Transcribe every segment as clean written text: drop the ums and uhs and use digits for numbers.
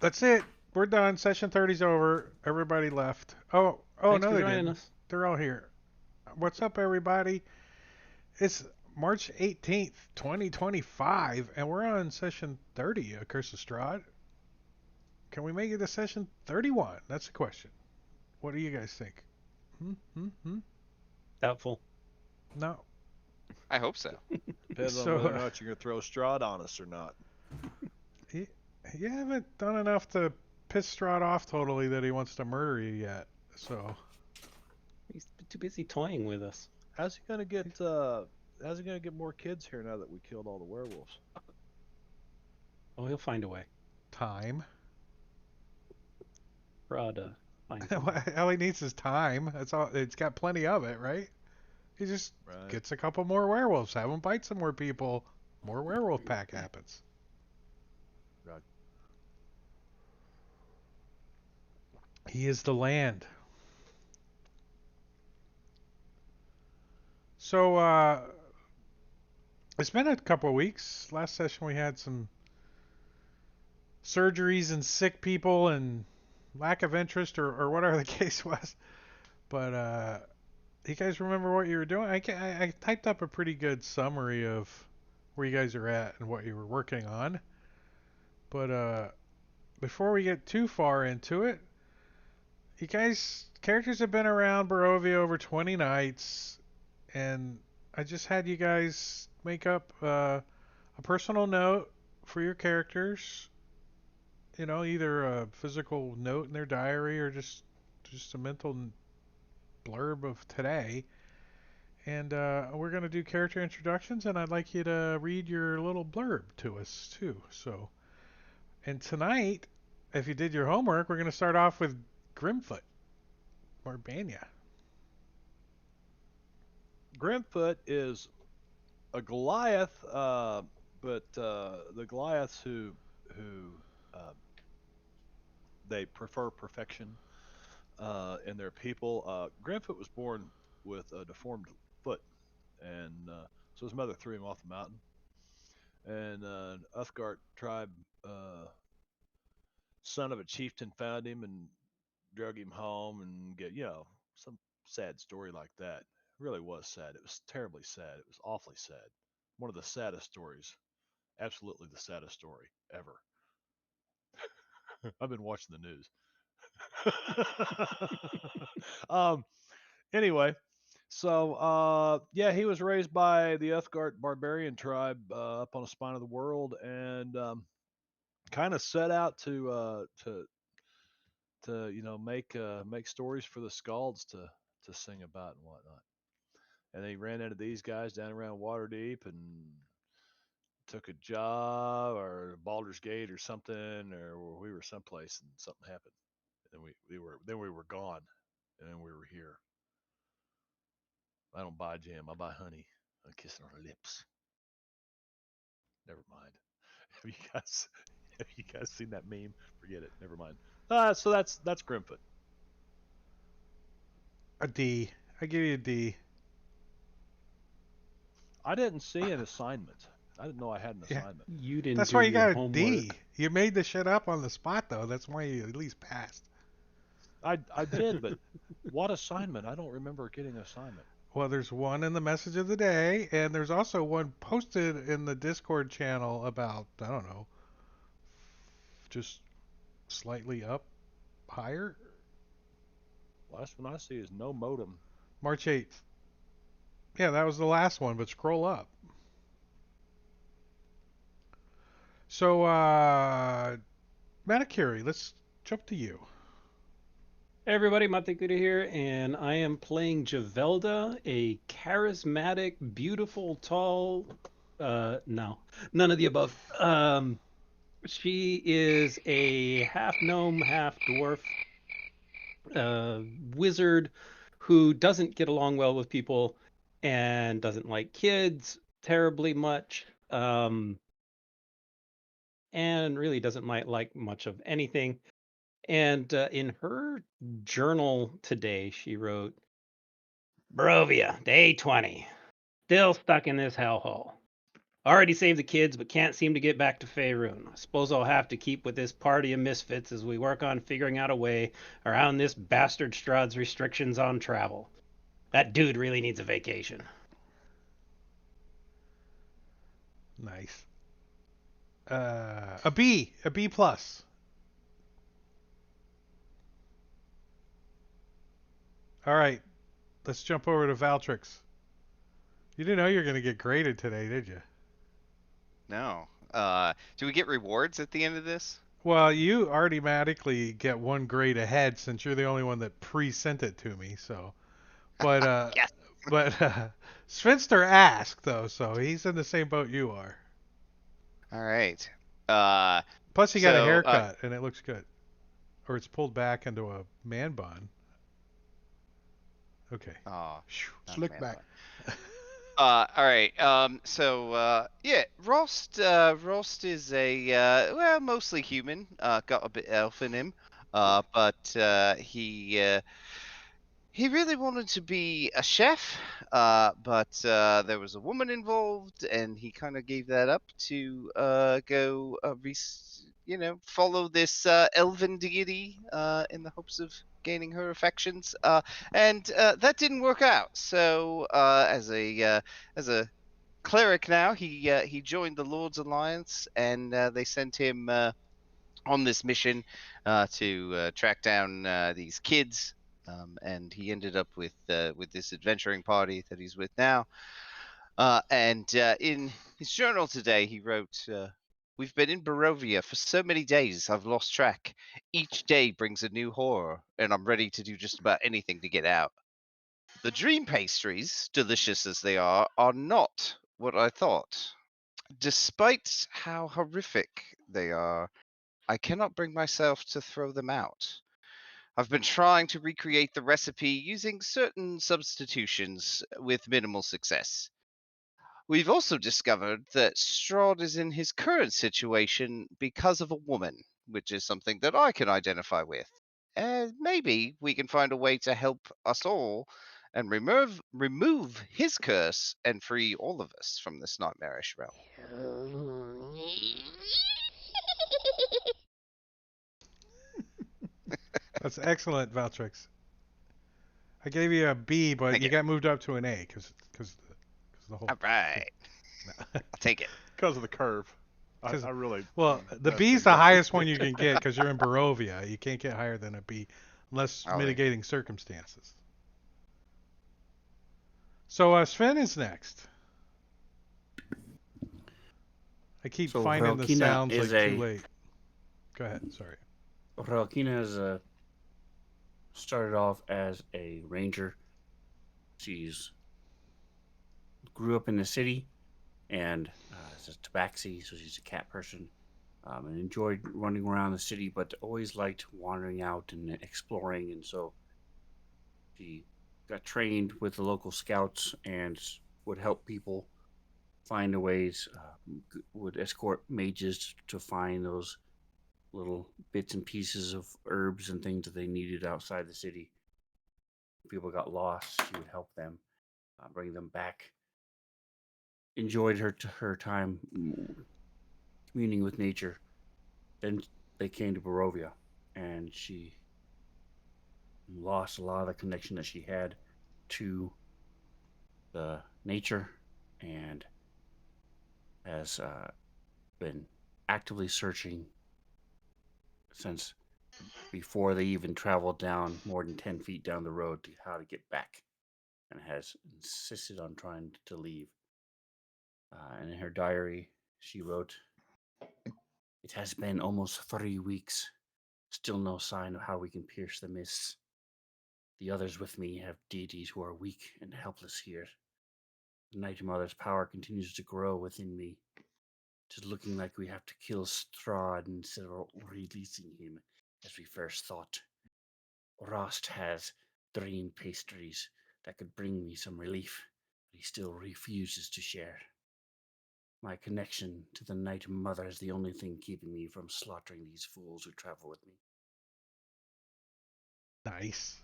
That's it. We're done. Session 30's over. Everybody left. Oh Thanks no, for they joining didn't. us. They're all here. What's up, everybody? It's March 18th, 2025, and we're on session 30 of Curse of Strahd. Can we make it to session 31? That's the question. What do you guys think? Hmm, hmm, hmm. Doubtful. No. I hope so. Depends on So, whether or not you're going to throw Strahd on us or not. you, you haven't done enough to piss Strahd off totally that he wants to murder you yet. So, He's too busy toying with us. How's he going to get? How's he going to get more kids here now that we killed all the werewolves? Oh, he'll find a way. time. Strahd finds a way. All he needs is time. That's all. It's got plenty of it, right? He just Right. gets a couple more werewolves, have them bite some more people. More werewolf pack happens. Right. He is the land. So, it's been a couple of weeks. Last session we had some surgeries and sick people and lack of interest or whatever the case was. But, you guys remember what you were doing? I typed up a pretty good summary of where you guys are at and what you were working on. But, before we get too far into it, you guys, characters have been around Barovia over 20 nights, and I just had you guys make up a personal note for your characters. You know, either a physical note in their diary or just a mental blurb of today. And we're gonna do character introductions, and I'd like you to read your little blurb to us too. So, and tonight, if you did your homework, we're gonna start off with Grimfoot, Barbania. Grimfoot is a Goliath, but the Goliaths who uh, they prefer perfection in their people. Grimfoot was born with a deformed foot, and so his mother threw him off the mountain. And Uthgard tribe, uh, son of a chieftain, found him and drug him home and get some sad story like that. It really was sad. It was terribly sad. It was awfully sad. One of the saddest stories. Absolutely the saddest story ever. I've been watching the news. um. Anyway, so yeah, he was raised by the Uthgard barbarian tribe up on the spine of the world, and kind of set out to make stories for the scalds to sing about and whatnot. And they ran into these guys down around Waterdeep and took a job or Baldur's Gate or something, or we were someplace and something happened. And we were gone, and then we were here. I don't buy jam. I buy honey. I kiss it on her lips. Never mind. Have you guys have you guys seen that meme? Forget it. Never mind. So that's Grimfoot. A D. I give you a D. I didn't see an assignment. I didn't know I had an Yeah. assignment. You didn't That's do why you your got a D. homework. You made the shit up on the spot though. That's why you at least passed. I did, but what assignment? I don't remember getting an assignment. Well, there's one in the message of the day, and there's also one posted in the Discord channel about, I don't know, just slightly up higher. Last one I see is no modem. March 8th. Yeah, that was the last one, but scroll up. So, Manicuri, let's jump to you. Hey everybody, Matekuda here, and I am playing Javelda, a charismatic, beautiful, tall. No, none of the above. She is a half gnome, half dwarf wizard who doesn't get along well with people and doesn't like kids terribly much. And really doesn't like much of anything. And in her journal today, she wrote, Barovia, day 20. Still stuck in this hellhole. Already saved the kids, but can't seem to get back to Faerun. I suppose I'll have to keep with this party of misfits as we work on figuring out a way around this bastard Strahd's restrictions on travel. That dude really needs a vacation. Nice. A B plus. All right, let's jump over to Valtrix. You didn't know you were going to get graded today, did you? No. Do we get rewards at the end of this? Well, you automatically get one grade ahead since you're the only one that pre-sent it to me. So, but Yes. Svenster asked though, so he's in the same boat you are. All right. Uh, Plus, he got a so haircut and it looks good, or it's pulled back into a man bun. Okay. oh, not Slick man back. bun. All right. Yeah, Rost is a well, mostly human. Got a bit elf in him. But he really wanted to be a chef. But there was a woman involved, and he kind of gave that up to go follow this elven deity in the hopes of gaining her affections. And that didn't work out. So as a cleric now, he joined the Lord's Alliance, and they sent him on this mission to track down these kids. And he ended up with this adventuring party that he's with now. And in his journal today, he wrote, "We've been in Barovia for so many days, I've lost track. Each day brings a new horror, and I'm ready to do just about anything to get out. The dream pastries, delicious as they are not what I thought. Despite how horrific they are, I cannot bring myself to throw them out. I've been trying to recreate the recipe using certain substitutions with minimal success. We've also discovered that Strahd is in his current situation because of a woman, which is something that I can identify with. And maybe we can find a way to help us all and remove his curse and free all of us from this nightmarish realm." That's excellent, Valtrix. I gave you a B, but Thank you you. got moved up to an A because the whole. All right. I'll take it. Because of the curve. I 'Cause- really. Well, the that's B's the exactly- highest one you can get because you're in Barovia. You can't get higher than a B unless Oh, mitigating circumstances. So Sven is next. I keep So finding the Valkina sounds like is too late. Go ahead. Sorry. Ralkina has started off as a ranger. She's grew up in the city and is a tabaxi, so she's a cat person. And enjoyed running around the city, but always liked wandering out and exploring. And so she got trained with the local scouts and would help people find ways, would escort mages to find those little bits and pieces of herbs and things that they needed outside the city. People got lost, she would help them, bring them back. Enjoyed her time communing with nature. Then they came to Barovia, and she lost a lot of the connection that she had to the nature, and has been actively searching since before they even traveled down more than 10 feet down the road to how to get back, and has insisted on trying to leave. And in her diary, she wrote, "It has been almost 3 weeks. Still no sign of how we can pierce the mists. The others with me have deities who are weak and helpless here. The Night Mother's power continues to grow within me. It is looking like we have to kill Strahd instead of releasing him, as we first thought. Rost has dream pastries that could bring me some relief, but he still refuses to share. My connection to the Night Mother is the only thing keeping me from slaughtering these fools who travel with me." Nice.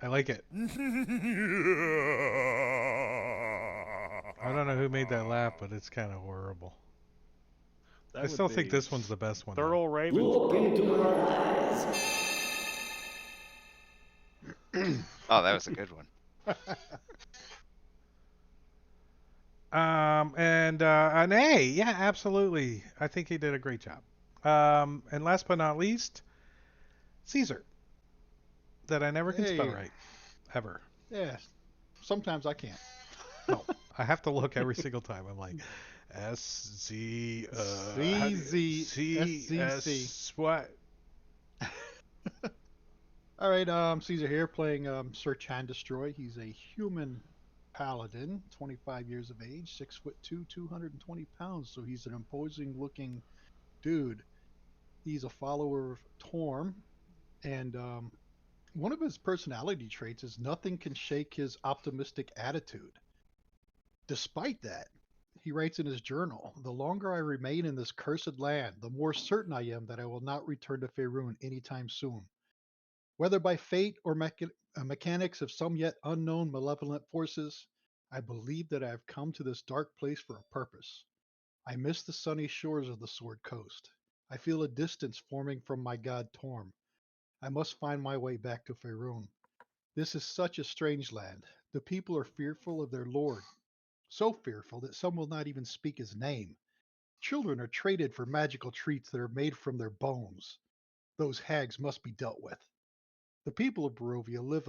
I like it. I don't know who made that laugh, but it's kind of horrible. That I would still think be this one's the best one. Though. Thurl Ravens. Look into my eyes. Oh, that was a good one. And an A, yeah, absolutely. I think he did a great job. And last but not least, Caesar, that I never can spell Hey. right, ever. Yeah. Sometimes I can't. No, I have to look every single time. I'm like, S-Z, C-Z-S-Z-C. C-S, what? All right, Caesar here playing Search and Destroy. He's a human paladin, 25 years of age, 6'2", 220 pounds. So he's an imposing looking dude. He's a follower of Torm, and one of his personality traits is nothing can shake his optimistic attitude. Despite that, he writes in his journal, "The longer I remain in this cursed land, the more certain I am that I will not return to Faerun anytime soon. Whether by fate or mechanics of some yet unknown malevolent forces, I believe that I have come to this dark place for a purpose. I miss the sunny shores of the Sword Coast. I feel a distance forming from my god Torm. I must find my way back to Faerun. This is such a strange land. The people are fearful of their lord, so fearful that some will not even speak his name. Children are traded for magical treats that are made from their bones. Those hags must be dealt with. The people of Barovia live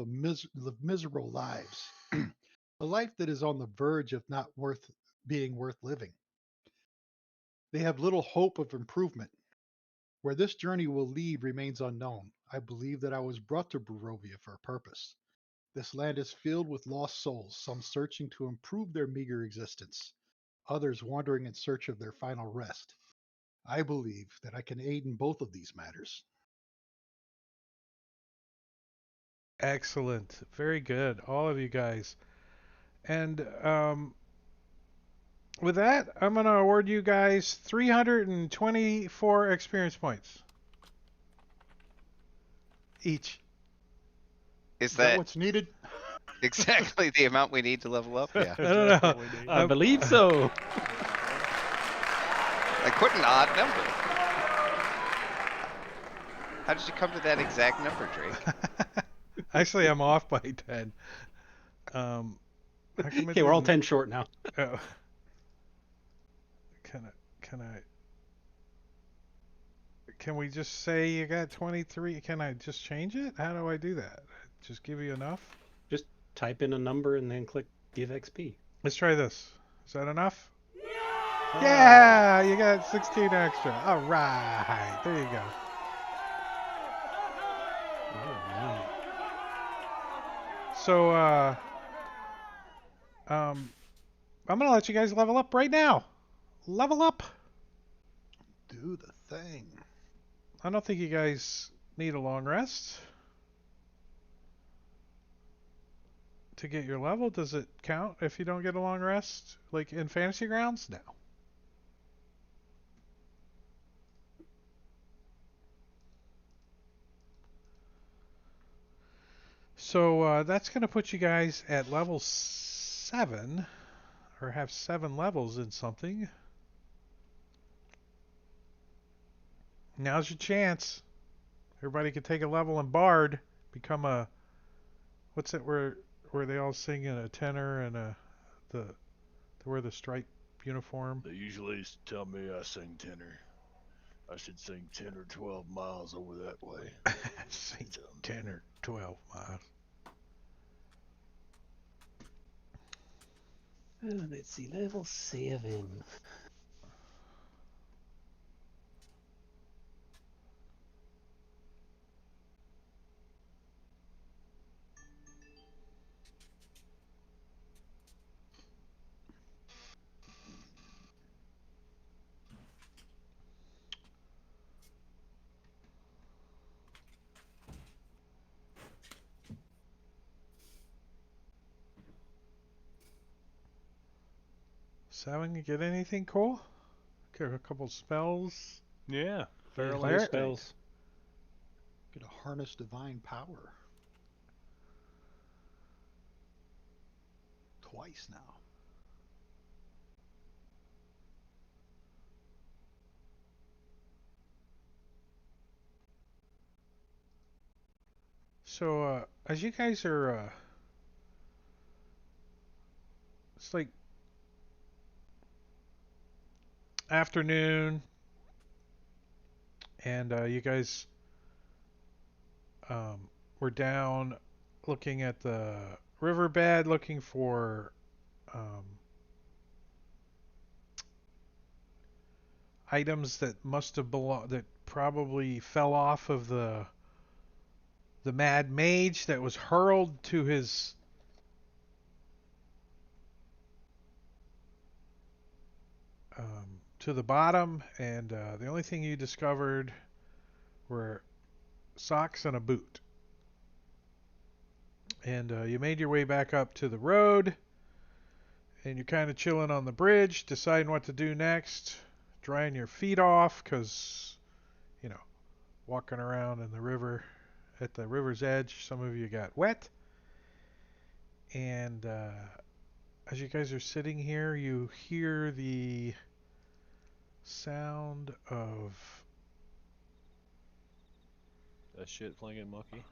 miserable lives, a life that is on the verge of not worth being worth living. They have little hope of improvement. Where this journey will lead remains unknown. I believe that I was brought to Barovia for a purpose. This land is filled with lost souls, some searching to improve their meager existence, others wandering in search of their final rest. I believe that I can aid in both of these matters." Excellent. Very good. All of you guys. And with that, I'm going to award you guys 324 experience points each. Is Is that that what's needed? exactly the amount we need to level up? Yeah. I don't know. That's what we need. I believe so. Like, quite an odd number. How did you come to that exact number, Drake? Actually, I'm off by 10. How come it Okay, we're all didn't- 10 short now. Oh. Can we just say you got 23? Can I just change it? How do I do that? Just give you enough? Just type in a number and then click give XP. Let's try this. Is that enough? Yeah, you got 16 extra. All right, there you go. Alright. So, I'm gonna let you guys level up right now. Level up. Do the thing. I don't think you guys need a long rest to get your level. Does it count if you don't get a long rest, like in Fantasy Grounds? No. So that's going to put you guys at level 7, or have 7 levels in something. Now's your chance. Everybody can take a level in Bard, become a, what's it where they all sing in a tenor and they wear the striped uniform. They usually tell me I sing tenor. I should sing 10 or 12 miles over that way. Sing 10 or 12 miles. Let's see, level 7. Seven, you get anything cool? Get a couple spells. Yeah, Fairly Clear Instinct. spells. Get a harness divine power. Twice now. So, as you guys are, it's like afternoon, and you guys were down looking at the riverbed, looking for um, items that must have belonged, that probably fell off of the mad mage that was hurled to his to the bottom, and the only thing you discovered were socks and a boot. And you made your way back up to the road, and you're kind of chilling on the bridge, deciding what to do next, drying your feet off, because, you know, walking around in the river, at the river's edge, some of you got wet. And as you guys are sitting here, you hear the sound of A shit flinging monkey.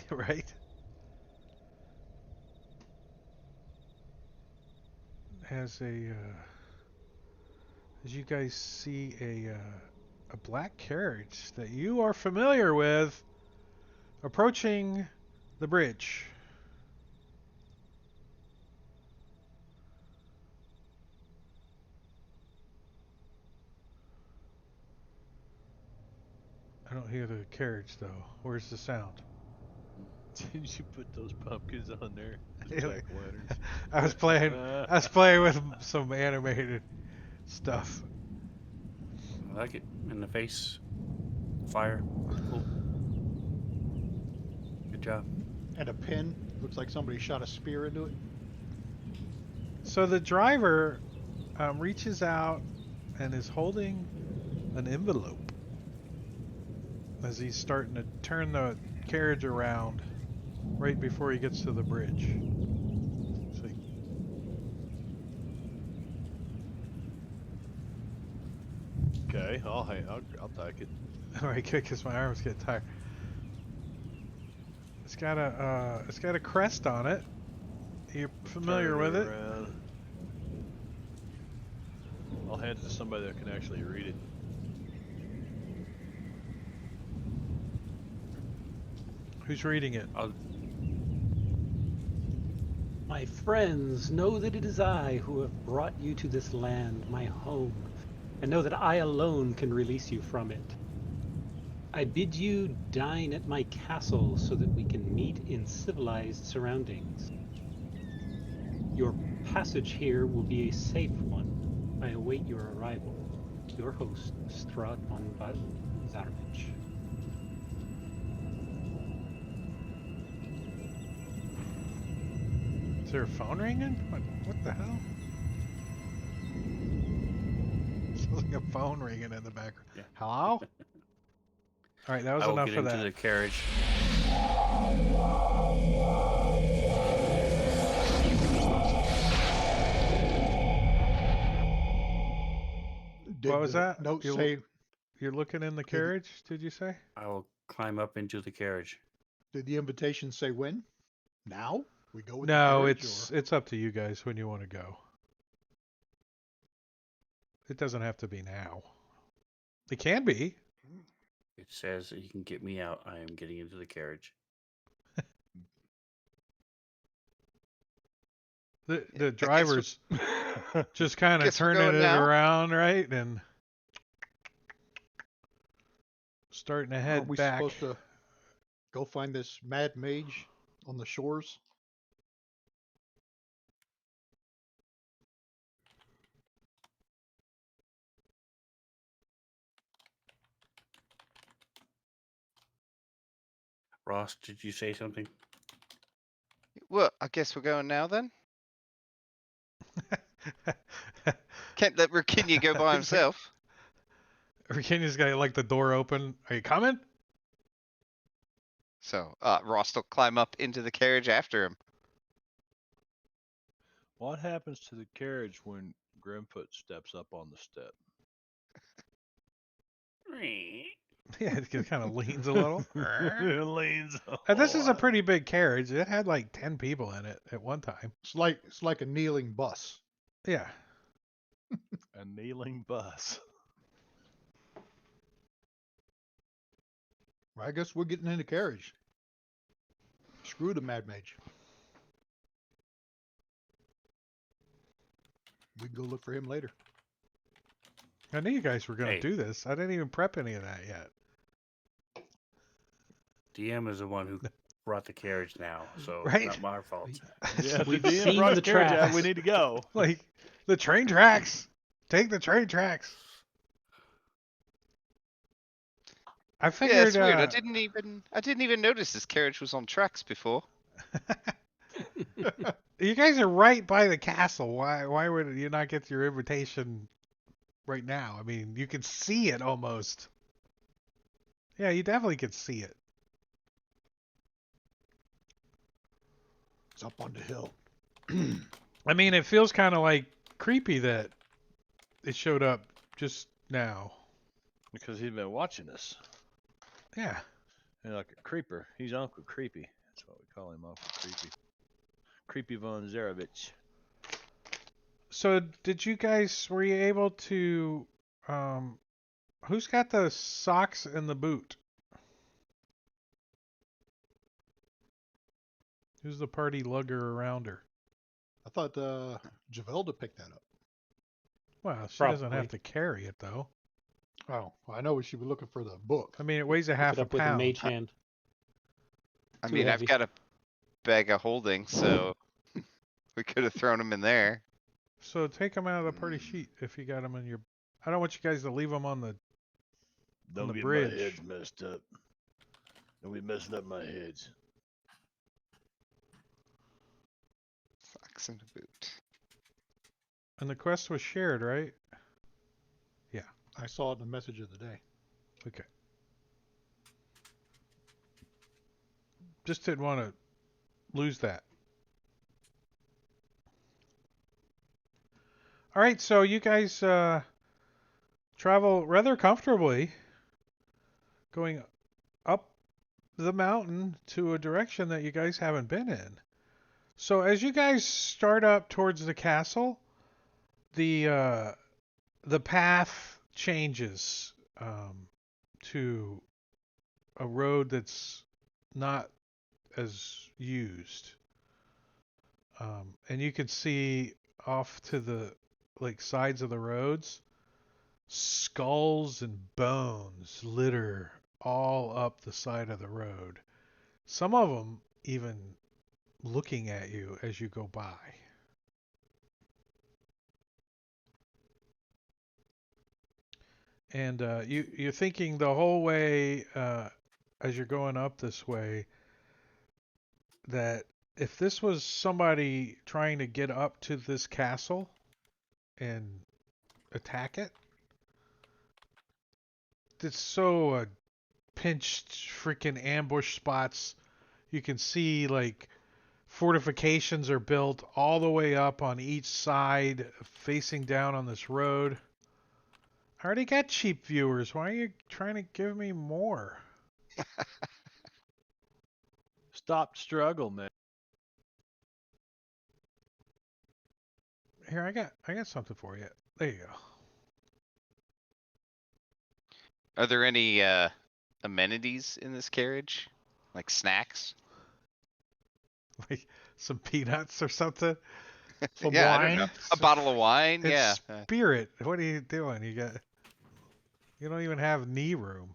right? As as you guys see a black carriage that you are familiar with approaching the bridge. I don't hear the carriage though. Where's the sound? Did you put those pumpkins on there? Those jack o' lanterns. I was playing with some animated stuff. I like it. In the face. Fire. Cool. Good job. And a pin. Looks like somebody shot a spear into it. So the driver reaches out and is holding an envelope as he's starting to turn the carriage around right before he gets to the bridge. So Okay, I'll take it. all right, good, because my arms get tired. It's got a crest on it. You're familiar Turn with it? around. I'll hand it to somebody that can actually read it. Who's reading it? My friends, know that it is I who have brought you to this land, my home, and know that I alone can release you from it. I bid you dine at my castle so that we can meet in civilized surroundings. Your passage here will be a safe one. I await your arrival. Your host, Strahd von Zarvich. Is there a phone ringing? What the hell? Sounds like a phone ringing in the background. Yeah. Hello? All right, that was I will enough get of into that. the carriage. What was the that? Note You're, say, you're looking in the carriage, did you say? I will climb up into the carriage. did the invitation say when? Now? We go with the No, carriage, it's up to you guys when you want to go. It doesn't have to be now. It can be. It says that you can get me out. I am getting into the carriage. The driver's just kind of guess we're turning going it now? around, right? And starting to or head are we back. supposed to go find this mad mage on the shores? Ross, did you say something? Well, I guess we're going now then. Can't let Virginia go by himself. Virginia's got like the door open. Are you coming? So Ross will climb up into the carriage after him. What happens to the carriage when Grimfoot steps up on the step? Yeah, it kind of leans a little. It leans. And this is a pretty big carriage. It had like 10 people in it at one time. It's like a kneeling bus. Yeah. A kneeling bus. I guess we're getting in the carriage. Screw the Mad Mage. We can go look for him later. I knew you guys were going to Hey. do this. I didn't even prep any of that yet. DM is the one who brought the carriage now, so Right. not my fault. Yeah, the We've DM seen brought the carriage out. tracks. We need to go. Like, the train tracks. Take the train tracks. I Yeah, figured. it's weird. I didn't even notice this carriage was on tracks before. You guys are right by the castle. Why would you not get your invitation right now? I mean, you can see it almost. Yeah, you definitely could see it. It's up on the hill. I mean, it feels kind of like creepy that it showed up just now. Because he's been watching us. Yeah. And like a creeper. He's Uncle Creepy. That's what we call him, Uncle Creepy. Creepy von Zarevich. So, were you able to, who's got the socks and the boot? Who's the party lugger around her? I thought Javelda picked that up. Well, she doesn't Probably. have to carry it, though. Oh, I know she was looking for the book. I mean, it weighs a Pick half it a up with a pound. mage hand. I Too mean, heavy. I've got a bag of holding, so we could have thrown him in there. So take them out of the party sheet if you got them in your. I don't want you guys to leave them on the. Don't the get bridge. my heads messed up. Don't be messing up my heads. Socks and a boot. And the quest was shared, right? I saw it in the message of the day. Okay. Just didn't want to lose that. All right, so you guys travel rather comfortably, going up the mountain to a direction that you guys haven't been in. So as you guys start up towards the castle, the path changes to a road that's not as used, and you can see off to the sides of the roads, skulls and bones litter all up the side of the road. Some of them even looking at you as you go by. And you're thinking the whole way as you're going up this way that if this was somebody trying to get up to this castle and attack it, it's so pinched freaking ambush spots. You can see like fortifications are built all the way up on each side facing down on this road. I already got cheap viewers. Why are you trying to give me more? Stop struggle, man. Here, I got something for you. There you go. Are there any amenities in this carriage? Like snacks? Like some peanuts or something. Some Yeah, I wine. don't know. A bottle of wine? It's Yeah. Spirit. What are you doing? You don't even have knee room.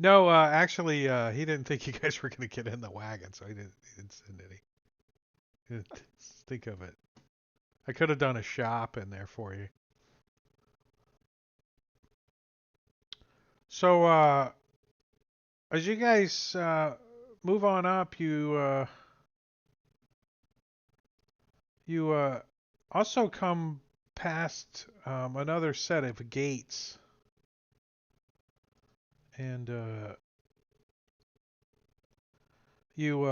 No, actually, he didn't think you guys were gonna get in the wagon, so he didn't send any. He didn't think of it. I could have done a shop in there for you. So, as you guys move on up, you also come past another set of gates, and you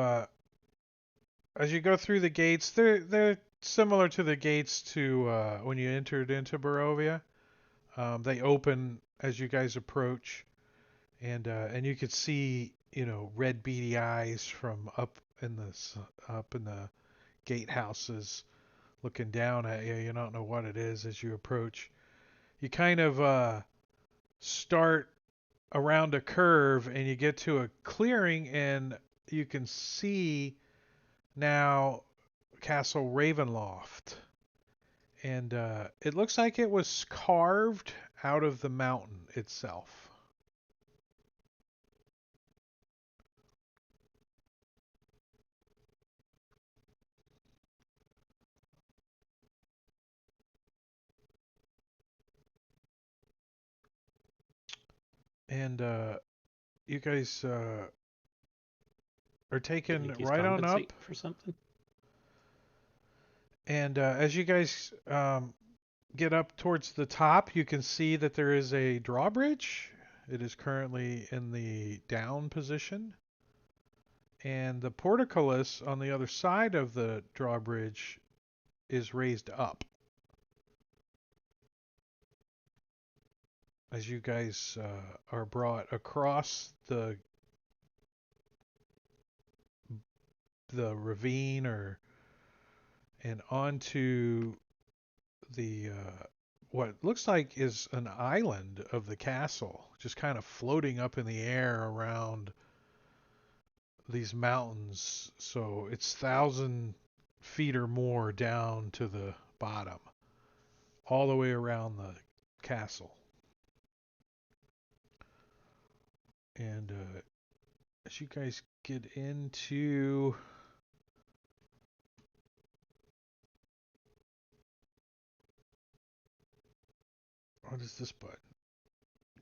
as you go through the gates, they're similar to the gates to when you entered into Barovia. They open as you guys approach, and you could see, red beady eyes from up in the gatehouses looking down at you. You don't know what it is as you approach. You kind of start around a curve and you get to a clearing, and you can see now Castle Ravenloft. And it looks like it was carved out of the mountain itself. And you guys are Did taken Nikki's right on compensate up. for something? And as you guys get up towards the top, you can see that there is a drawbridge. It is currently in the down position. And the portcullis on the other side of the drawbridge is raised up. As you guys are brought across the ravine and onto the what looks like is an island of the castle, just kind of floating up in the air around these mountains. So it's 1,000 feet or more down to the bottom, all the way around the castle. And as you guys get into what is this button?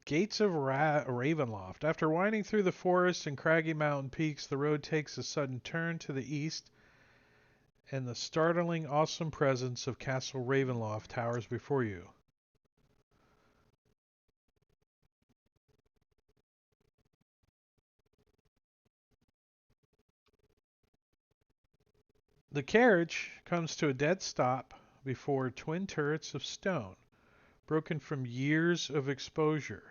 Gates of Ravenloft. After winding through the forest and craggy mountain peaks, the road takes a sudden turn to the east, and the startling, awesome presence of Castle Ravenloft towers before you. The carriage comes to a dead stop before twin turrets of stone, broken from years of exposure.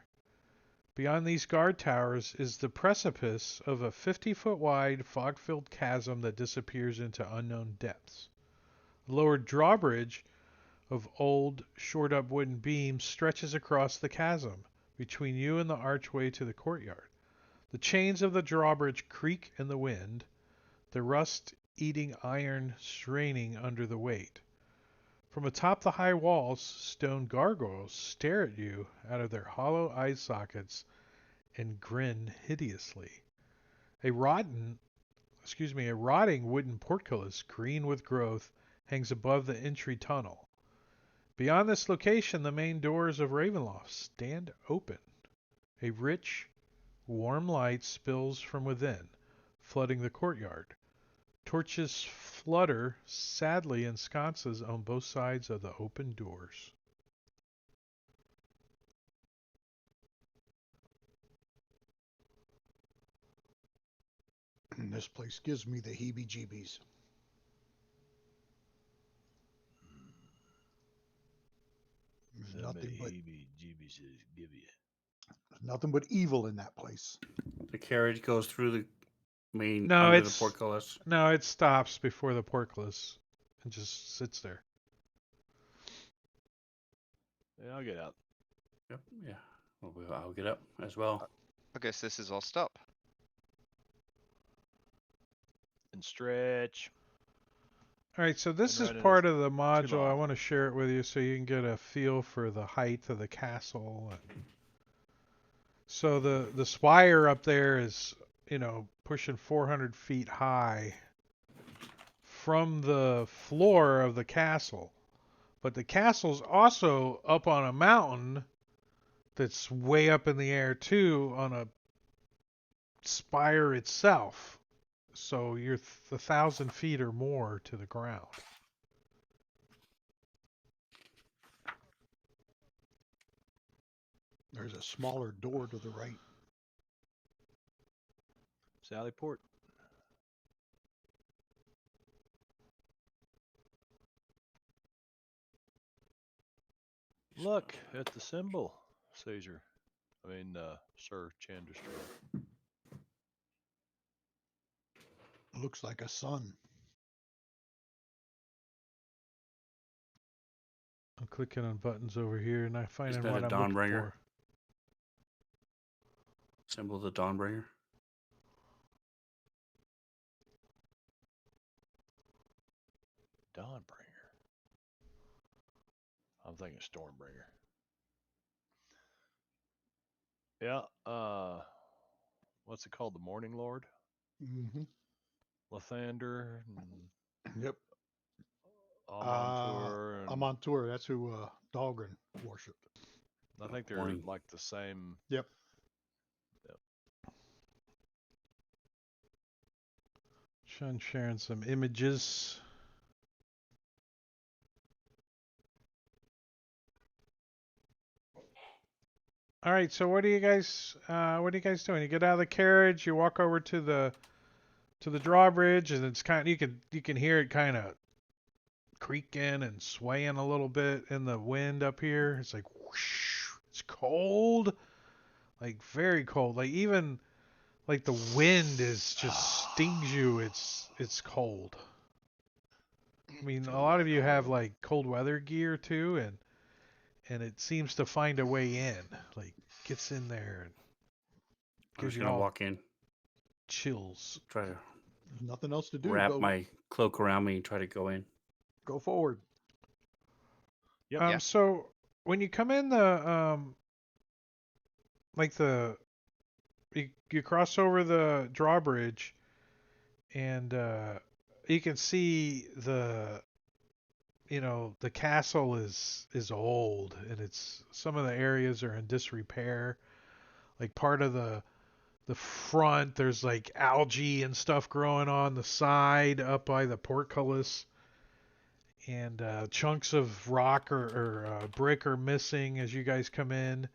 Beyond these guard towers is the precipice of a 50-foot wide, fog-filled chasm that disappears into unknown depths. The lower drawbridge of old, shored-up wooden beams stretches across the chasm between you and the archway to the courtyard. The chains of the drawbridge creak in the wind, the rust-eating iron straining under the weight. From atop the high walls, stone gargoyles stare at you out of their hollow eye sockets and grin hideously. A rotting wooden portcullis, green with growth, hangs above the entry tunnel. Beyond this location, the main doors of Ravenloft stand open. A rich, warm light spills from within, flooding the courtyard. Torches flutter sadly in sconces on both sides of the open doors. This place gives me the heebie-jeebies. There's nothing but evil in that place. The carriage goes through the main No, under the it's portcullis. no, it stops before the portcullis and just sits there. Yeah, I'll get out. Yep. Yeah. Well, I'll get up as well. I guess this is all stop. And stretch. All right, so this And is right in part this of the module. I long. want to share it with you so you can get a feel for the height of the castle. So the spire up there is, pushing 400 feet high from the floor of the castle. But the castle's also up on a mountain that's way up in the air too, on a spire itself. So you're 1,000 feet or more to the ground. There's a smaller door to the right. Sally Port. Look at the symbol, Caesar. Sir Chandestroy. Looks like a sun. I'm clicking on buttons over here and not finding that what a I'm looking Dawnbringer? for. Symbol of the Dawnbringer. Dawnbringer. I'm thinking Stormbringer. Yeah. What's it called? The Morning Lord. Mm-hmm. Lathander. And Yep. Amontour. And Amontour, that's who Dahlgren worshipped. I think they're Morning. like the same. Yep. Sharing some images. All right, so what are you guys doing? You get out of the carriage, you walk over to the drawbridge, and it's kind of, you can hear it kind of creaking and swaying a little bit in the wind up here. It's like whoosh. It's cold, like very cold. Like even like the wind is just stings you. It's cold. I mean, a lot of you have like cold weather gear too, and it seems to find a way in. Like gets in there and I'm gives just you gonna all walk in, chills. try to There's nothing else to do. wrap Go my cloak around me and try to go in. go forward. Yep. Yeah. So when you come in like you cross over the drawbridge, and you can see the castle is old, and it's some of the areas are in disrepair. Like part of the front, there's like algae and stuff growing on the side up by the portcullis, and chunks of rock or brick are missing as you guys come in,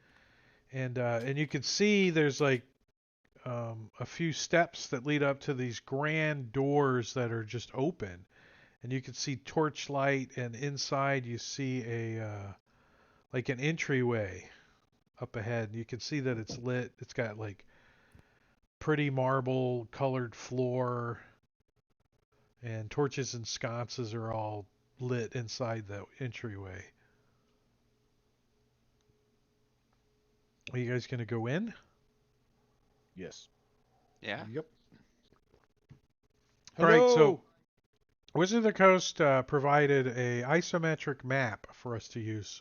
and you can see there's like a few steps that lead up to these grand doors that are just open, and you can see torchlight, and inside you see a like an entryway up ahead. You can see that it's lit. It's got like pretty marble colored floor, and torches and sconces are all lit inside the entryway. Are you guys gonna go in? Yes. Yeah. Yep. All right, so Hello. Wizard of the Coast provided a isometric map for us to use,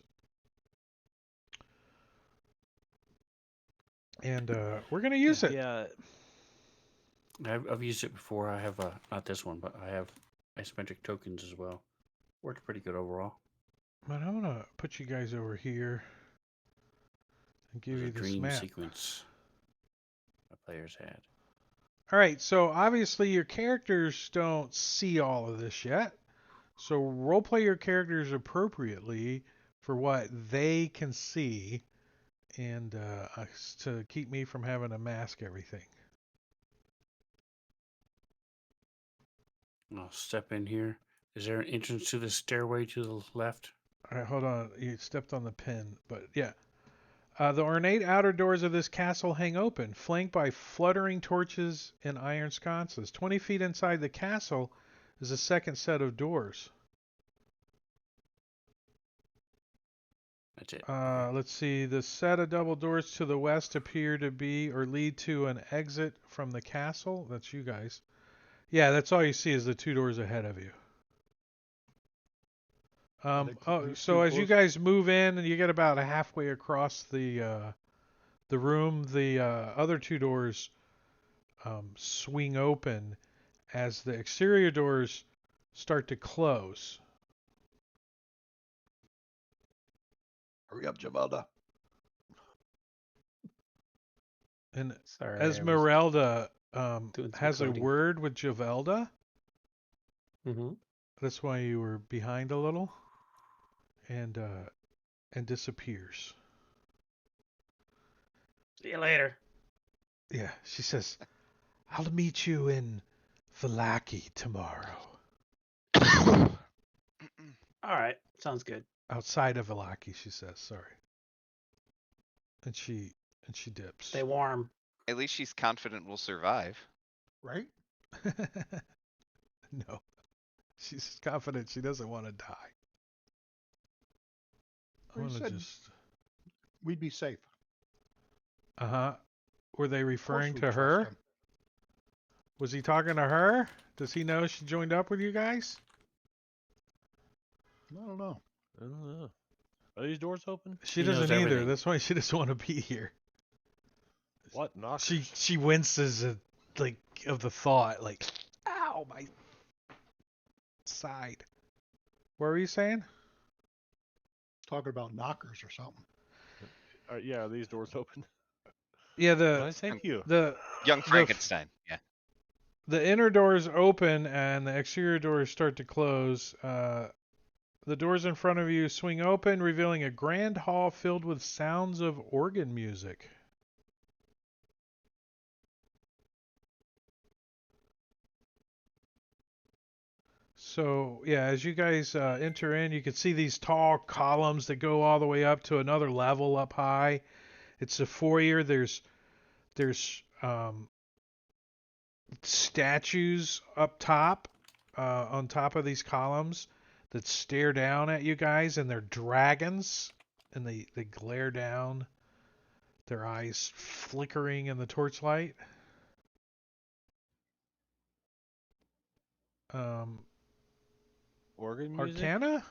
and we're gonna use it. Yeah. I've used it before. I have not this one, but I have isometric tokens as well. Worked pretty good overall. But I'm gonna put you guys over here and It give was you a this dream map. sequence my players had. All right, so obviously your characters don't see all of this yet. So roleplay your characters appropriately for what they can see, and to keep me from having to mask everything. I'll step in here. Is there an entrance to the stairway to the left? All right, hold on. You stepped on the pin, but yeah. The ornate outer doors of this castle hang open, flanked by fluttering torches and iron sconces. 20 feet inside the castle is a second set of doors. That's it. Let's see. The set of double doors to the west appear to be or lead to an exit from the castle. That's you guys. Yeah, that's all you see is the two doors ahead of you. So as you guys move in and you get about halfway across the room, the other two doors swing open as the exterior doors start to close. Hurry up, Javalda. And Sorry, I was Esmeralda doing some has a coding. word with Javelda. Mm-hmm. That's why you were behind a little, and disappears. See you later. Yeah, she says, "I'll meet you in Vallaki tomorrow." All right, sounds good. Outside of Ilaki, she says. Sorry. And she dips. Stay warm. At least she's confident we'll survive. Right? No. She's confident she doesn't want to die. I Well, you want to said- just. We'd be safe. Uh-huh. Were they Of course referring we to trust her? them. Was he talking to her? Does he know she joined up with you guys? I don't know. I don't know. Are these doors open? She He knows doesn't either. everything. That's why she doesn't want to be here. What knockers? She winces at, like, of the thought, like, ow, my side. What were you saying? Talking about knockers or something. Yeah, are these doors open? Yeah, What did I say to you? the Young Frankenstein. Yeah. the inner doors open and the exterior doors start to close. The doors in front of you swing open, revealing a grand hall filled with sounds of organ music. So, yeah, as you guys enter in, you can see these tall columns that go all the way up to another level up high. It's a foyer. There's statues up top, on top of these columns that stare down at you guys, and they're dragons, and they glare down, their eyes flickering in the torchlight. Organ music? Arcana?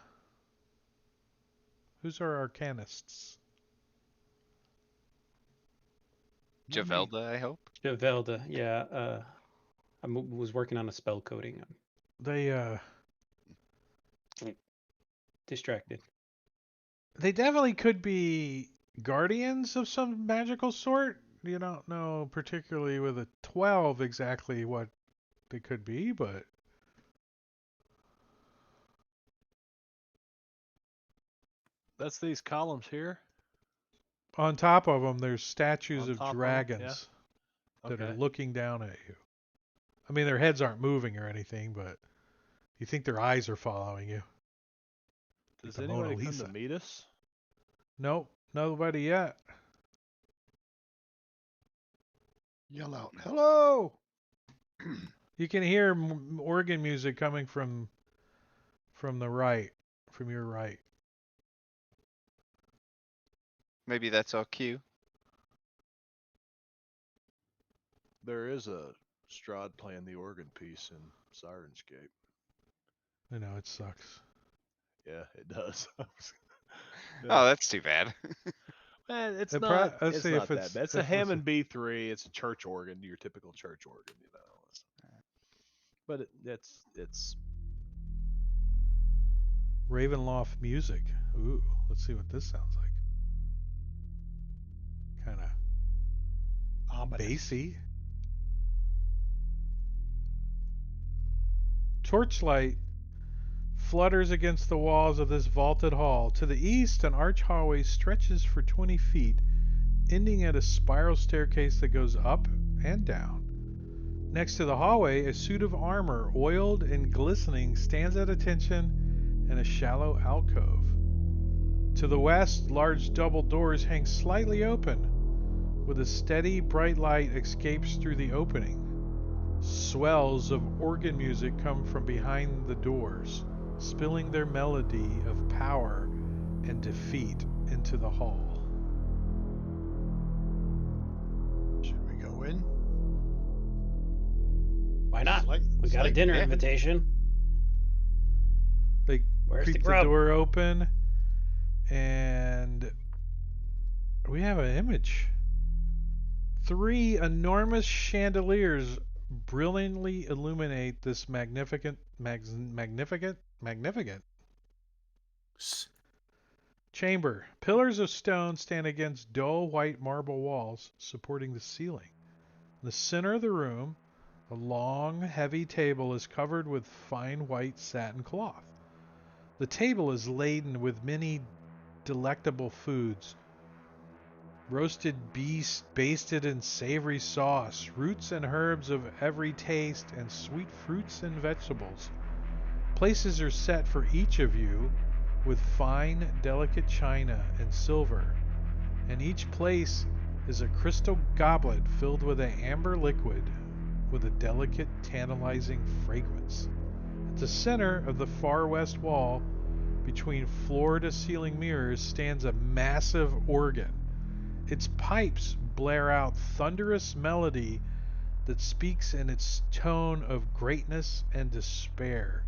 Who's our arcanists? Not me. Javelda, I hope. Javelda, yeah. Was working on a spell coding. I'm They distracted. definitely could be guardians of some magical sort. You don't know particularly with a 12 exactly what they could be, but That's these columns here. on top of them there's statues On of top of 'em, dragons that are Okay. looking down at you. I mean, their heads aren't moving or anything, but you think their eyes are following you. Does the Mona anybody come Lisa. to meet us? Nope, nobody yet. Yell out, hello! You can hear organ music coming from the right, from your right. Maybe that's our cue. There is a Strahd playing the organ piece in Sirenscape. I know it sucks. Yeah, it does. Oh, that's too bad. Man, it's It not. let's It's see not if that it's- bad. It's a let's listen. Hammond B3. It's a church organ, your typical church organ, you know. But it's Ravenloft music. Ooh, let's see what this sounds like. Kind of Ominous. bassy. Torchlight flutters against the walls of this vaulted hall. To the east, an arch hallway stretches for 20 feet, ending at a spiral staircase that goes up and down. Next to the hallway, a suit of armor, oiled and glistening, stands at attention in a shallow alcove. To the west, large double doors hang slightly open, with a steady, bright light escapes through the opening. Swells of organ music come from behind the doors, spilling their melody of power and defeat into the hall. Should we go in? Why not? Slight- We got a slight- dinner yeah. invitation. They Where's the creak the grub? door open, and we have an image. 3 enormous chandeliers brilliantly illuminate this magnificent S- chamber. Pillars of stone stand against dull white marble walls supporting the ceiling. In the center of the room, a long, heavy table is covered with fine white satin cloth. The table is laden with many delectable foods. Roasted beast basted in savory sauce, roots and herbs of every taste, and sweet fruits and vegetables. Places are set for each of you, with fine, delicate china and silver, and each place is a crystal goblet filled with an amber liquid with a delicate, tantalizing fragrance. At the center of the far west wall, between floor to ceiling mirrors, stands a massive organ. Its pipes blare out thunderous melody that speaks in its tone of greatness and despair.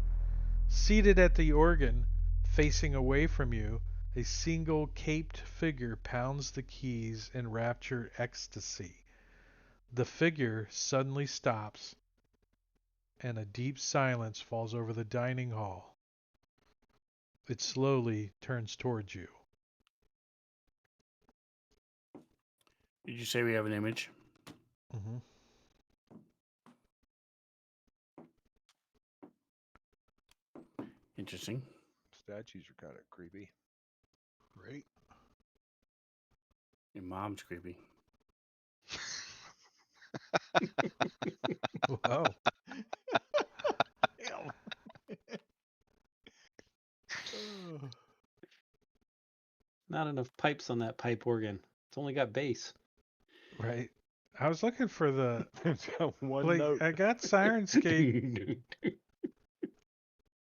Seated at the organ, facing away from you, a single caped figure pounds the keys in raptured ecstasy. The figure suddenly stops, and a deep silence falls over the dining hall. It slowly turns towards you. Did you say we have an image? Mm-hmm. Interesting. Statues are kind of creepy. Great. Your mom's creepy. Whoa. Damn. Oh. Not enough pipes on that pipe organ. It's only got bass. Right. I was looking for the It's got one like note. I got Sirenscape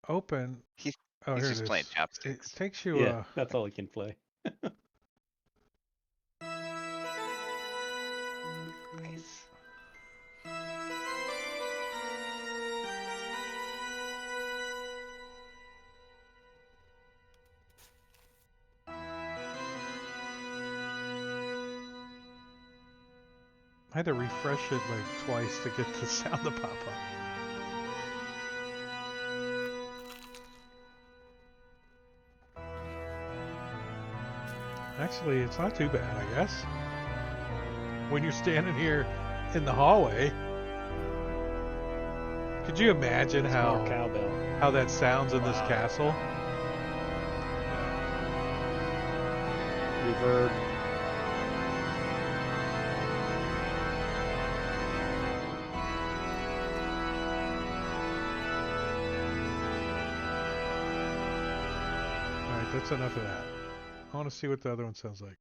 open. He, Oh, he's here it just playing is. It chopsticks. takes you Yeah, that's all he can play. Nice. I had to refresh it like twice to get the sound to pop up. Actually, it's not too bad, I guess. When you're standing here in the hallway, could you imagine It's more how cowbell. that sounds in this Wow. castle? Reverb. All right, that's enough of that. I want to see what the other one sounds like.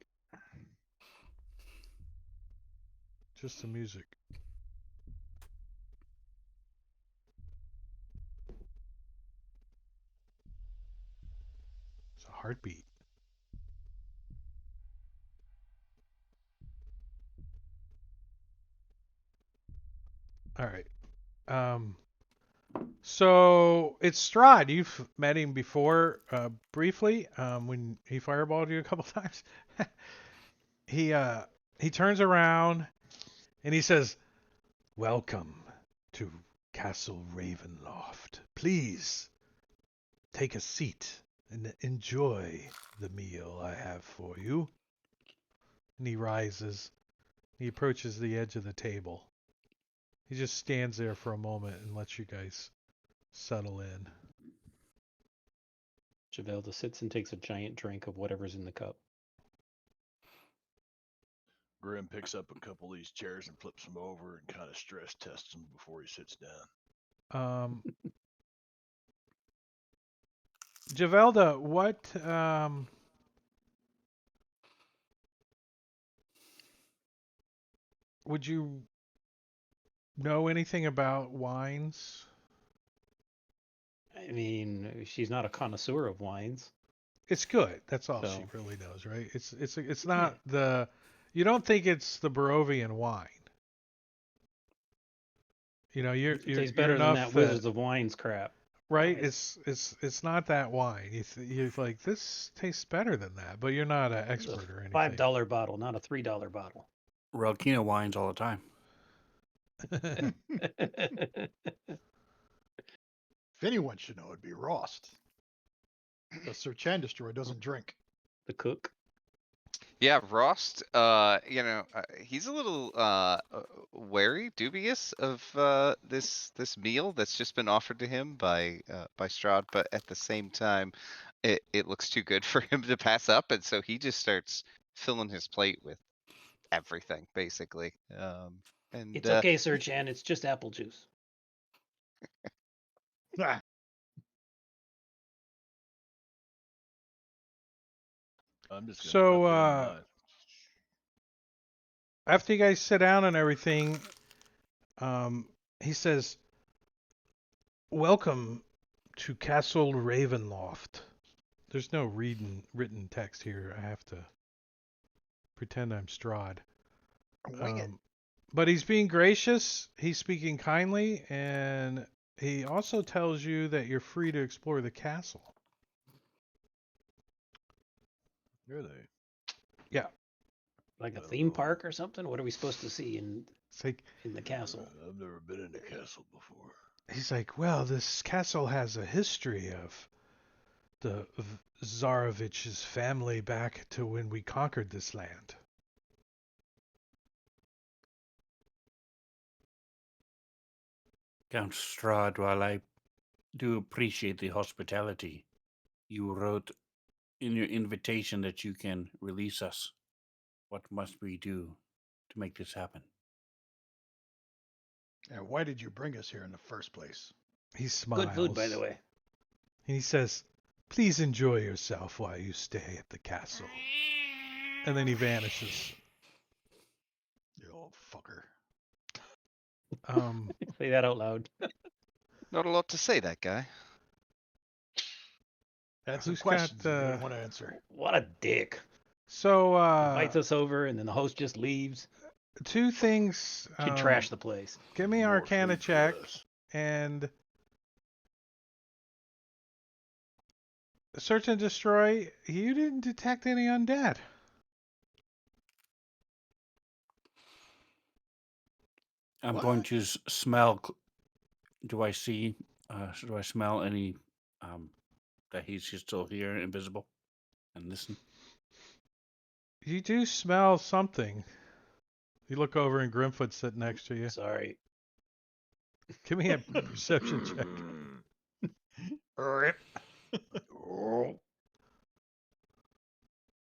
Just the music. It's a heartbeat. All right. So it's Strahd. You've met him before, briefly, when he fireballed you a couple times. he he turns around and he says, "Welcome to Castle Ravenloft. Please take a seat and enjoy the meal I have for you." And he rises. He approaches the edge of the table. He just stands there for a moment and lets you guys settle in. Javelda sits and takes a giant drink of whatever's in the cup. Grim picks up a couple of these chairs and flips them over and kind of stress tests them before he sits down. Javelda, what would you know anything about wines? I mean, she's not a connoisseur of wines. It's good. That's all she So. really knows, right? It's not the you don't think it's the Barovian wine. You know, It tastes you're better than enough that Wizards of Wines crap. right? Nice. It's not that wine. You're like this tastes better than that, but you're not an It's a expert or anything. $5 bottle, not a $3 bottle. Ralkina wines all the time. If anyone should know, it'd be Rost. The Sir Chandestroy doesn't drink. The cook. Yeah, Rost, he's a little wary, dubious of this meal that's just been offered to him by Strahd, but at the same time, it looks too good for him to pass up, and so he just starts filling his plate with everything, basically. And It's okay, Sir Chan. It's just apple juice. Ah, I'm just gonna So put that in mind. after you guys sit down and everything, um, he says, "Welcome to Castle Ravenloft." There's no written text here. I have to pretend I'm Strahd. Wing it. But he's being gracious. He's speaking kindly, and he also tells you that you're free to explore the castle. Really? Yeah, Like a theme park or something? What are we supposed to see it's like in the castle? I've never been in a castle before. he's like, well, this castle has a history of the Zarovich's family back to when we conquered this land. Count Strahd, while I do appreciate the hospitality, you wrote in your invitation that you can release us. What must we do to make this happen? And why did you bring us here in the first place? He smiles. Good food, by the way. And he says, please enjoy yourself while you stay at the castle. And then he vanishes. You old fucker. Say that out loud. Not a lot to say, that guy. That's some Who's questions got, you don't want to answer. What a dick. so, Invites us over and then the host just leaves. two things. Should trash the place. Give me an More Arcana food for check, us. and search and destroy. You didn't detect any undead. I'm What? going to smell. Do I see? Do I smell any that he's still here, invisible, and listen? You do smell something. You look over and Grimfoot's sitting next to you. Sorry. Give me a perception check. Rip.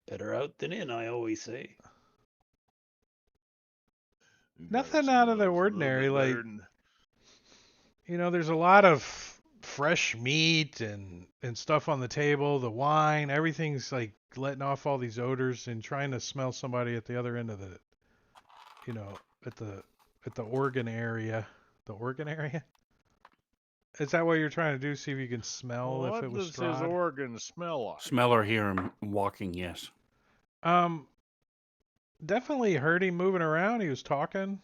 Better out than in, I always say. You Nothing gotta out of the smell us a little ordinary, bit like- better than- There's a lot of fresh meat and stuff on the table, the wine, everything's like letting off all these odors and trying to smell somebody at the other end of the, at the organ area. The organ area? Is that what you're trying to do? See if you can smell if What it was does his Strahd? organ smell like? Smell or hear him walking? Yes. Definitely heard him moving around. He was talking.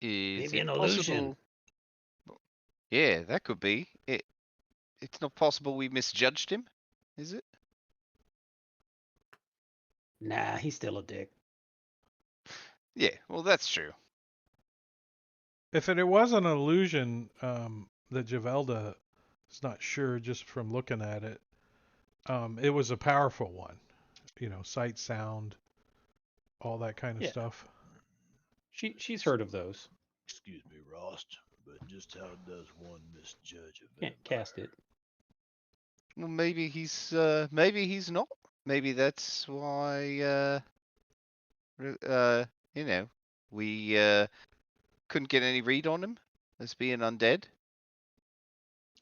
Is Maybe it an illusion. possible? Yeah, that could be. It's not possible we misjudged him, is it? Nah, he's still a dick. Yeah, well, that's true. If it was an illusion, that Javelda is not sure just from looking at it, it was a powerful one. Sight, sound, all that kind of Yeah. stuff. She's heard of those. Excuse me, Rost, but just how does one misjudge a Can't vampire? cast it. Well, maybe he's not. Maybe that's why we couldn't get any read on him as being undead.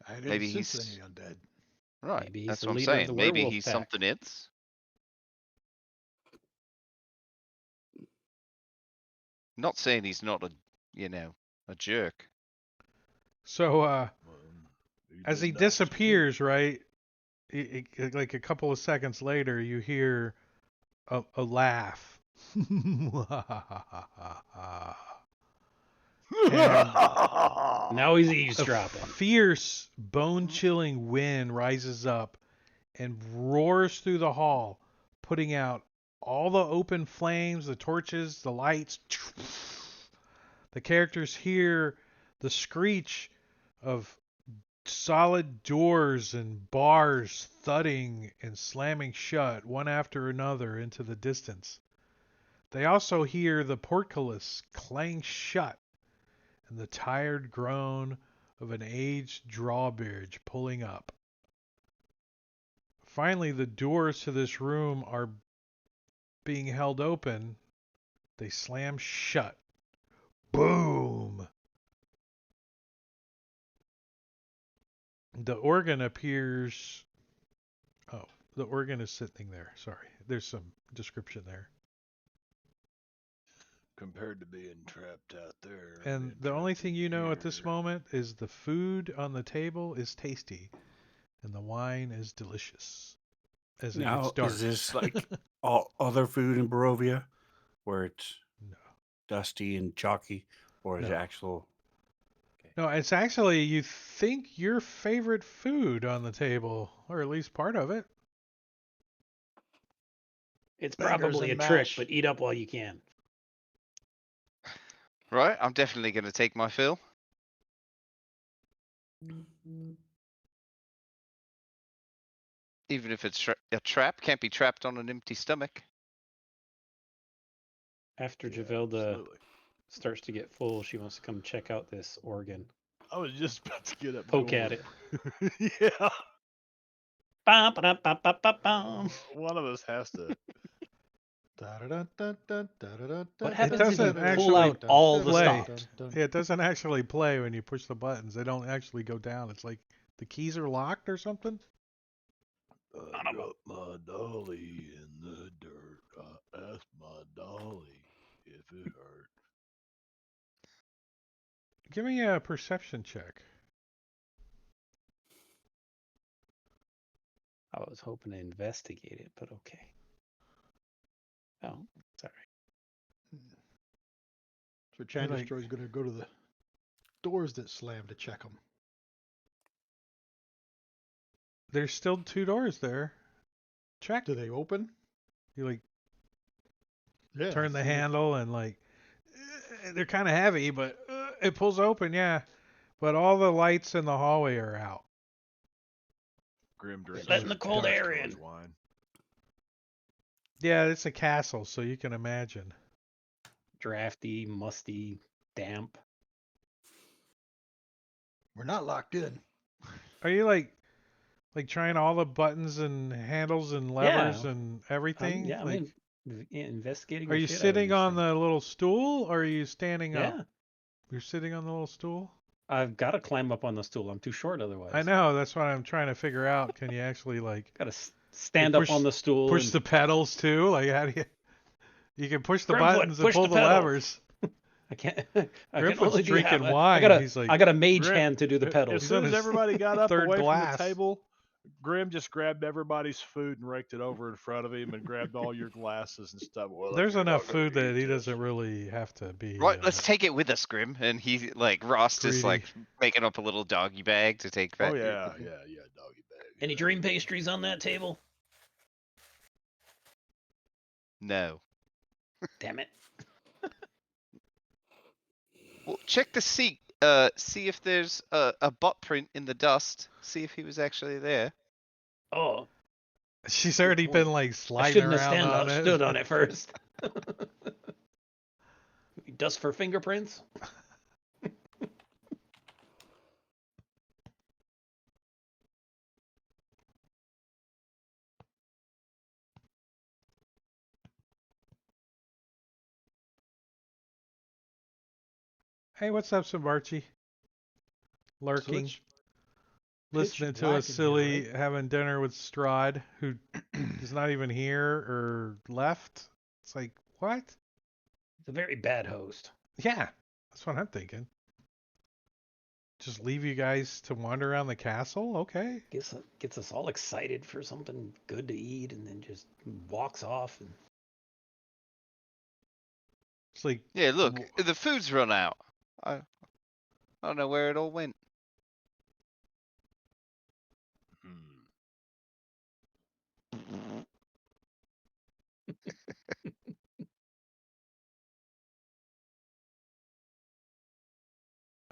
I didn't Maybe sense he's- any undead. Right. Maybe he's That's the what I'm leader of saying. the Maybe werewolf he's pack. something else. Not saying he's not a jerk. So, He's as been he nice to me. disappears, right, like a couple of seconds later, you hear a laugh. Now he's A eavesdropping. fierce, bone-chilling wind rises up and roars through the hall, putting out all the open flames, the torches, the lights. The characters hear the screech of solid doors and bars thudding and slamming shut one after another into the distance. They also hear the portcullis clang shut and the tired groan of an aged drawbridge pulling up. Finally, the doors to this room are being held open. They slam shut. Boom! the organ appears. Oh, the organ is sitting there. Sorry, there's some description there. Compared to being trapped out there. And being the only trapped thing in you know at this here. moment is the food on the table is tasty, and the wine is delicious. As it gets Now, dark. is this like all other food in Barovia, where it's No. dusty and chalky, or is it No. actual? No, it's actually you think your favorite food on the table, or at least part of it. It's Bangers probably a and trick, mash. but eat up while you can. Right, I'm definitely going to take my fill. Even if it's a trap, can't be trapped on an empty stomach. After Yeah, Javelda absolutely. starts to get full, she wants to come check out this organ. I was just about to get up and Poke go at over. it. Yeah. Bum, ba-dum, bum, bum, bum, bum. One of us has to. What It happens if you doesn't pull actually out all the play. stops? It doesn't actually play when you push the buttons. They don't actually go down. It's like the keys are locked or something. I dropped my dolly in the dirt. I asked my dolly if it hurt. Give me a perception check. I was hoping to investigate it, but okay. Oh, sorry. So Chan Like- Destroy's going to go to the doors that slam to check them. There's still 2 doors there. Check. Do they open? You like Yeah. turn the see it. handle and like they're kind of heavy, but it pulls open. Yeah, but all the lights in the hallway are out. Grim drinks. letting the Sir cold Jack air Destroy's in. Wine. Yeah, it's a castle, so you can imagine. Drafty, musty, damp. We're not locked in. Are you like trying all the buttons and handles and levers Yeah. and everything? Yeah, like, investigating are the you shit out of sitting these on things. the little stool or are you standing up? Yeah. You're sitting on the little stool? I've got to climb up on the stool. I'm too short otherwise. I know, that's what I'm trying to figure out. Can you actually like Got to stand up on the stool. push and the pedals too? Like how do you? You can push the Grimfoot, buttons and push pull the the pedal. levers. I can't. I Grimfoot's can only do drinking half. wine. I got a. He's like, I got a mage Grim- hand to do the pedals. As He's soon on as his everybody got up third away glass. from the table, Grim just grabbed everybody's food and raked it over in front of him and grabbed all your glasses and stuff. Well, There's you're enough not gonna food that eat he this. doesn't really have to be. Right, let's take it with us, Grim. And he, like, Rost is, greedy. like, making up a little doggy bag to take back. Oh yeah, doggy bag. Any yeah. dream pastries on that table? No. Damn it. Well, check the seat. See if there's a butt print in the dust. See if he was actually there. Oh, She's already point. been like I sliding shouldn't have around on it. stood on it first. Dust for fingerprints. Hey, what's up, Sambarchi? So Lurking, it's listening pitch to black us in here, silly right? having dinner with Strahd, who is not even here or left. It's like, what? It's a very bad host. Yeah, that's what I'm thinking. Just leave you guys to wander around the castle? Okay. Gets us all excited for something good to eat, and then just walks off. And It's like, Yeah, look, the food's run out. I don't know where it all went. Hmm.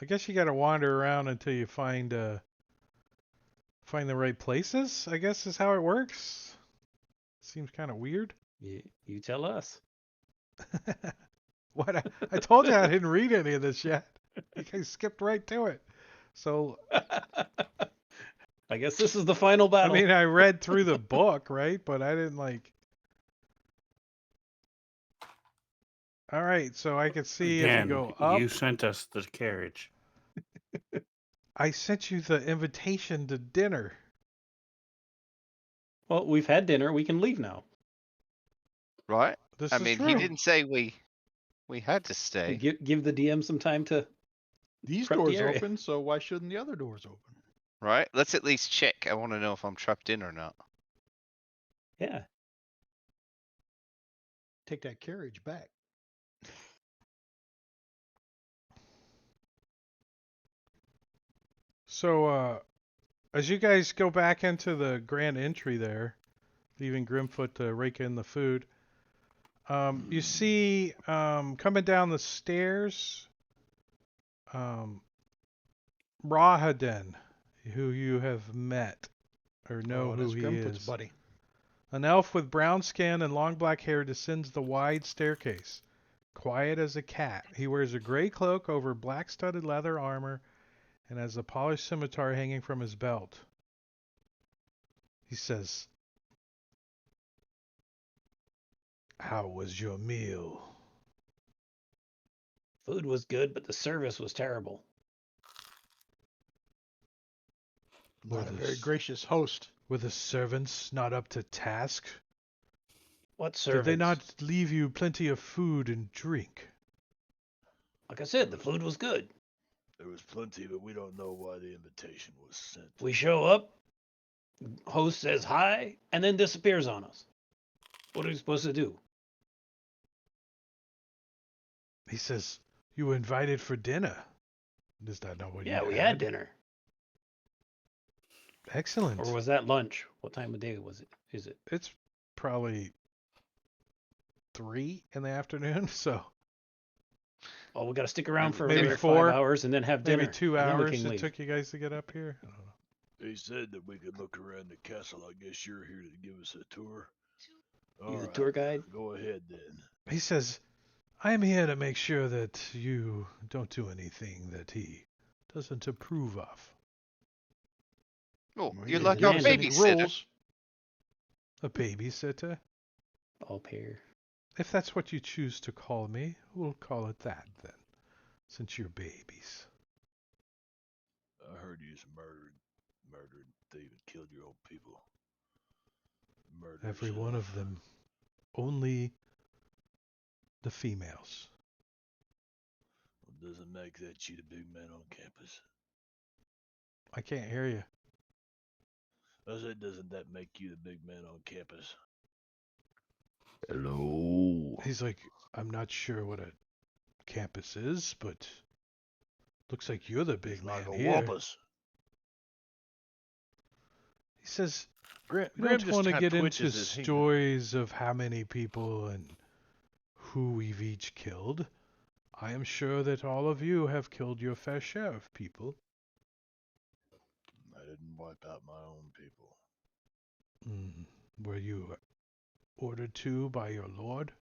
I guess you got to wander around until you find the right places. I guess is how it works. Seems kind of weird. you tell us. What? I told you I didn't read any of this yet. You guys skipped right to it. So, I guess this is the final I battle. mean, I read through the book, right? But I didn't like. All right, so I could see Again, if you go up. you sent us the carriage. I sent you the invitation to dinner. Well, we've had dinner. We can leave now. Right? This I is mean, he true. didn't say we had to stay. Give the DM some time to These prep the doors area. open, so why shouldn't the other doors open? Right? Let's at least check. I want to know if I'm trapped in or not. Yeah. Take that carriage back. So, as you guys go back into the grand entry there, leaving Grimfoot to rake in the food, you see coming down the stairs, Rahaden, who you have met or know Oh, who that's he Grimfoot's is. buddy. An elf with brown skin and long black hair descends the wide staircase, quiet as a cat. He wears a gray cloak over black studded leather armor and has a polished scimitar hanging from his belt. He says, "How was your meal?" Food was good, but the service was terrible. Not a very s- gracious host. Were the servants not up to task? What Did servants? they not leave you plenty of food and drink? Like I said, the food was good. There was plenty, but we don't know why the invitation was sent. We show up, host says hi, and then disappears on us. What are we supposed to do? He says, "You were invited for dinner." Is that not what Yeah, you we had dinner. Excellent. Or was that lunch? What time of day was it? Is it? It's probably 3 in the afternoon, so Oh, we got to stick around for Maybe another 4, 5 hours and then have dinner. maybe 2 and then we hours can it leave. took you guys to get up here. I don't know. He said that we could look around the castle. I guess you're here to give us a tour. He's a Alright, tour guide. Go ahead then. He says, "I'm here to make sure that you don't do anything that he doesn't approve of." Oh, Well, you're he like didn't our give us any babysitter. rules. A babysitter? All pair. If that's what you choose to call me, we'll call it that then, since you're babies. I heard you murdered, thieved, killed your own people. Murderers. Every one of them. Only the females. Well, doesn't make that you the big man on campus. I can't hear you. I said, doesn't that make you the big man on campus? Hello. He's like, "I'm not sure what a campus is, but looks like you're the big It's man like a here." wampus. He says, Grim "We don't just want to kinda get into twitches his hand. stories of how many people and who we've each killed. I am sure that all of you have killed your fair share of people." I didn't wipe out my own people. Were you ordered to by your lord?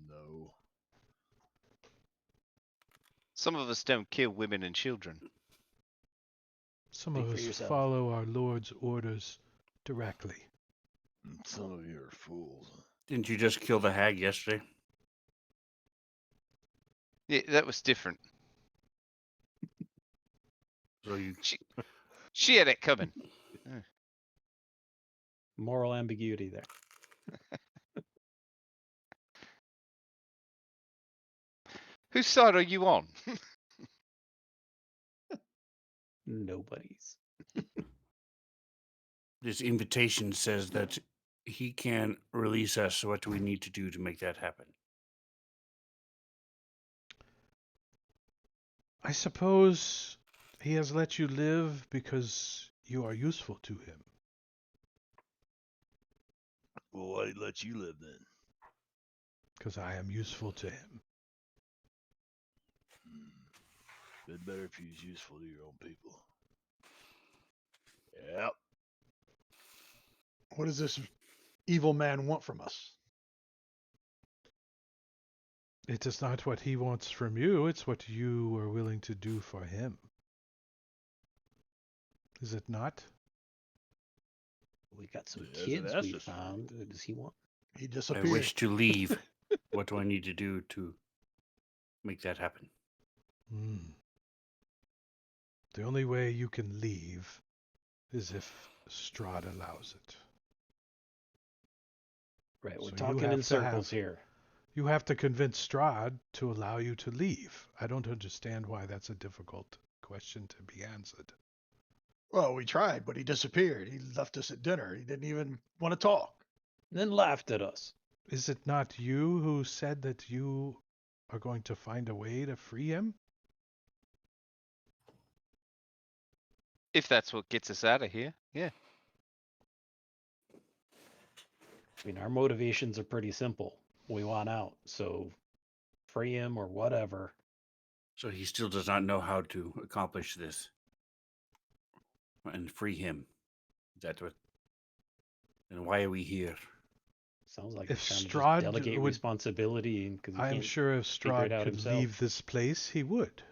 No. Some of us don't kill women and children. Some Speak of for us yourself. follow our lord's orders directly. Some of you are fools. Didn't you just kill the hag yesterday? Yeah, that was different. So you She had it coming. Moral ambiguity there. Whose side are you on? Nobody's. this invitation says that he can release us. So what do we need to do to make that happen? I suppose he has let you live because you are useful to him. Well, why'd he let you live then? Because I am useful to him. Been better if he was useful to your own people. Yep. What does this evil man want from us? It is not what he wants from you, it's what you are willing to do for him. Is it not? We got some He hasn't kids asked we us for found. Does he want? He I disappeared. wish to leave. What do I need to do to make that happen? The only way you can leave is if Strahd allows it. Right, we're So you talking have in to circles have- here. You have to convince Strahd to allow you to leave. I don't understand why that's a difficult question to be answered. Well, we tried, but he disappeared. He left us at dinner. He didn't even want to talk. Then laughed at us. Is it not you who said that you are going to find a way to free him? If that's what gets us out of here, yeah. I mean, our motivations are pretty simple. We want out, so free him or whatever. So he still does not know how to accomplish this and free him. Is that what? And why are we here? Sounds like If he's trying to Strahd just delegate would- responsibility because he I am can't. sure if figure it Strahd out could himself. leave this place, he would.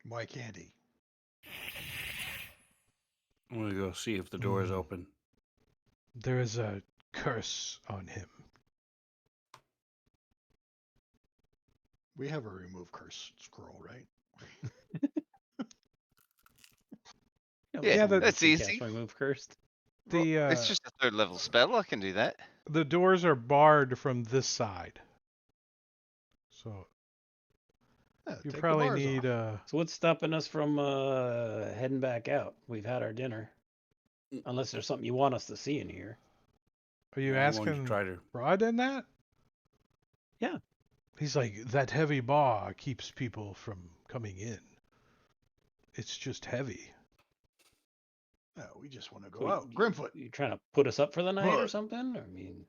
Why can't he? I'm gonna go see if the door is Hmm. open. There is a curse on him. We have a remove curse scroll, right? Yeah, the- that's easy. Cast remove cursed. The It's just a third level spell. I can do that. the doors are barred from this side, so Yeah, you take the probably bars need off. So what's stopping us from heading back out? We've had our dinner. Unless there's something you want us to see in here. Are you I'm going to asking try to. Rod in that? Yeah. He's like, that heavy bar keeps people from coming in. It's just heavy. No, we just want to go So out. Grimfoot. You trying to put us up for the night or What? something? I mean,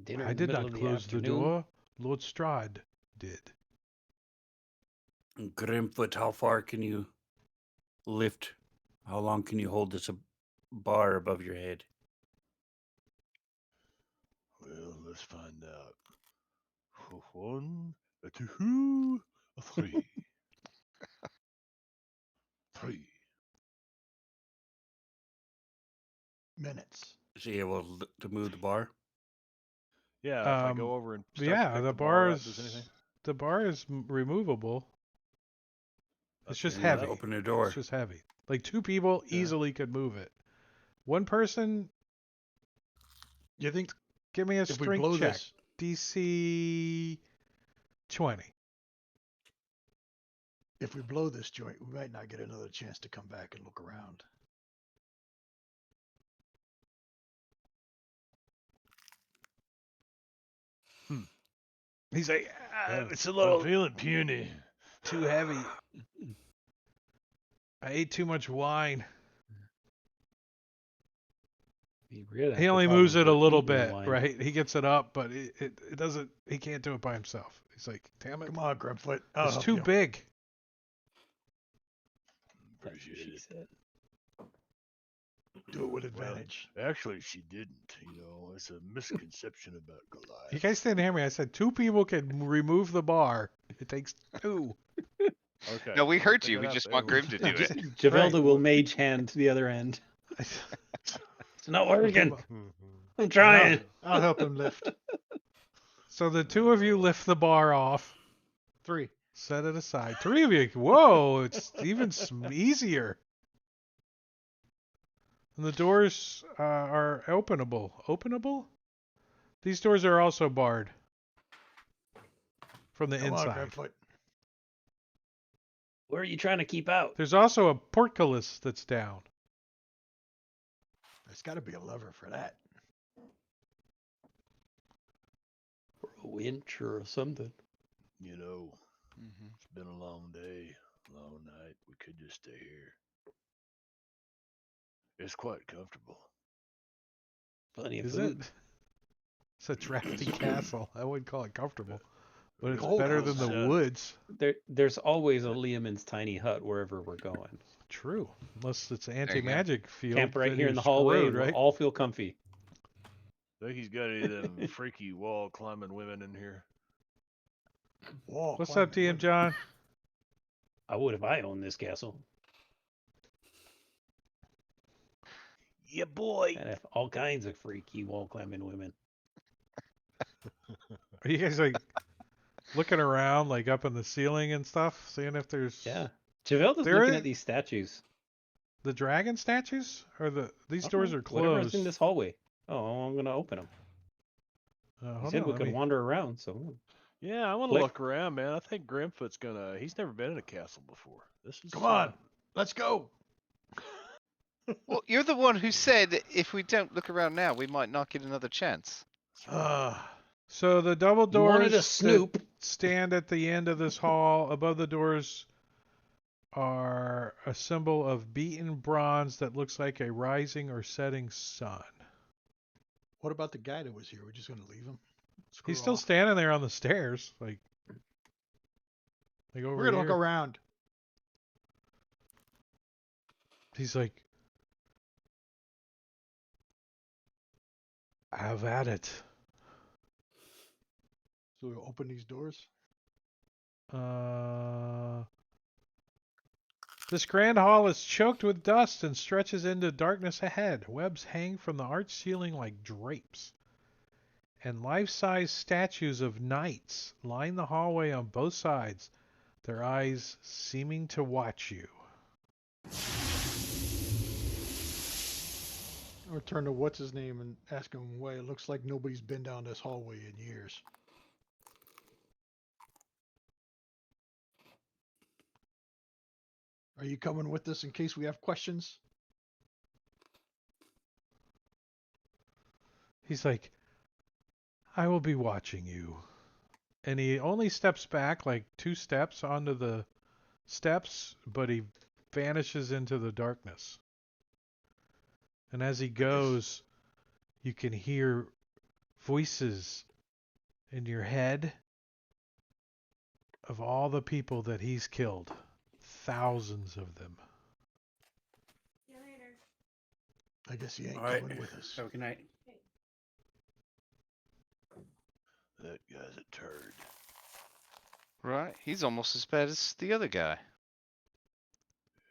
dinner I in the did middle not of the close the afternoon. door. Lord Strahd did. Grimfoot, how far can you lift? How long can you hold this bar above your head? Well, let's find out. 1, 2, 3. 3. Minutes. Is he able to move the bar? Yeah, if I go over and start to Yeah, pick the bar bar up, is does anything? the bar is removable. It's just Then you heavy. Open the door. It's just heavy. Like two people Yeah. easily could move it. One person, You think give me a if we strength blow check. this, DC 20. if we blow this joint, we might not get another chance to come back and look around. He's like, it's a I'm little feeling puny. too heavy. I ate too much wine. He only moves it a little bit, right? He gets it up, but it doesn't. He can't do it by himself. He's like, damn it, Come on, Grimfoot. I'll it's help too you. big. That's what she Appreciate it. said. Do it with Well, advantage. actually, she didn't. It's a misconception about Goliath. You guys didn't hear me. I said two people can remove the bar. It takes two. Okay. No, we well, heard pick you. it We up, just want everyone. Grim to do it. Javelda Right. will mage hand to the other end. It's not working. Mhm. I'm trying. I'll help him lift. So the two of you lift the bar off, 3. set it aside. Three of you. Whoa, it's even easier. And the doors are openable. Openable? These doors are also barred from the Come on, inside. Grimfoot. Where are you trying to keep out? There's also a portcullis that's down. There's got to be a lever for that. Or a winch or something. It's been a long day, long night. We could just stay here. It's quite comfortable. Plenty of Is food. it? It's a drafty castle. I wouldn't call it comfortable, but it's Cold better house. than the Yeah. woods. There's always a Liamon's tiny hut wherever we're going. True, unless it's you go. anti-magic field. Camp right then here in you're the hallway screwed, and we'll right? all feel comfy. Think he's got any of them freaky wall climbing women in here? Wall What's up, climbing TM John? I would if I owned this castle. Yeah, boy. I'd have all kinds of freaky wall climbing women. Are you guys like looking around, like up in the ceiling and stuff, seeing if there's Yeah. Javelda's there looking is at these statues. the dragon statues? Or these I don't doors know. are Whatever's in closed? this hallway. Oh, I'm gonna open them. You Hold said on, we let could me. wander around, so Yeah, I want to click. look around, man. I think Grimfoot's gonna. He's never been in a castle before. This is. Come on, let's go. Well, you're the one who said if we don't look around now, we might not get another chance. So the double You wanted to doors that snoop. stand at the end of this hall, above the doors, are a symbol of beaten bronze that looks like a rising or setting sun. What about the guy that was here? We're just gonna leave him. Screw He's still off. standing there on the stairs, like over We're gonna look here. around. He's like, have at it. So we open these doors. This grand hall is choked with dust and stretches into darkness ahead. Webs hang from the arched ceiling like drapes. And life-size statues of knights line the hallway on both sides, their eyes seeming to watch you. Or turn to what's his name and ask him why it looks like nobody's been down this hallway in years. Are you coming with us in case we have questions? He's like, I will be watching you. And he only steps back like 2 steps onto the steps, but he vanishes into the darkness. And as he goes, you can hear voices in your head of all the people that he's killed. Thousands of them. See you later. I guess he ain't All right. coming with us. Have a good night. That guy's a turd. Right? He's almost as bad as the other guy.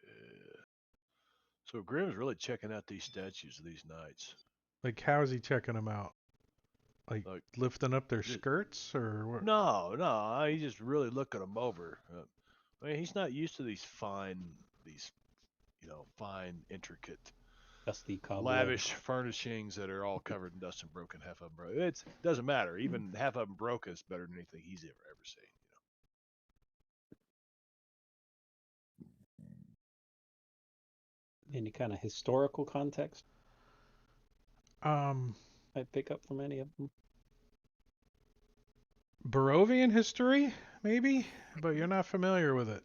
Yeah. So Grim's really checking out these statues of these knights. Like, how is he checking them out? Like lifting up their just- skirts or what? No, he's just really looking them over. I mean, he's not used to these fine, intricate, Dusty cobweb. lavish furnishings that are all covered in dust and broken. Half of them broken. It doesn't matter. Even half of them broken is better than anything he's ever seen. Any kind of historical context Um, I pick up from any of them? Barovian history, maybe? But you're not familiar with it.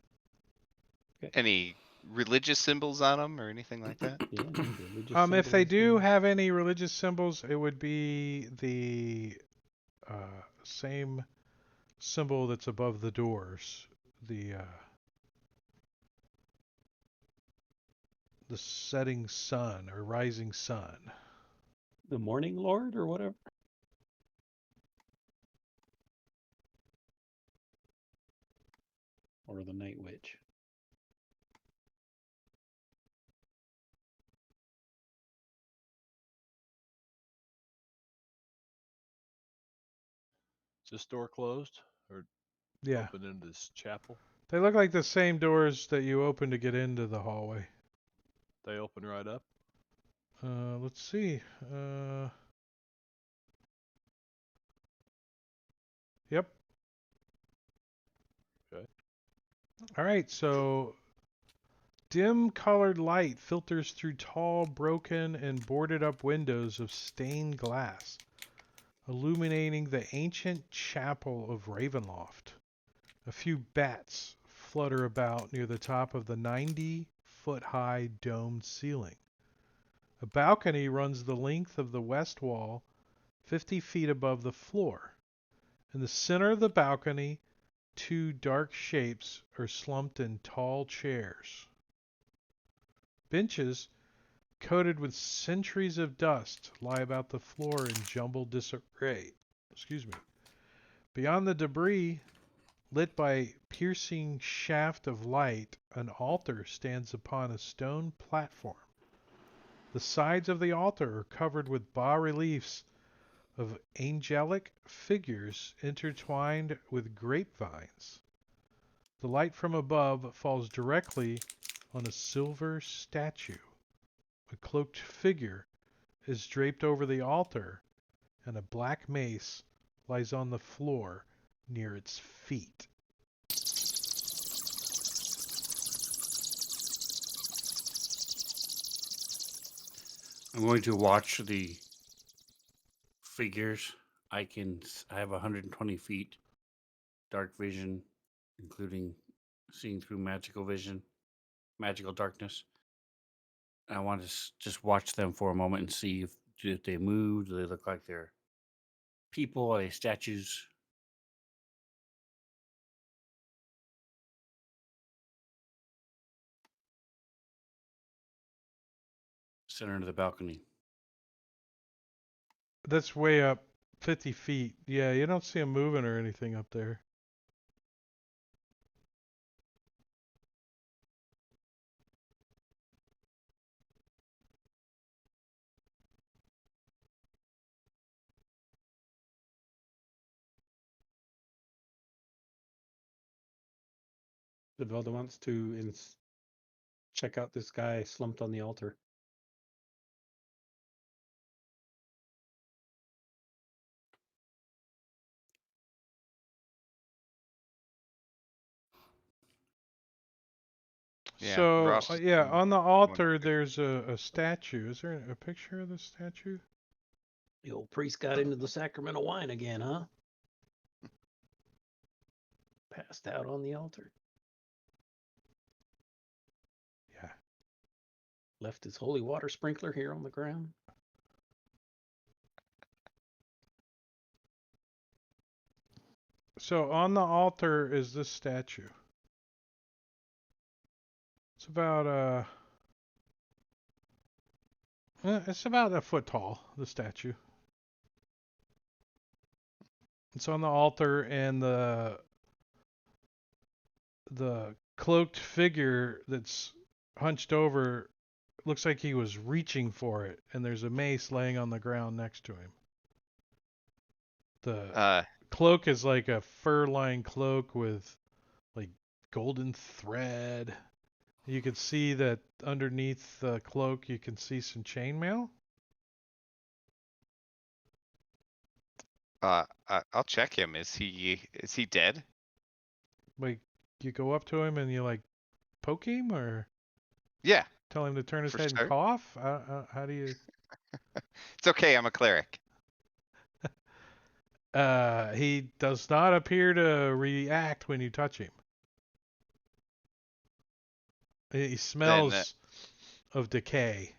Any religious symbols on them or anything like that? Yeah. religious If they symbols do and- have any religious symbols, it would be the same symbol that's above the doors. The setting sun or rising sun. the Morning Lord or whatever. Or the Night Witch. Is this door closed or Yeah. open into this chapel? They look like the same doors that you open to get into the hallway. They open right up. Let's see. Yep. Okay. All right, so dim colored light filters through tall, broken, and boarded up windows of stained glass, illuminating the ancient chapel of Ravenloft. A few bats flutter about near the top of the 90-foot-high domed ceiling. A balcony runs the length of the west wall, 50 feet above the floor. In the center of the balcony, 2 dark shapes are slumped in tall chairs. Benches, coated with centuries of dust, lie about the floor in jumbled disarray. Beyond the debris, lit by piercing shaft of light, an altar stands upon a stone platform. The sides of the altar are covered with bas-reliefs of angelic figures intertwined with grapevines. The light from above falls directly on a silver statue. A cloaked figure is draped over the altar, and a black mace lies on the floor near its feet. I'm going to watch the figures. I have 120 feet dark vision, including seeing through magical darkness. I want to just watch them for a moment and see if they move. Do they look like they're people? Are they statues? Center of the balcony. That's way up 50 feet. Yeah, you don't see him moving or anything up there. Develda wants to check out this guy slumped on the altar. Yeah, So, Ross is yeah, doing on the one. altar there's a statue. Is there a picture of the statue? The old priest got into the sacrament of wine again, huh? Passed out on the altar. Yeah. Left his holy water sprinkler here on the ground. So on the altar is this statue. It's about a foot tall, the statue. It's on the altar, and the cloaked figure that's hunched over looks like he was reaching for it, and there's a mace laying on the ground next to him. The cloak is like a fur-lined cloak with like golden thread. You can see that underneath the cloak you can see some chainmail. I'll check him. Is he dead? Like, you go up to him and you like poke him or Yeah, tell him to turn his for head and sure. cough? How do you? It's okay. I'm a cleric. He does not appear to react when you touch him. He Then smells of decay.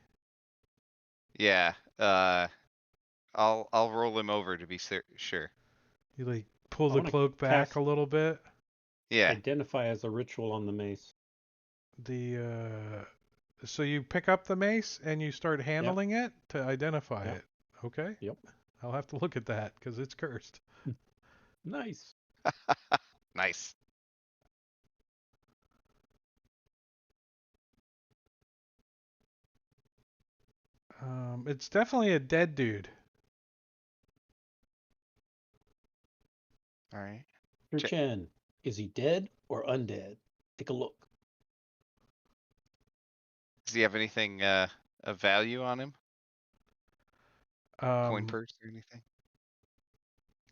yeah, I'll roll him over to be sure. You like pull I the wanna cloak back cast- a little bit. Yeah. Identify as a ritual on the mace. So you pick up the mace and you start handling it to identify Yep. it. Okay. Yep. I'll have to look at that because it's cursed. Nice. Nice. It's definitely a dead dude. All right. Your Chen, is he dead or undead? Take a look. Does he have anything of value on him? Coin purse or anything?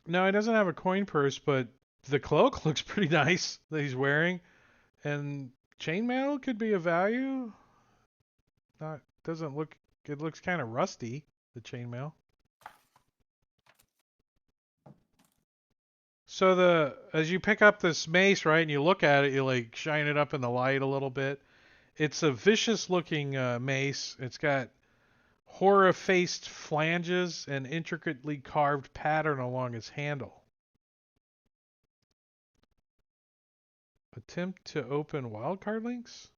No, he doesn't have a coin purse, but the cloak looks pretty nice that he's wearing, and chainmail could be of value. Not doesn't look. It looks kind of rusty. The chainmail. So as you pick up this mace, right, and you look at it, you like shine it up in the light a little bit. It's a vicious looking mace. It's got horror-faced flanges and intricately carved pattern along its handle. Attempt to open wildcard links?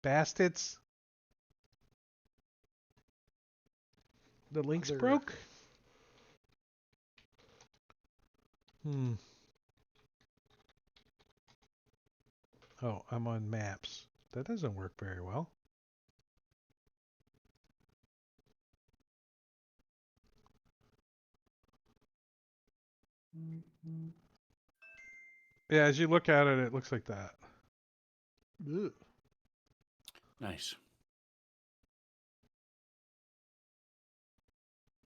Bastards. The links Other- broke? Oh, I'm on maps. That doesn't work very well. Yeah, as you look at it, it looks like that. Ugh. Nice.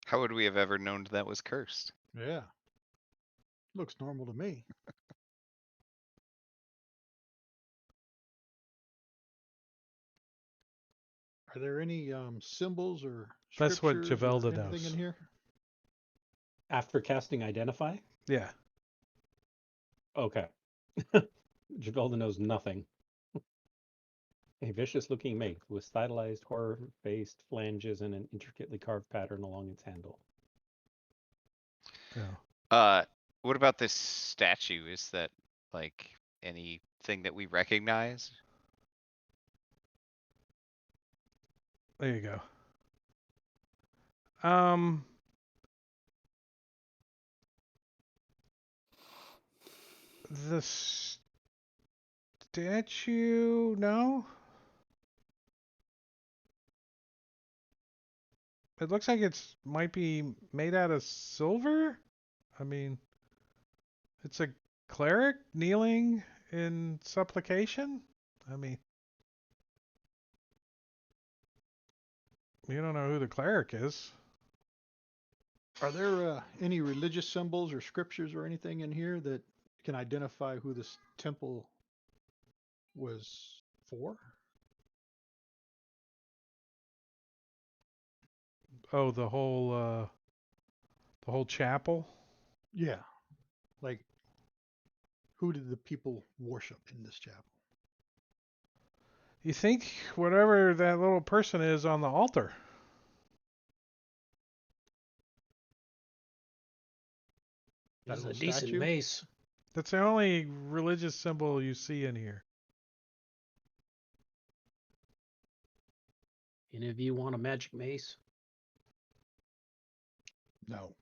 How would we have ever known that was cursed? Yeah. Looks normal to me. Are there any symbols or That's what scriptures or Javelda anything knows. in here? After casting Identify? Yeah. Okay. Javelda knows nothing. A vicious-looking mate with stylized, horror-faced flanges and an intricately carved pattern along its handle. Yeah. What about this statue? Is that like anything that we recognize? There you go. Um. The statue, no. It looks like it's might be made out of silver. I mean, it's a cleric kneeling in supplication. I mean, you don't know who the cleric is. Are there any religious symbols or scriptures or anything in here that can identify who this temple was for? Oh, the whole chapel. Yeah. Like, who did the people worship in this chapel? You think whatever that little person is on the altar. That This is a little decent statue? mace. That's the only religious symbol you see in here. Any of you want a magic mace? No.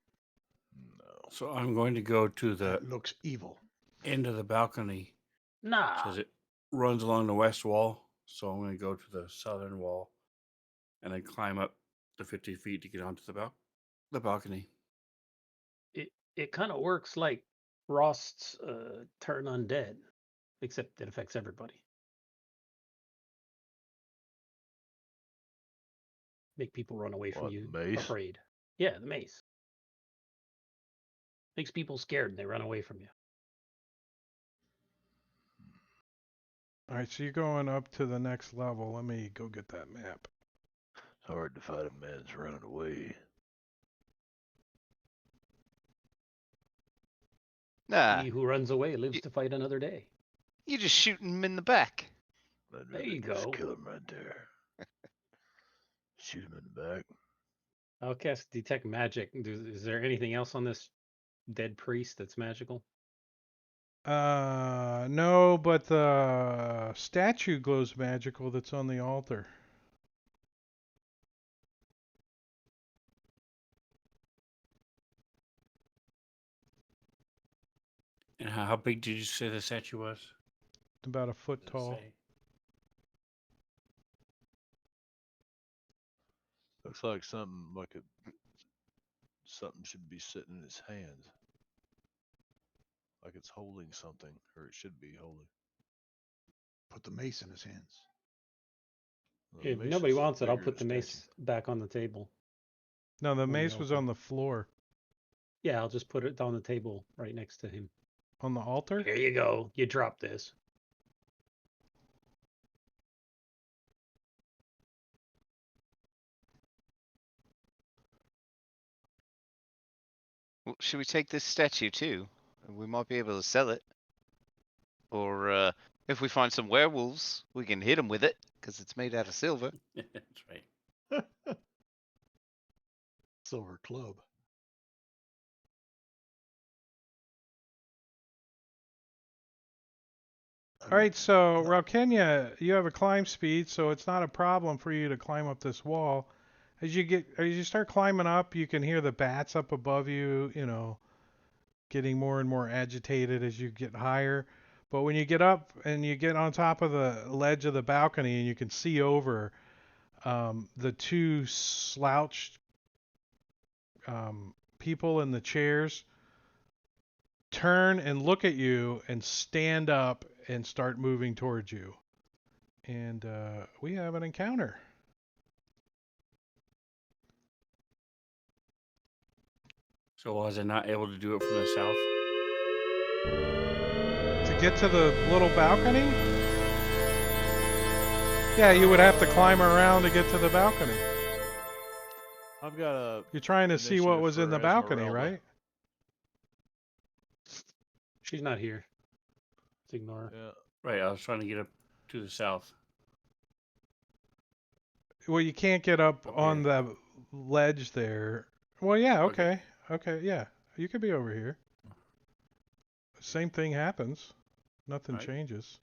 No. So I'm going to go to the That looks evil. end of the balcony. Nah. Says it runs along the west wall. So I'm going to go to the southern wall and then climb up the 50 feet to get onto the balcony. It kind of works like Frost's turn undead, except it affects everybody. Make people run away from What, you, the mace? afraid. Yeah, the mace. Makes people scared and they run away from you. All right, so you're going up to the next level. Let me go get that map. It's hard to fight a man that's running away. Nah, He who runs away lives to fight another day. you just shoot him in the back. I'd There rather you just go. kill him right there. Shoot him in the back. I'll cast Detect Magic. Is there anything else on this dead priest that's magical? No, but the statue glows magical that's on the altar. And how big did you say the statue was? It's about a foot Does it tall. say? Looks like something should be sitting in his hands. Like it's holding something, or it should be holding. Put the mace in his hands. The If mace nobody is wants it, I'll bigger put the than mace back on the table. No, the On the mace was altar. on the floor. Yeah, I'll just put it on the table right next to him. On the altar? Here you go. You drop this. Well, should we take this statue too? We might be able to sell it. Or if we find some werewolves, we can hit them with it because it's made out of silver. That's right. Silver club. All right, so Ralkenia, you have a climb speed, so it's not a problem for you to climb up this wall. As you start climbing up, you can hear the bats up above you, getting more and more agitated as you get higher. But when you get up and you get on top of the ledge of the balcony and you can see over, the two slouched people in the chairs turn and look at you and stand up and start moving towards you. And we have an encounter. So was I not able to do it from the south? To get to the little balcony? Yeah, you would have to climb around to get to the balcony. I've got a. You're trying to see what initiative was in for the balcony, Esmeralda. right? She's not here. Let's ignore her. Yeah. Right, I was trying to get up to the south. Well, you can't get up Up on here. the ledge there. Well, yeah, Okay. okay, yeah. You could be over here. Same thing happens. Nothing Right. changes.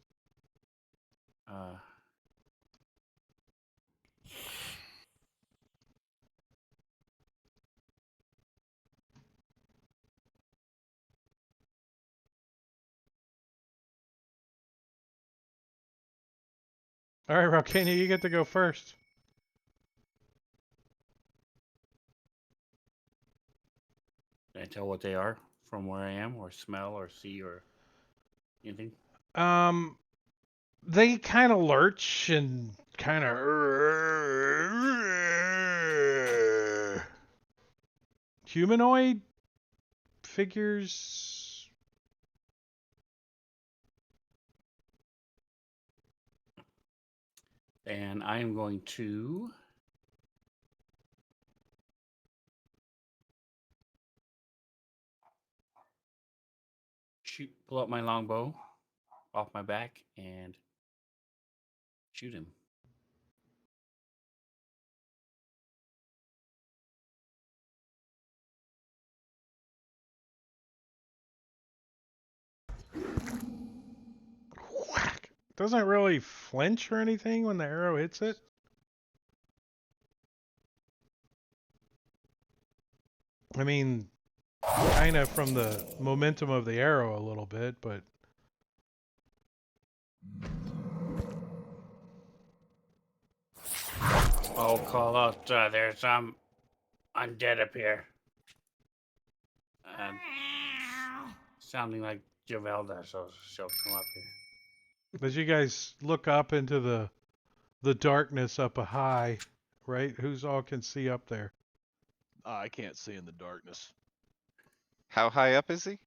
All right, Ralkania, you get to go first. Can I tell what they are from where I am, or smell, or see, or anything? They kind of lurch and kind of humanoid figures. And I am going to pull out my longbow off my back and shoot him. Whack. Doesn't really flinch or anything when the arrow hits it. I mean, kind of from the momentum of the arrow a little bit, but I'll call out, there's some undead up here. Sounding like Javelda, so she'll come up here. as you guys look up into the darkness up high, right? Who's all can see up there? I can't see in the darkness. How high up is he?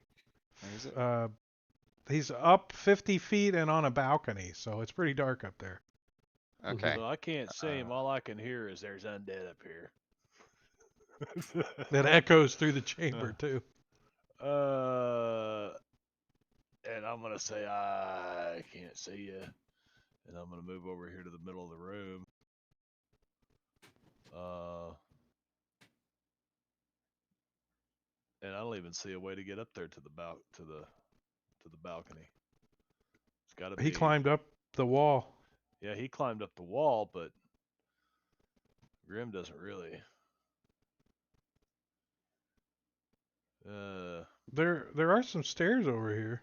Where is it? He's up 50 feet and on a balcony, so it's pretty dark up there. Okay. So I can't see him. All I can hear is there's undead up here. That echoes through the chamber too. And I'm gonna say I can't see you, and I'm gonna move over here to the middle of the room. And I don't even see a way to get up there to the balcony. It's got to be. He climbed up the wall. Yeah, he climbed up the wall, but Grim doesn't really. There are some stairs over here.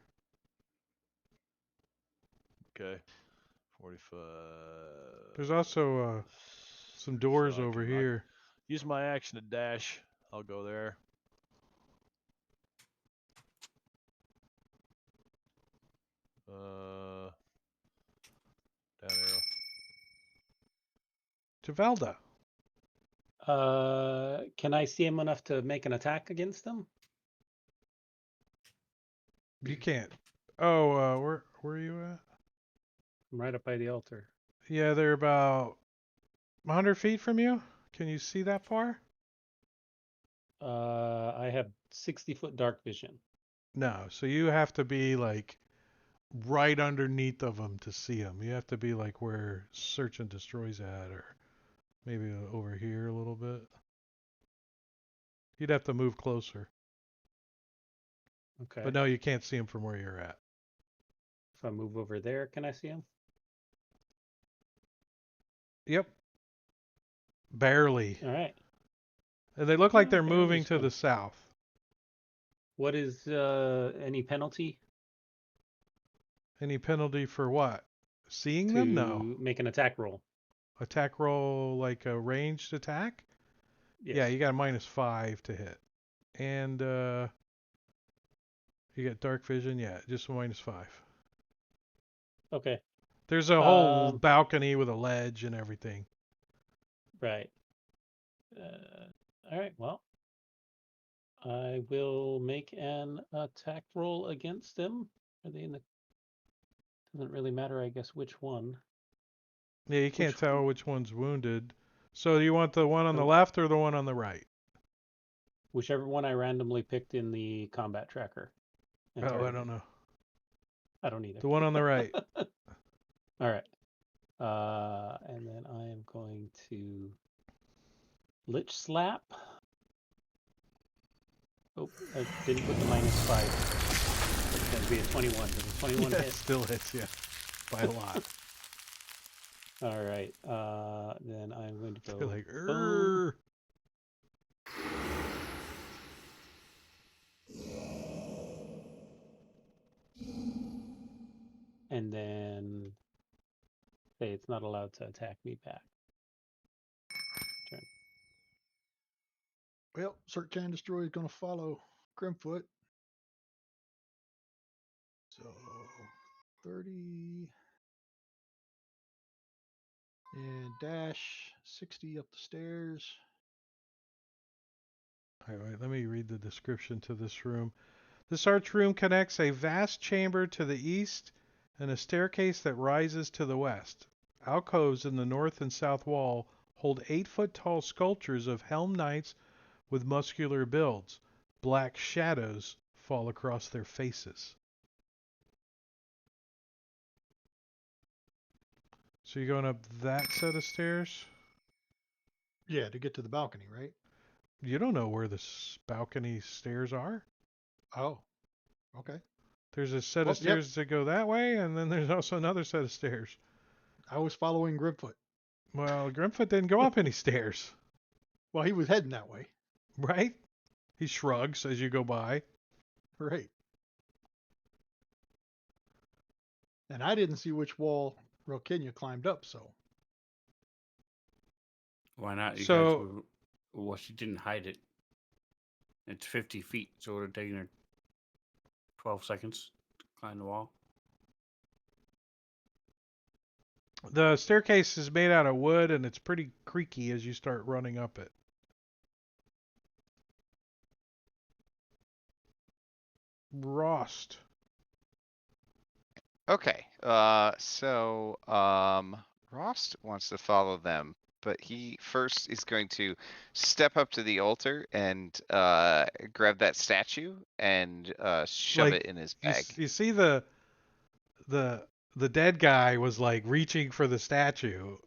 Okay. 45. There's also some doors So I over can here. use my action to dash. I'll go there. Down arrow. Javelda. Can I see him enough to make an attack against them? You can't. Oh, where are you at? I'm right up by the altar. Yeah, they're about 100 feet from you. Can you see that far? I have 60-foot dark vision. No, so you have to be like right underneath of them to see them. You have to be like where Search and Destroy's at, or maybe over here a little bit. You'd have to move closer. Okay. But no, you can't see them from where you're at. If I move over there, can I see him? Yep. Barely. All right. And they look like they're barely moving to so. the south. What is any penalty Any penalty for what? Seeing to them? No. make an attack roll? Attack roll like a ranged attack? Yes. Yeah, you got a -5 to hit. And You get dark vision, yeah, just -5. Okay. There's a whole Um, balcony with a ledge and everything. Right. All right. Well, I will make an attack roll against them. Are they in the? Doesn't really matter, I guess, which one. Yeah, you can't Which tell which one's wounded. So you want the one on the So- left or the one on the right? Whichever one I randomly picked in the combat tracker. and Oh, I targeted. don't know. I don't either. The one on the right. All right. And then I am going to Lich Slap. Oh, I didn't put the -5. It's going to be a 21. Does a 21 Yeah, it hit? still hits you by a lot. All right. Then I'm going to They're go like, boom. "Urgh." And then say it's not allowed to attack me back. Turn. Well, Search and Destroy is going to follow Grimfoot. So 30 and dash 60 up the stairs. All right, let me read the description to this room. This arch room connects a vast chamber to the east and a staircase that rises to the west. Alcoves in the north and south wall hold 8-foot tall sculptures of helm knights with muscular builds. Black shadows fall across their faces. So you're going up that set of stairs? Yeah, to get to the balcony, right? You don't know where the balcony stairs are? Oh, okay. There's a set Well, of stairs that go that way, and then there's also another set of stairs. I was following Grimfoot. Well, Grimfoot didn't go up any stairs, Well, he was heading that way. right? He shrugs as you go by. Right. And I didn't see which wall Rokenya climbed up, so. Why not? You guys So, were. Well, she didn't hide it. It's 50 feet, so it would have taken her 12 seconds to climb the wall. the staircase is made out of wood and it's pretty creaky as you start running up it. Rost. Okay. Rost wants to follow them, but he first is going to step up to the altar and grab that statue and shove Like, it in his You, bag. you see the the dead guy was like reaching for the statue,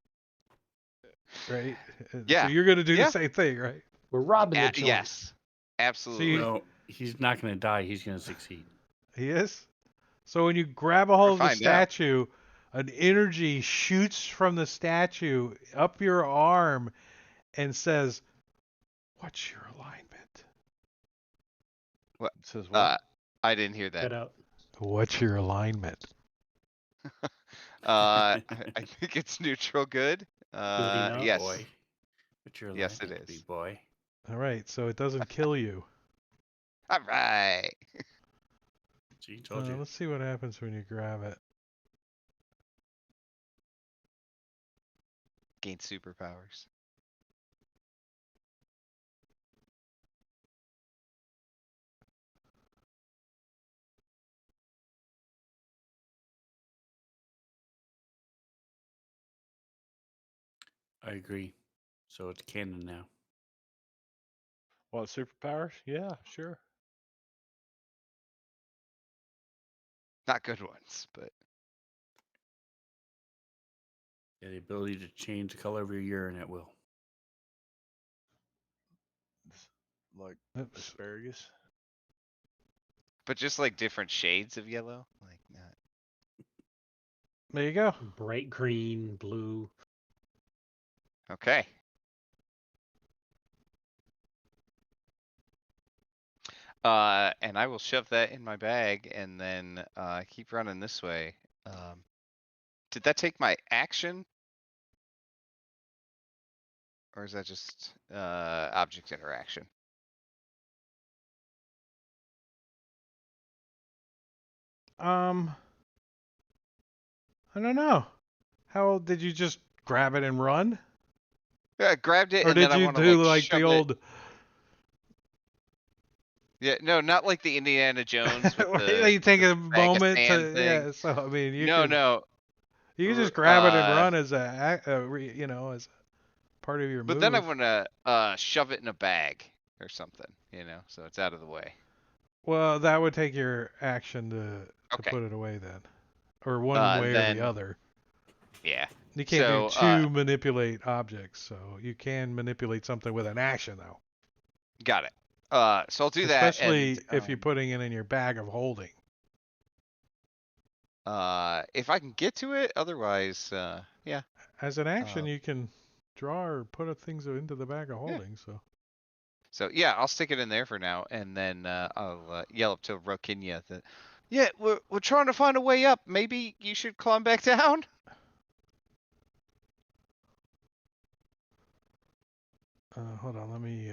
right? So Yeah. you're gonna do Yeah. the same thing, right? We're robbing the joint. Yes. Absolutely. No, he's not going to die. He's going to succeed. He is. So when you grab a We'll hold of the find out. statue, an energy shoots from the statue up your arm and says, "What's your alignment?" What? It says what? I didn't hear that. Cut out. What's your alignment? I think it's neutral good. Good enough. Yes. Boy. But you're Yes, it alignment, is. big boy. All right, so it doesn't kill you. All right. See, told you. Let's see what happens when you grab it. Gain superpowers. I agree. So it's canon now. What, superpowers? Yeah, sure. Not good ones, but Yeah, the ability to change the color of your urine at will. Like Oops. asparagus. just like different shades of yellow. Like not. There you go. Bright green, blue. Okay. And I will shove that in my bag and then keep running this way. Did that take my action? Or is that just object interaction? I don't know. How did you just grab it and run? Yeah, I grabbed it Or and then did I you want to do like like the shove it. old Yeah, no, not like the Indiana Jones with you take a bag of moment sand to thing. yeah, so I mean No, no. you could r- just grab it and run as as part of your But then I move. want to shove it in a bag or something, so it's out of the way. Well, that would take your action to Okay. put it away then. Or one way or the Then other. yeah. You can't do So two manipulate objects, so you can manipulate something with an action though. got it. So I'll do that, and Especially if you're putting it in your bag of holding. if I can get to it, otherwise, yeah. As an action, Um, you can draw or put things into the bag of Yeah. holding. So So yeah, I'll stick it in there for now, and then I'll yell up to Rokinya that, yeah, we're trying to find a way up. Maybe you should climb back down. hold on, let me.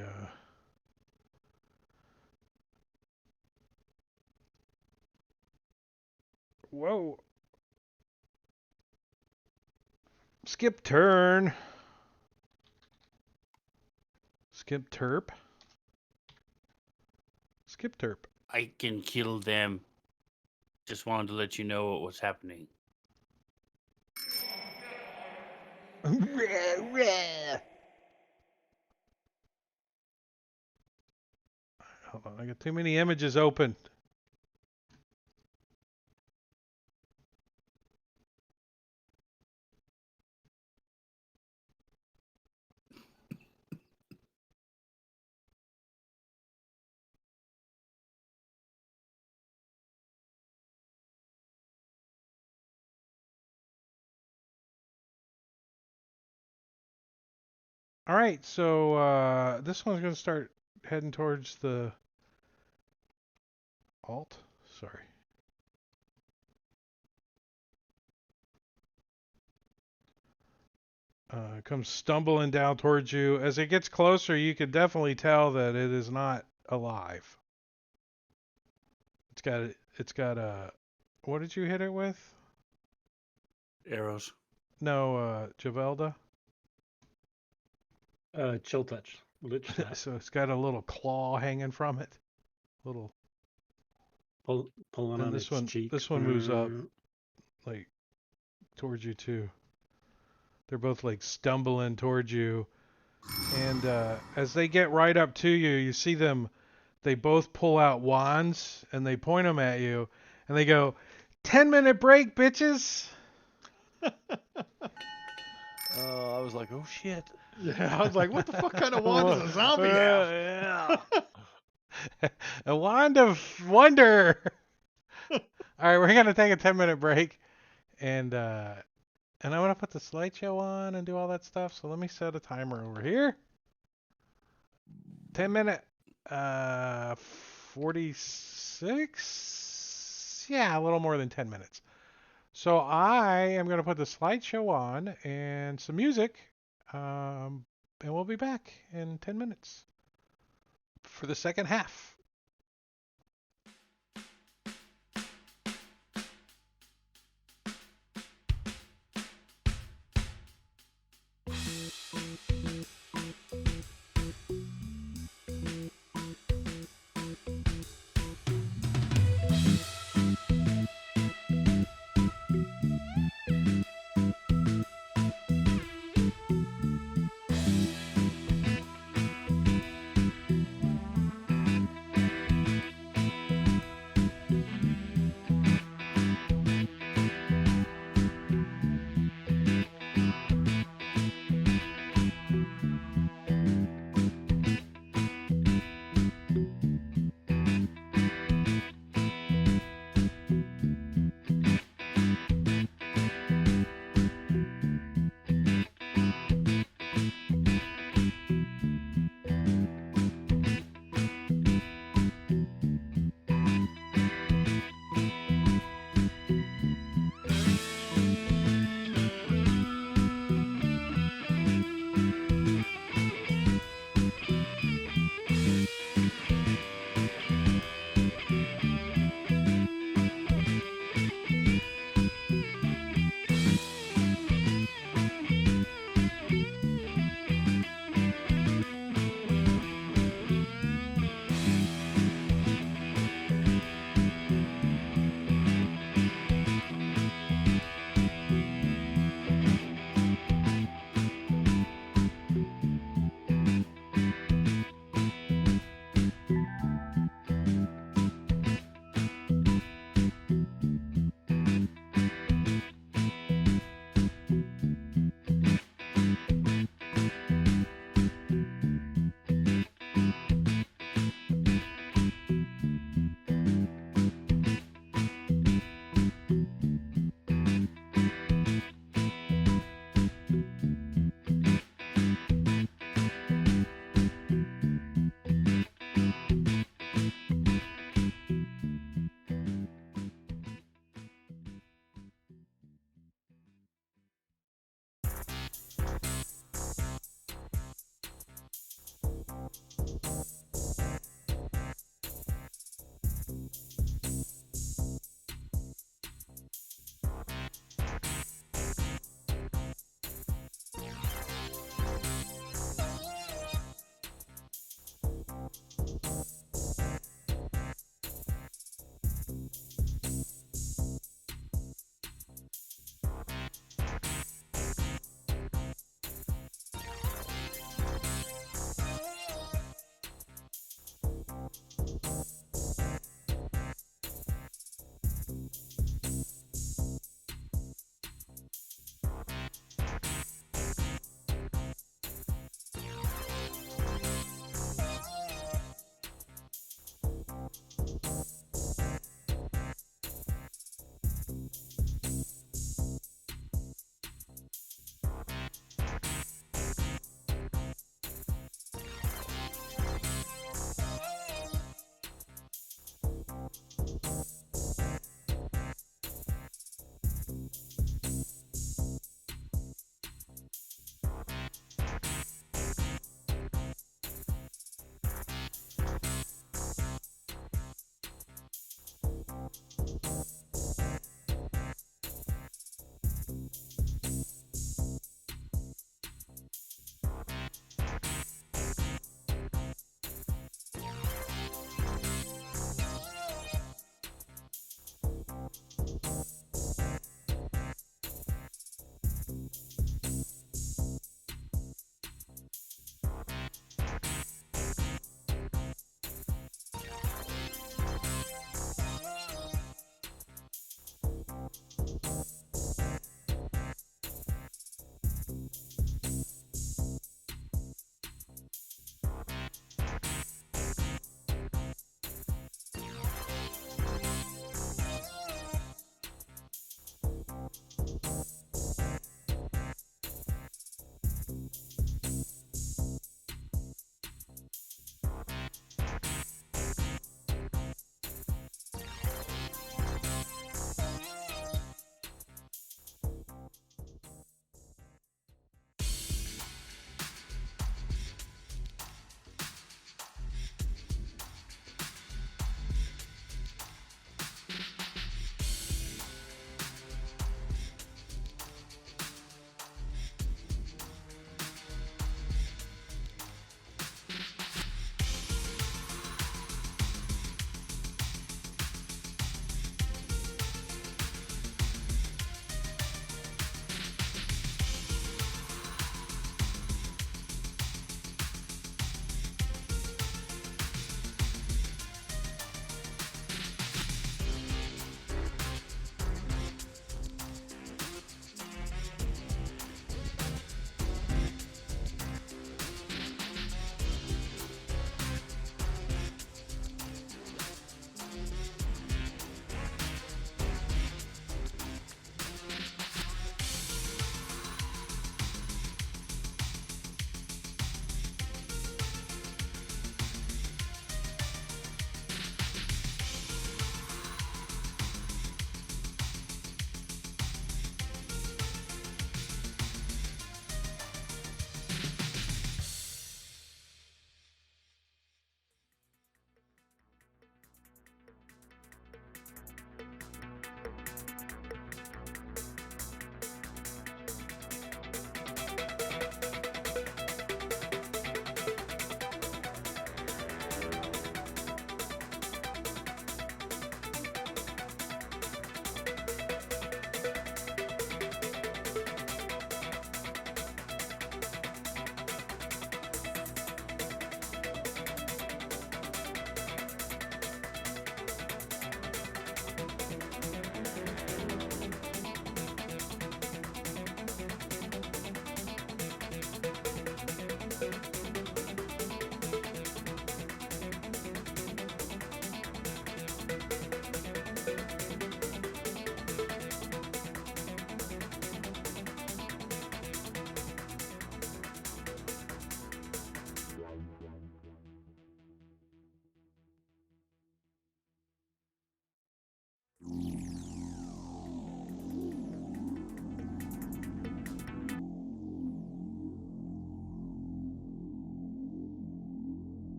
Whoa! Skip turn. Skip terp. Skip terp. I can kill them. Just wanted to let you know what was happening. Hold on, I got too many images open. All right, so this one's going to start heading towards the alt. Sorry. Comes stumbling down towards you. As it gets closer, you can definitely tell that it is not alive. It's got a. What did you hit it with? Arrows. No, Javelda. Chill touch. Lich tap. So it's got a little claw hanging from it. Little. Pulling Then on this its one, cheek. this one moves up, like, towards you too. They're both like stumbling towards you, and as they get right up to you, you see them. They both pull out wands and they point them at you, and they go, "10-minute break, bitches." I was like, oh shit. Yeah, I was like, what the fuck kind of wand does a zombie have? Yeah. A wand of wonder. All right, we're gonna take a 10-minute break, and I'm gonna put the slideshow on and do all that stuff. So let me set a timer over here. 10-minute, 46. Yeah, a little more than 10 minutes. So I am gonna put the slideshow on and some music, and we'll be back in 10 minutes for the second half.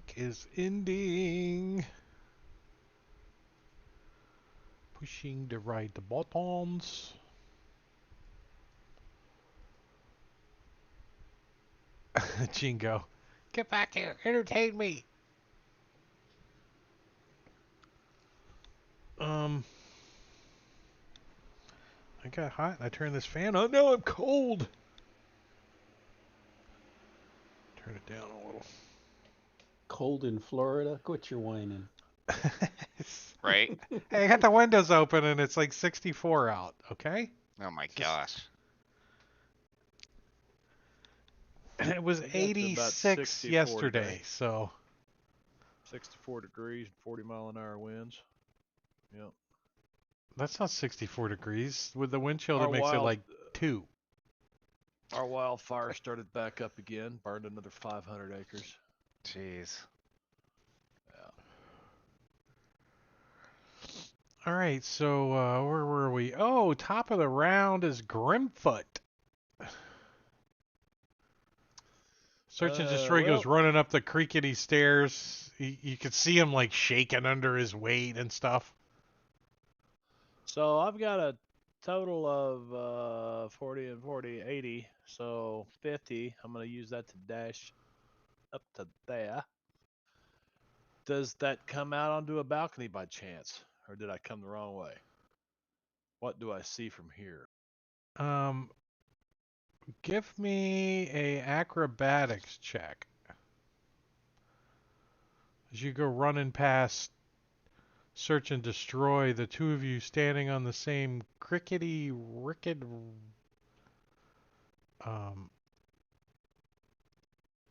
week is ending. Pushing the right buttons. Jingo. Get back here. Entertain me. I got hot and I turned this fan on. No, I'm cold. Turn it down a little. Cold in Florida. Quit your whining. Right? Hey, I got the windows open and it's like 64 out, okay? Oh my gosh. And it was We got to about 86 64 yesterday, today. so 64 degrees, 40-mile-an-hour winds. Yep. that's not 64 degrees. With the wind chill, Our that makes it wild- like 2. Our wildfire started back up again, burned another 500 acres. Jeez. Yeah. All right, so where were we? Oh, top of the round is Grimfoot. Search and Destroy goes well- running up the creaky stairs. You could see him like shaking under his weight and stuff. So I've got a total of 40 and 40, 80. So 50. I'm going to use that to dash up to there. Does that come out onto a balcony by chance? Or did I come the wrong way? What do I see from here? Give me a acrobatics check. As you go running past Search and Destroy, the two of you standing on the same crickety rickety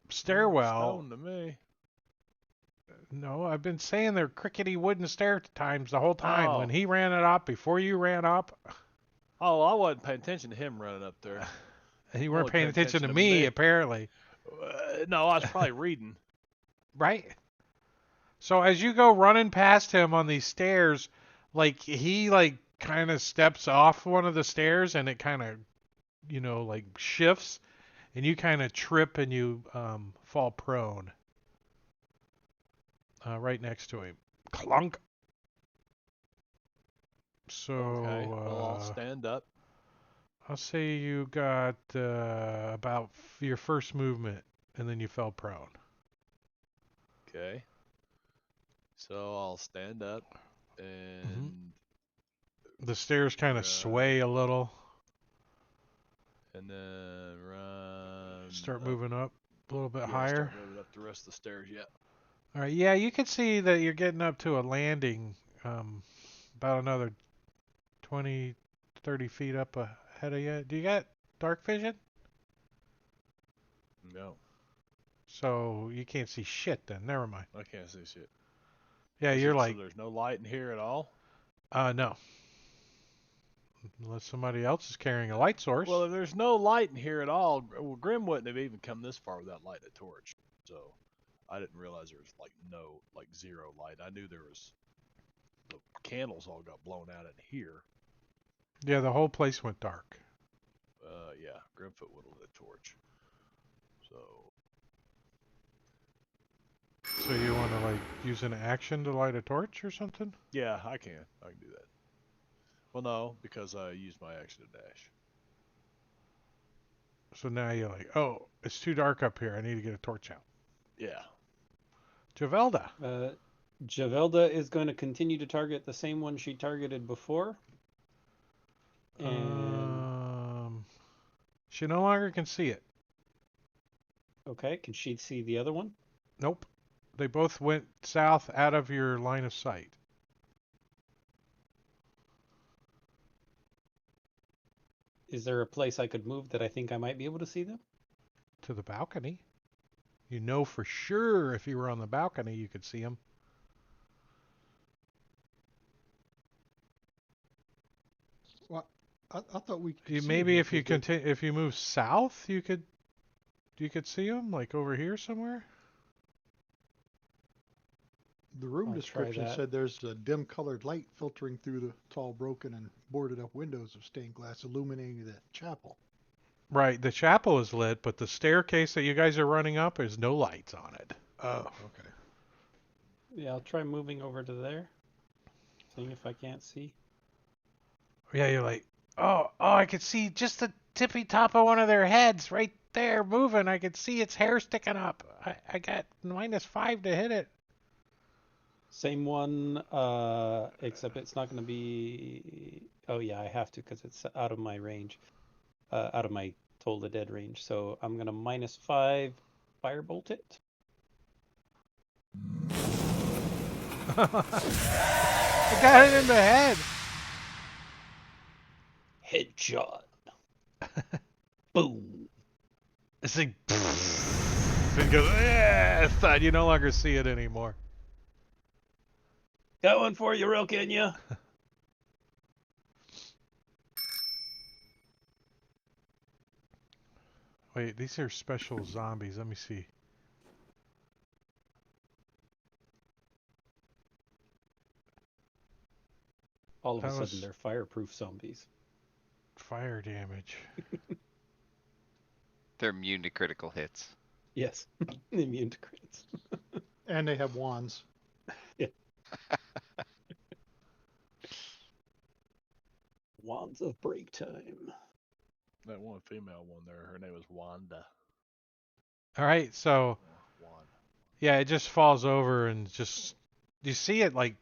stairwell. Stone to me. No, I've been saying they're crickety wooden stair times the whole time. Oh. When he ran it up, before you ran up, Oh, I wasn't paying attention to him running up there. and you weren't Only paying paying attention to attention to me, me. apparently. No, I was probably reading. Right? So as you go running past him on these stairs, like he like kind of steps off one of the stairs and it kind of, like shifts, and you kind of trip and you fall prone. Right next to him. Clunk. So Okay, well, I'll stand up. I'll say you got about your first movement, and then you fell prone. Okay. So I'll stand up and The stairs kind of sway a little. then run. Start up. moving up a little bit Yeah, higher. start moving up the rest of the stairs. Yeah. All right, yeah, you can see that you're getting up to a landing, about another 20, 30 feet up ahead of you. Do you got dark vision? No, So you can't see shit then. Never mind. I can't see shit. Yeah, you're like, So there's no light in here at all. no. Unless somebody else is carrying a light source. Well, if there's no light in here at all, well, Grim wouldn't have even come this far without lighting a torch. So I didn't realize there was zero light. I knew there was. The candles all got blown out in here. Yeah, the whole place went dark. Yeah, Grimfoot would have lit a torch. So you want to like use an action to light a torch or something? Yeah, I can do that. Well, no, because I used my action to dash. So now you're like, oh, it's too dark up here. I need to get a torch out. Yeah. Javelda. Javelda is going to continue to target the same one she targeted before. And She no longer can see it. okay, can she see the other one? Nope. They both went south out of your line of sight. Is there a place I could move that I think I might be able to see them? To the balcony. You know for sure if you were on the balcony you could see them. Well, I thought we could see Maybe him if you because continue, if you move south, you could see them like over here somewhere. the room I'll try description that. said there's a dim colored light filtering through the tall, broken, and boarded up windows of stained glass illuminating the chapel. Right, the chapel is lit, but the staircase that you guys are running up, there's no lights on it. Oh, okay. Yeah, I'll try moving over to there. Seeing if I can't see. Yeah, you're like, oh, I could see just the tippy top of one of their heads right there moving. I could see its hair sticking up. I got -5 to hit it. Same one, except it's not going to be. Oh yeah, I have to because it's out of my range, out of my Toll the Dead range. So I'm going to -5 firebolt it. I got it in the head. Headshot. Boom. It's like, it goes, yeah, thud. You no longer see it anymore. Got one for you, real Kenya. Wait, these are special zombies. Let me see. All of a That sudden, was they're fireproof zombies. fire damage. They're immune to critical hits. Yes, immune to crits. And they have wands. Wands of break time. That one female one there, her name was Wanda. All right, so Wanda. yeah, it just falls over and just you see it like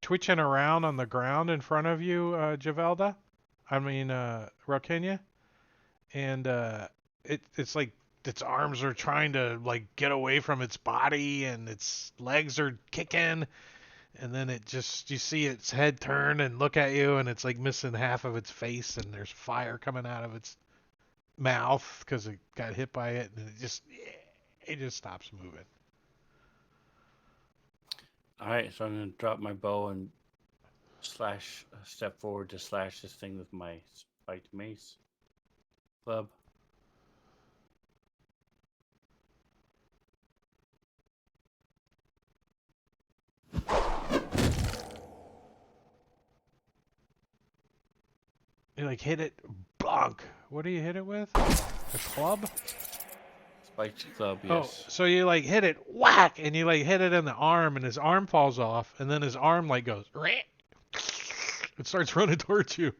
twitching around on the ground in front of you, Javelda. I mean, Rokenya, and it's like its arms are trying to like get away from its body, and its legs are kicking, and then it just you see its head turn and look at you, and it's like missing half of its face, and there's fire coming out of its mouth because it got hit by it, and it just stops moving. All right, so I'm gonna drop my bow and slash step forward to slash this thing with my spiked mace club. You like hit it, bonk. What do you hit it with? A club? Spiked club, Oh, yes. so you like hit it, whack, and you like hit it in the arm, and his arm falls off, and then his arm like goes, it starts running towards you.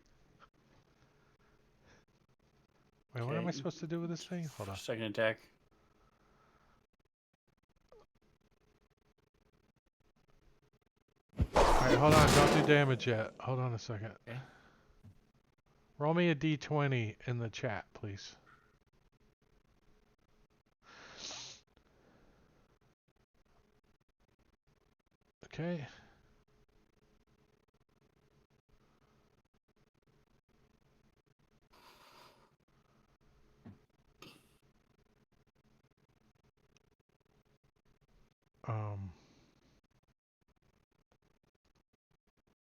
Wait, what am I Okay. supposed to do with this thing? Hold on. Second attack. Alright, hold on, don't do damage yet. Hold on a second. Okay. Roll me a d20 in the chat, please. Okay.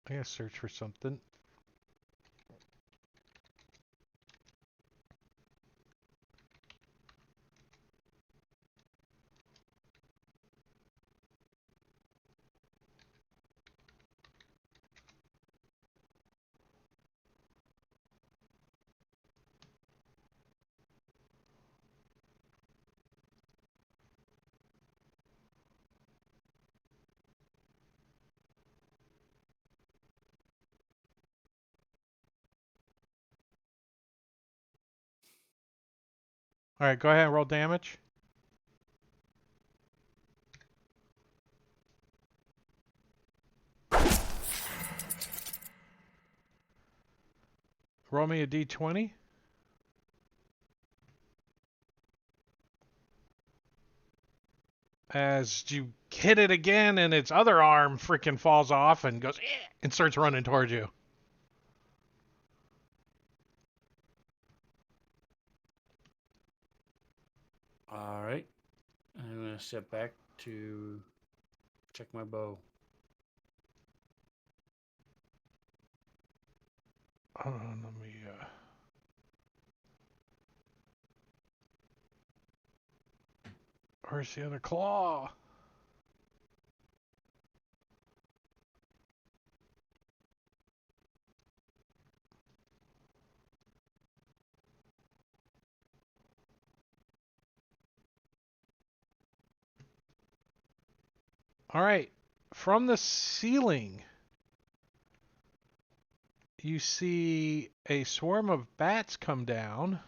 I gotta search for something. Alright, go ahead and roll damage. Roll me a d20. As you hit it again, and its other arm freaking falls off and goes and starts running towards you. All right. I'm gonna step back to check my bow. Hold on, let me. Where's the other claw? All right. from the ceiling, you see a swarm of bats come down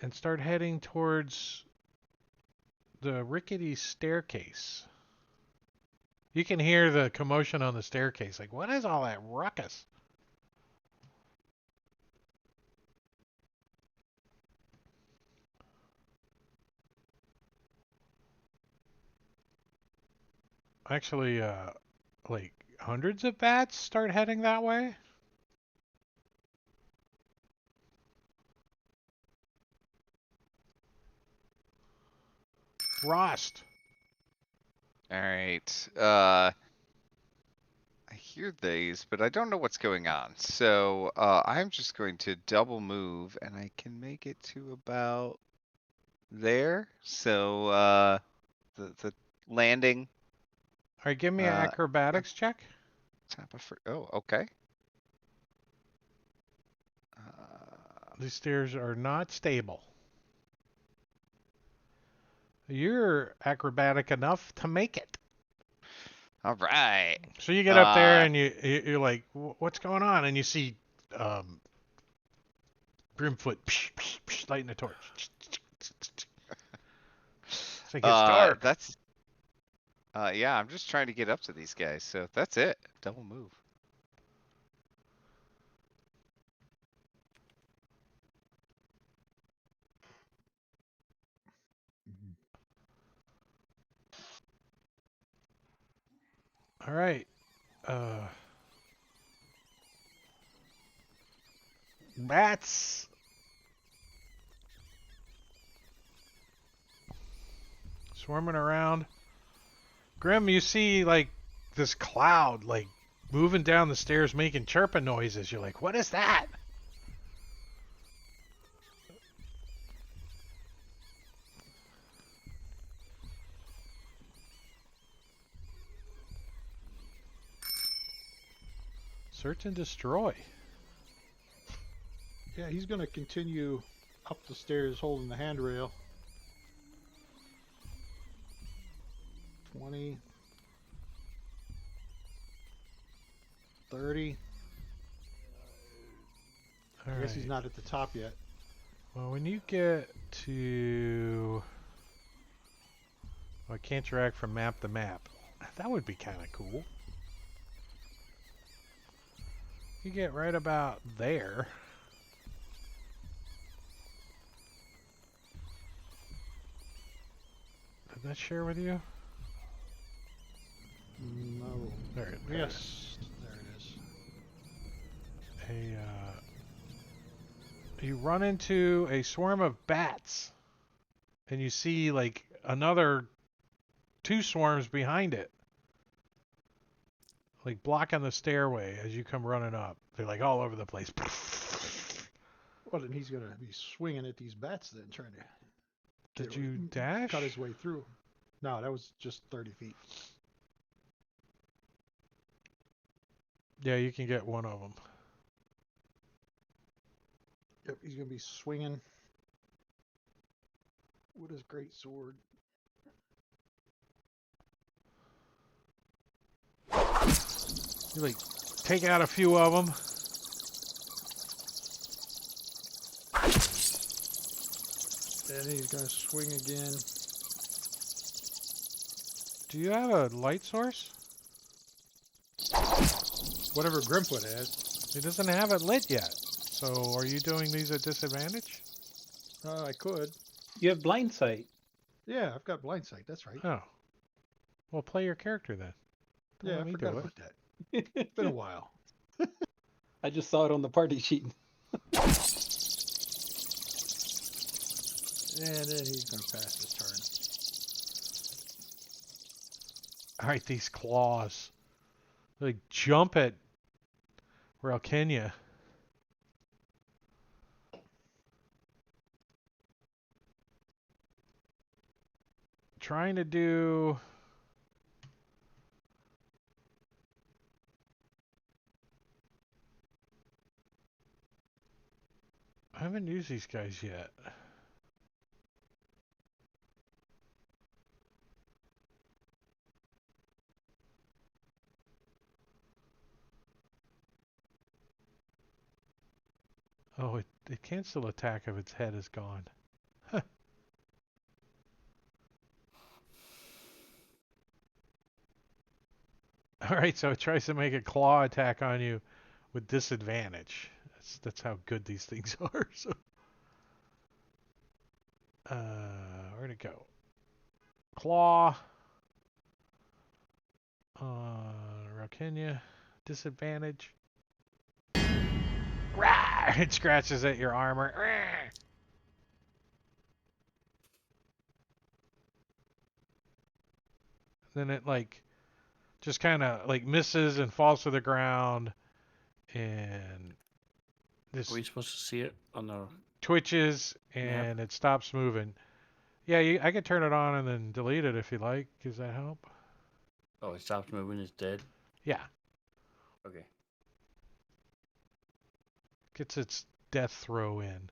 and start heading towards the rickety staircase. You can hear the commotion on the staircase. Like, what is all that ruckus? Actually, like hundreds of bats start heading that way. Rost. All right. I hear these, but I don't know what's going on. So I'm just going to double move, and I can make it to about there. So the landing. All right, give me an acrobatics check. Tap a oh, okay. These stairs are not stable. You're acrobatic enough to make it. All right. So you get up there and you're like, what's going on? And you see Grimfoot lighting a torch. It's like it's dark. That's yeah, I'm just trying to get up to these guys, so that's it. Double move. All right. Bats. Swarming around. Grim, you see like this cloud like moving down the stairs making chirping noises. You're like, what is that? Search and destroy. Yeah, he's going to continue up the stairs holding the handrail. 20. 30. I guess he's not at the top yet. Well, when you get to... Well, I can't drag from map to map. That would be kind of cool. You get right about there. Did that share with you? No. There it is. Yes, there it is. You run into a swarm of bats, and you see like another 2 swarms behind it, like blocking the stairway as you come running up. They're like all over the place. Well, then he's going to be swinging at these bats then, trying to Did you dash? cut his way through. No, that was just 30 feet. Yeah, you can get one of them. Yep, he's going to be swinging with his great sword. You like take out a few of them. And he's going to swing again. Do you have a light source? Whatever Grimfoot has. He doesn't have it lit yet. So are you doing these at disadvantage? I could. You have blind sight. Yeah, I've got blind sight. That's right. Oh. Well, play your character then. Don't Yeah, let I me forgot do it. about that. It's been a while. I just saw it on the party sheet. And then he's going to pass his turn. All right, these claws. They jump at Relkenia. Trying to do... I haven't used these guys yet. Oh, it can still attack if its head is gone. Alright, so it tries to make a claw attack on you with disadvantage. That's how good these things are. So, where'd it go? Claw. Ralkenia. Disadvantage. Rah! It scratches at your armor. Rah! Then it like just kind of like misses and falls to the ground, and this Are we supposed to see it on the twitches map? and it stops moving. Yeah, I can turn it on and then delete it if you like. Does that help? Oh, it stops moving. It's dead. Yeah, Okay. gets its death throw in.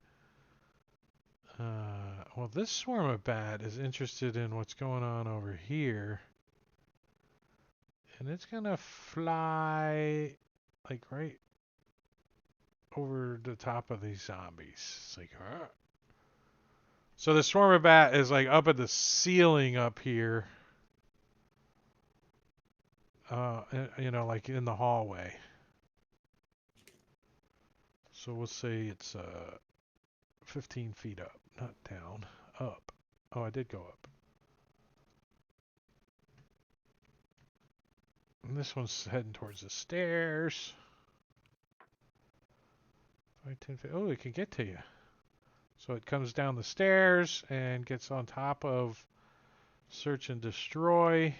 Well, this swarm of bat is interested in what's going on over here. And it's gonna fly like right over the top of these zombies. It's like, huh? So the swarm of bat is like up at the ceiling up here. Like in the hallway. So we'll say it's 15 feet up, not down, up. Oh, I did go up. And this one's heading towards the stairs. 5, 10 feet. Oh, it can get to you. So it comes down the stairs and gets on top of search and destroy.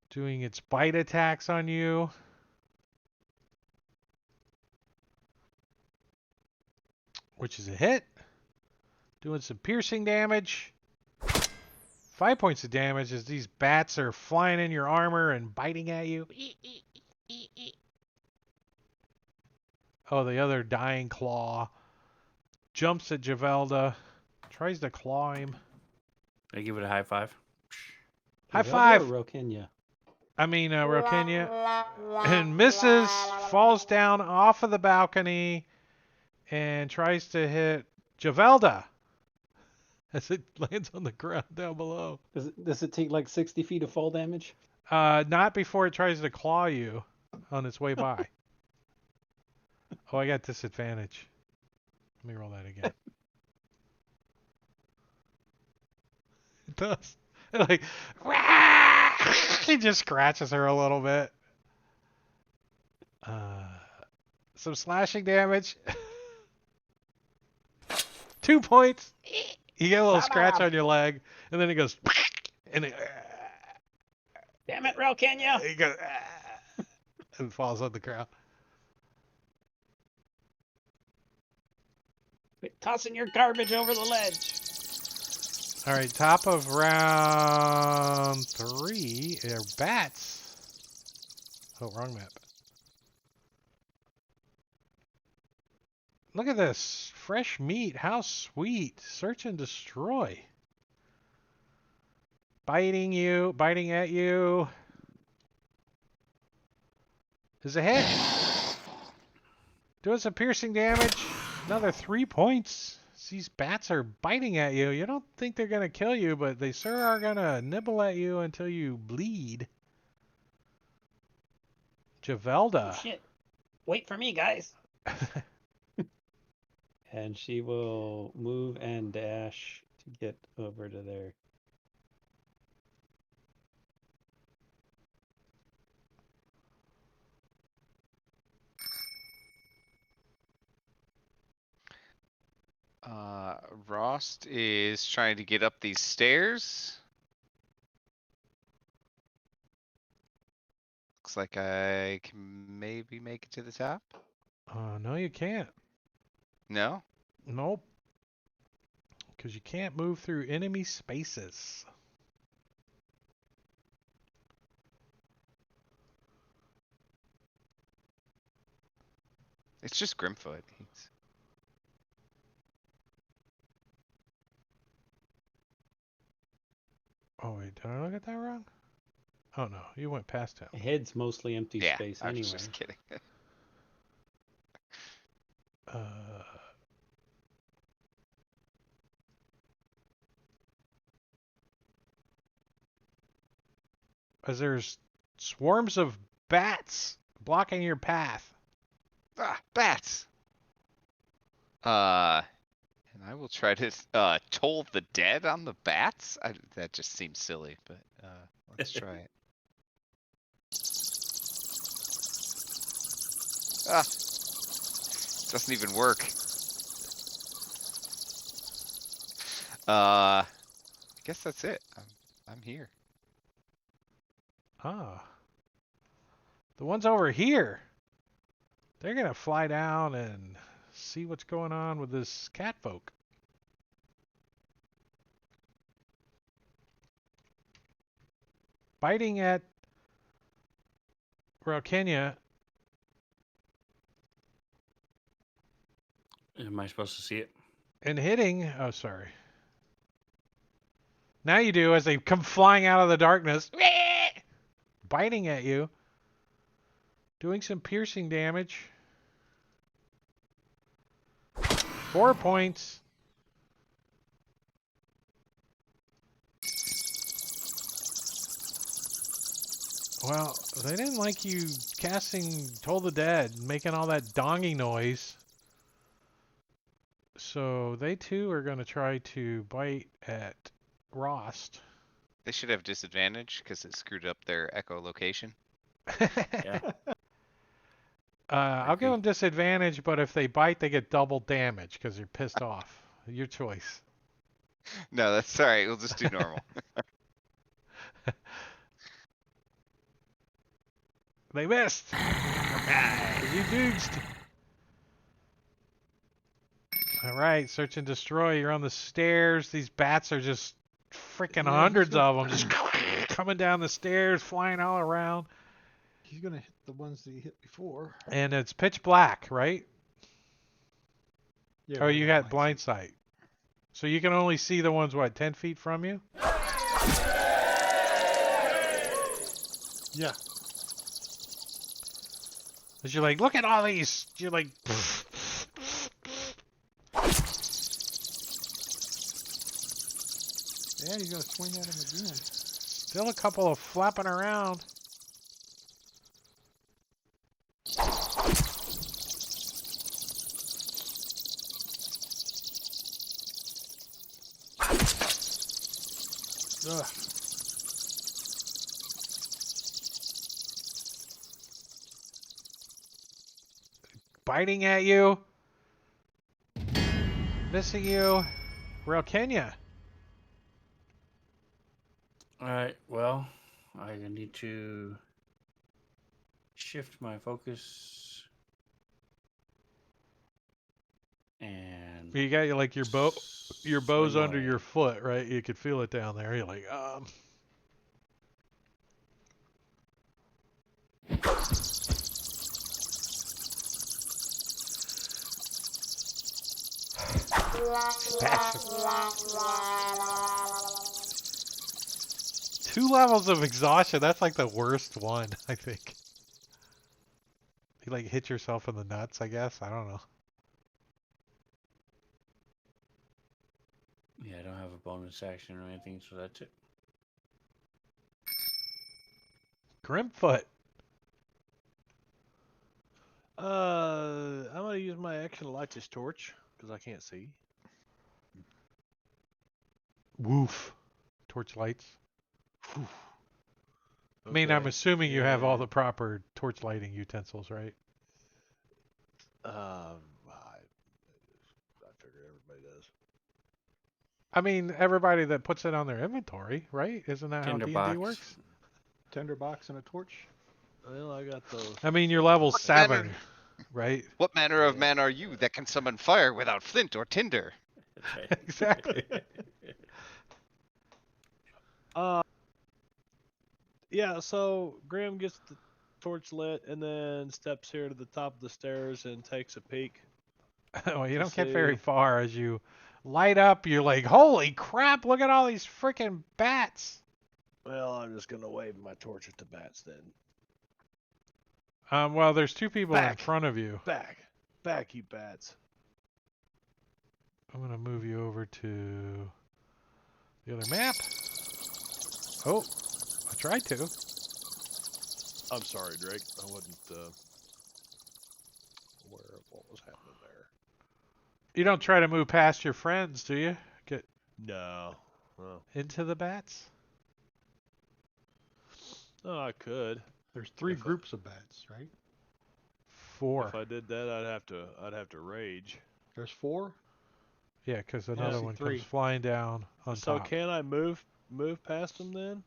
Doing its bite attacks on you. Which is a hit. Doing some piercing damage. 5 points of damage as these bats are flying in your armor and biting at you. Oh, the other dying claw jumps at Javelda, tries to claw him. I give it a high five. High Javelda five! or Rokenya? I mean, Rokenya. And misses, falls down off of the balcony, and tries to hit Javelda as it lands on the ground down below. Does it take like 60 feet of fall damage? Not before it tries to claw you on its way by. Oh, I got disadvantage. Let me roll that again. It does. Like, he just scratches her a little bit. Some slashing damage. 2 points. You get a little scratch on your leg, and then he goes, and Damn it, Rokenya! he goes, and falls on the ground. Quit tossing your garbage over the ledge. All right, top of round 3 are bats. Oh, wrong map. Look at this. Fresh meat. How sweet. Search and destroy. Biting at you. Is a hit. Doing some piercing damage. Another 3 points. These bats are biting at you. You don't think they're going to kill you, but they sure are going to nibble at you until you bleed. Javelda. Oh, shit. Wait for me, guys. And she will move and dash to get over to there. Rost is trying to get up these stairs. Looks like I can maybe make it to the top. No, you can't. No? Nope. Because you can't move through enemy spaces. It's just Grimfoot. Oh, wait. Did I look at that wrong? Oh, no. You went past him. Head's mostly empty Yeah, space I was anyway. just kidding. as there's swarms of bats blocking your path. Ah, bats. And I will try to toll the dead on the bats. That just seems silly, but let's try it. Ah, doesn't even work. I guess that's it. I'm here. Ah. The ones over here. They're going to fly down and see what's going on with this cat folk. Biting at Kenya. Am I supposed to see it? And hitting. Oh, sorry. Now you do as they come flying out of the darkness. Biting at you. Doing some piercing damage. 4 points. Well, they didn't like you casting Toll the Dead, making all that donging noise. So they too are going to try to bite at Rost. They should have disadvantage because it screwed up their echolocation. Yeah. I'll give agree. them disadvantage, but if they bite, they get double damage because you're pissed off. Your choice. No, that's all right. We'll just do normal. They missed. You dodged. All right, search and destroy. You're on the stairs. These bats are just freaking Yeah, hundreds of them, just coming down the stairs, flying all around. He's gonna hit the ones that he hit before. And it's pitch black, right? Yeah. Oh, we you got got blind sight. So you can only see the ones, what, 10 feet from you? Yeah. Because you're like, look at all these. You're like, Yeah, he's gonna swing at him again. still a couple of flapping around. Ugh. Biting at you. Missing you. Real Kenya. Alright, well, I need to shift my focus and You got like your bow's swing under away. your foot, right? You could feel it down there. You're like, Two levels of exhaustion. That's like the worst one, I think. You like hit yourself in the nuts, I guess. I don't know. Yeah, I don't have a bonus action or anything, so that's it. Grimfoot. I'm gonna use my action to light this torch because I can't see. Woof. Torch lights. Whew. I mean, I'm Okay, assuming you have all the and, proper torch lighting utensils, right? I figure everybody does. I mean, everybody that puts it on their inventory, right? Isn't that how D&D Tinderbox. works? Tinderbox and a torch. Well, I got those. I mean, you're level What 7, manner- right? What manner of Yeah. man are you that can summon fire without flint or tinder? That's right. Exactly. Yeah, so Grim gets the torch lit and then steps here to the top of the stairs and takes a peek. Well, you To don't get very see. far as you light up. You're like, holy crap, look at all these freaking bats. Well, I'm just gonna wave my torch at the bats then. Well, there's two people in Back. front of you. Back, you bats. I'm gonna move you over to the other map. Oh, I tried to. I'm sorry, Drake. I wasn't aware of what was happening there. You don't try to move past your friends, do you? Get No. Well, into the bats? no, I could. There's three If I- groups of bats, right? 4. If I did that, I'd have to rage. There's 4. Yeah, because I another see one 3. comes flying down on So top. can I move past them then?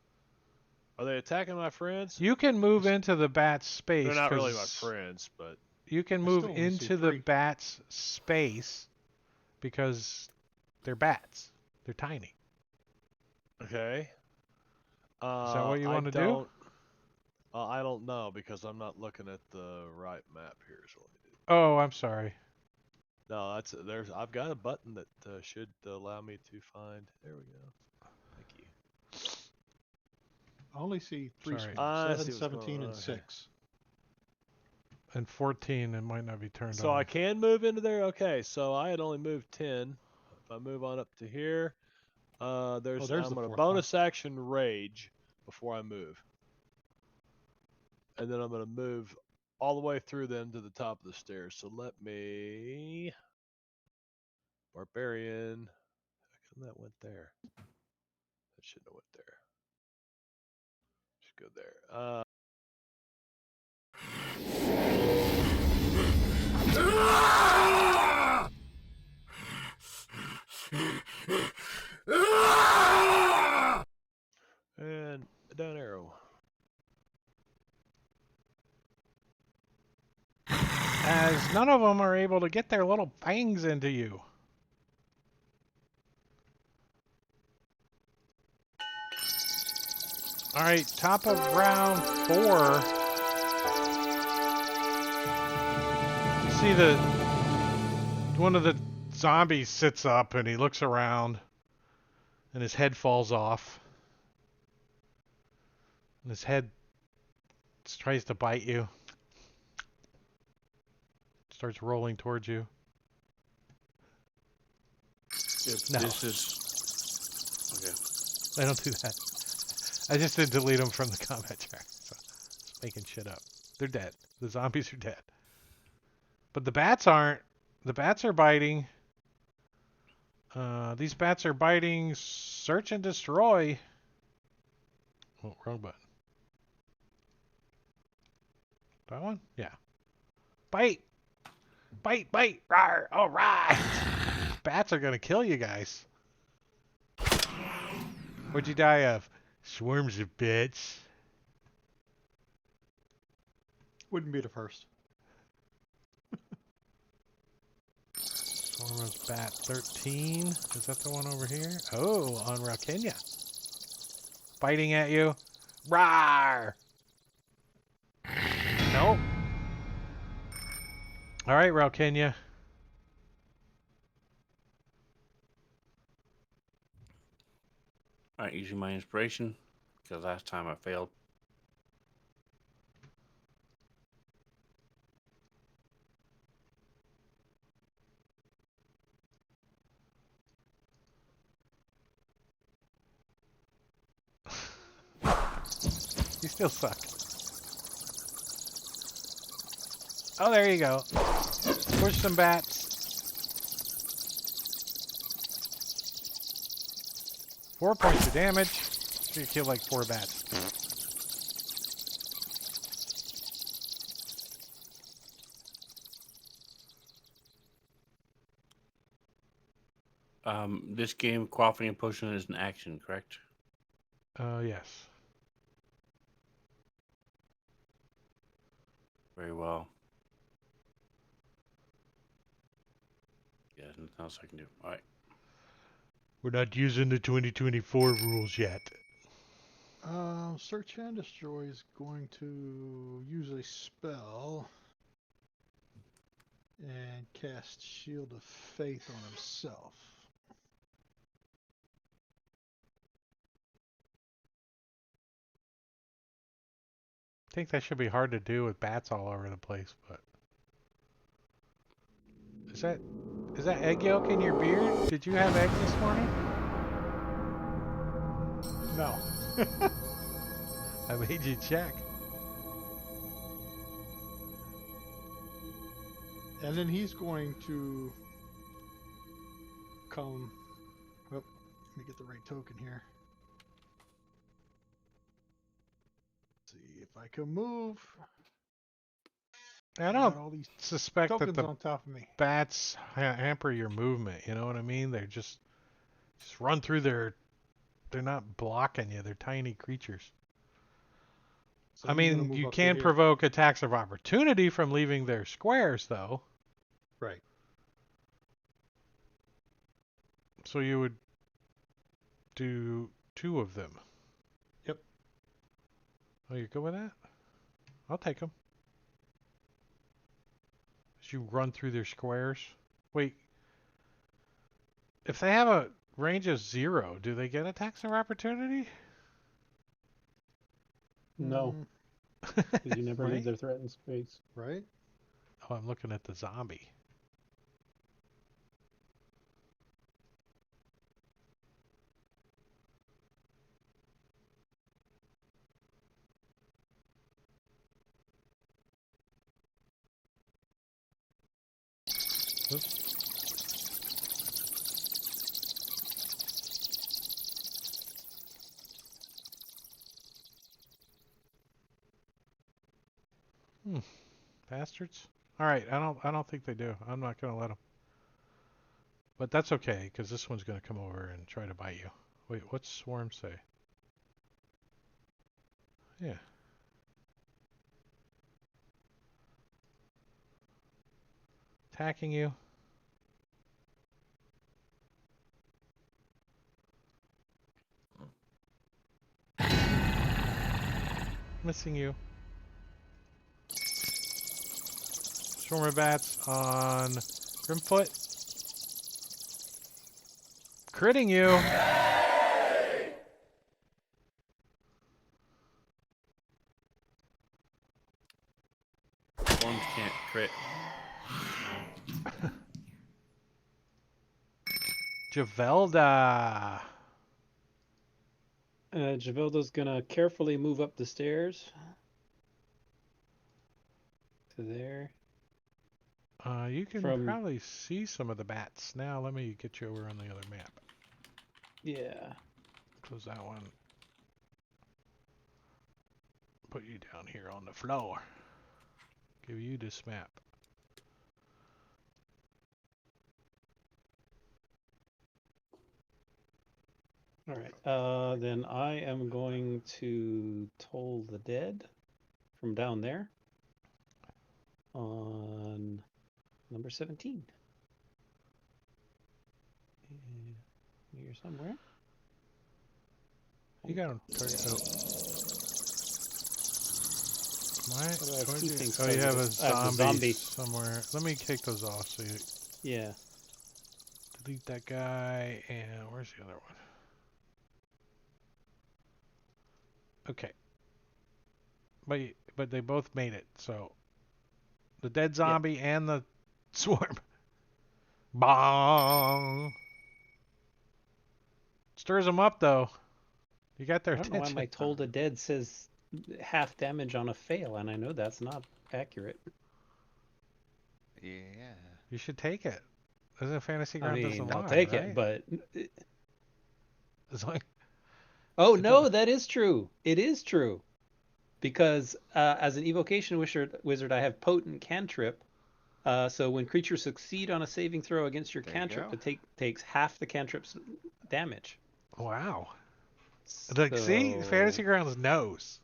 Are they attacking my friends? You can move into the bat's space. They're not really my 'cause friends, but You can I move still only see into the 3. bat's space because they're bats. They're tiny. okay. Is that what you I want to do? don't. I don't know because I'm not looking at the right map here. So let me do. Oh, I'm sorry. No, I've got a button that should allow me to find. There we go. Thank you. I only see 3 Sorry. screens, I 7, see what's 17, going on, and okay. 6. And 14, it might not be turned So on. I can move into there. Okay, so I had only moved 10. If I move on up to here, there's I'm the gonna 4th bonus action rage before I move, and then I'm gonna move all the way through them to the top of the stairs. So let me barbarian. How come that went there? That shouldn't have went there. Should go there. And a down arrow. As none of them are able to get their little fangs into you. All right, top of round 4. You see one of the zombies sits up and he looks around and his head falls off. And his head tries to bite you. Starts rolling towards you. If No. this is okay. I don't do that. I just did delete them from the combat track. So just making shit up. They're dead. The zombies are dead. But the bats aren't. The bats are biting. These bats are biting. Search and destroy. Oh, wrong button. That one? Yeah. Bite! Bite, bite! Rawr! All right! Bats are gonna kill you guys. What'd you die of? Swarms of bats. Wouldn't be the first. Swarm of bat 13. Is that the one over here? Oh, on Ralkenia. Biting at you. Rawr! Nope. All right, Ralkenia. All right, using my inspiration because last time I failed. You still suck. Oh, there you go. Push some bats. 4 points of damage. You kill like 4 bats. This game, cooperating and potion is an action, correct? Yes. Very well. Yeah, there's nothing else I can do. All right. We're not using the 2024 rules yet. Search and destroy is going to use a spell and cast Shield of Faith on himself. I think that should be hard to do with bats all over the place, but Is that egg yolk in your beard? Did you have eggs this morning? No. I made you check. And then he's going to come. Oh, let me get the right token here. See if I can move. I I don't got all these suspect that tokens the on top of me. bats hamper your movement. You know what I mean? They're just run through their. They're not blocking you. They're tiny creatures. So I he's gonna mean, move you up to can here. provoke attacks of opportunity from leaving their squares, though. Right. So you would do 2 of them. Yep. Oh, you good with that? I'll take them. As you run through their squares. Wait. If they have a range of 0, do they get attacks of opportunity? No, Mm, because you never Right? leave their threatened space. right. Oh, I'm looking at the zombie. Oops. Bastards. All right, I don't think they do. I'm not gonna let them. But that's okay, because this one's gonna come over and try to bite you. Wait, what's Swarm say? Yeah. Attacking you. Missing you. Swarm of bats on Grimfoot. Critting you. Swarms can't crit. Javelda. Javelda's gonna carefully move up the stairs to there. You can From probably see some of the bats now. Let me get you over on the other map. yeah. Close that one. Put you down here on the floor. Give you this map. All right. Then I am going to toll the dead from down there on number 17. Here somewhere. You got him. Oh. My, What do I have where'd two you, things oh, you have a targeted? I have the zombie zombie. somewhere. Let me take those off so you Yeah. delete that guy. And where's the other one? Okay. But they both made it. So the dead zombie and the swarm. Bong. Stirs them up though. You got their I don't know why attention. my toll the dead says half damage on a fail, and I know that's not accurate. Yeah. You should take it. Isn't Fantasy I Ground doesn't mean, I'll lie, take right? it, but It's like, oh it no, does- that is true. It is true. Because as an evocation wizard, I have potent cantrip. So when creatures succeed on a saving throw against your There you cantrip, go. it takes half the cantrip's damage. wow. Like, see, Fantasy So Grounds knows.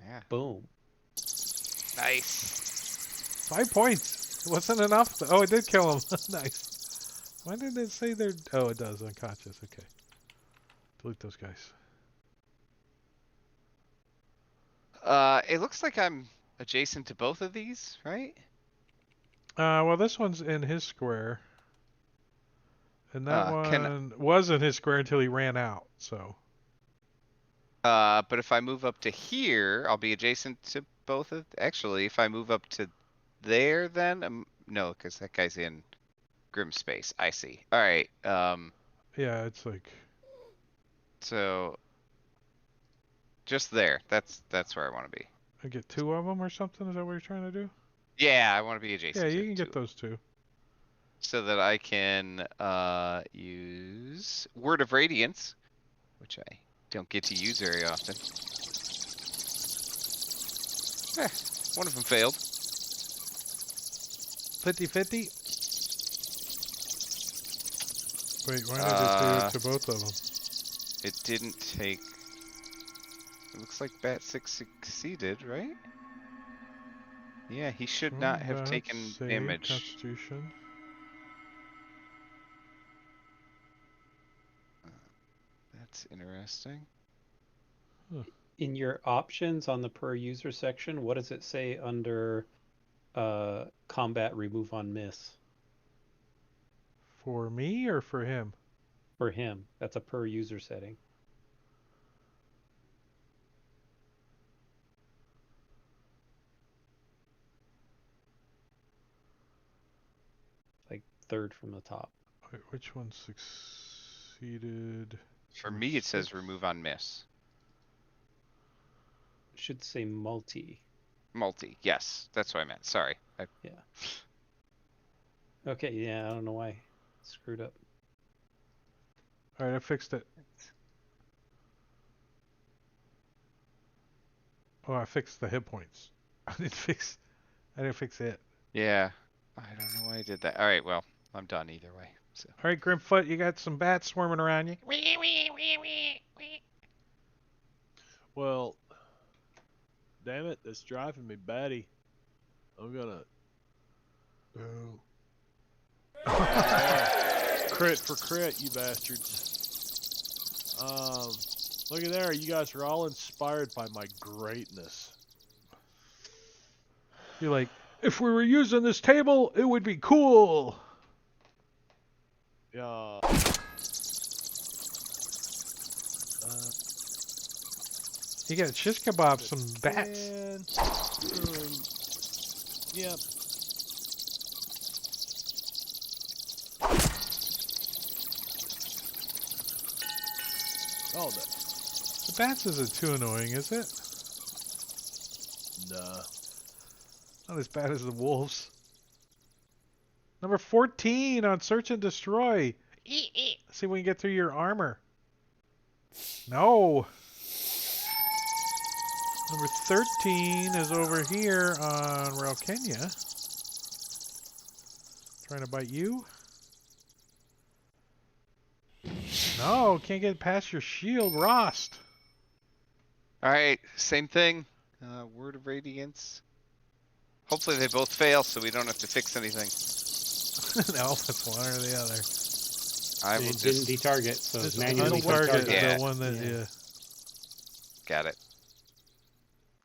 Yeah. boom. Nice. 5 points. It wasn't enough. Oh, it did kill him. Nice. Why did it say they're... Oh, it does. Unconscious. Okay. Delete those guys. It looks like I'm adjacent to both of these, right? Well, this one's in his square. And that Can one was in his square until he ran out, so... but if I move up to here, I'll be adjacent to both of. Actually, if I move up to there, then no, because that guy's in Grim space. I see. All right. Yeah, it's like So just there. That's where I want to be. I get 2 of them or something. Is that what you're trying to do? Yeah, I want to be Yeah, adjacent you to can to get those 2. so that I can use Word of Radiance, which I don't get to use very often. One of them failed. 50-50. Wait, why did it do it to both of them? It didn't take. It looks like Bat 6 succeeded, right? Yeah, he should not have Combat, taken save, damage. Constitution. That's interesting. In your options on the per user section, what does it say under combat remove on miss For me or for him? for him? That's a per user setting. Like third from the top. Wait, which one succeeded? For From me, it says 6? remove on miss. It should say multi. Multi. Yes, that's what I meant. Sorry. Yeah. Okay, yeah, I don't know why I screwed up. All right, I fixed it. Oh, I fixed the hit points. I didn't fix it. Yeah. I don't know why I did that. All right, well, I'm done either way. So. All right, Grimfoot, you got some bats swarming around you. Well, damn it, that's driving me batty. I'm gonna. Oh. Crit for crit, you bastards. Look at there, you guys are all inspired by my greatness. You're like, if we were using this table, it would be cool. Yeah. You got shish kebab, some bats. Yep. Oh, The bats isn't too annoying, is it? nah. Not as bad as the wolves. Number 14 on Search and Destroy. Let's see if we can get through your armor. No. Number 13 is over here on Rail Kenya. Trying to bite you. No, can't get past your shield, Rost. All right, same thing. Word of Radiance. Hopefully they both fail, so we don't have to fix anything. No, it's one or the other. I will It didn't just detarget, so Just manually untarget Yeah. the one that Yeah. got it.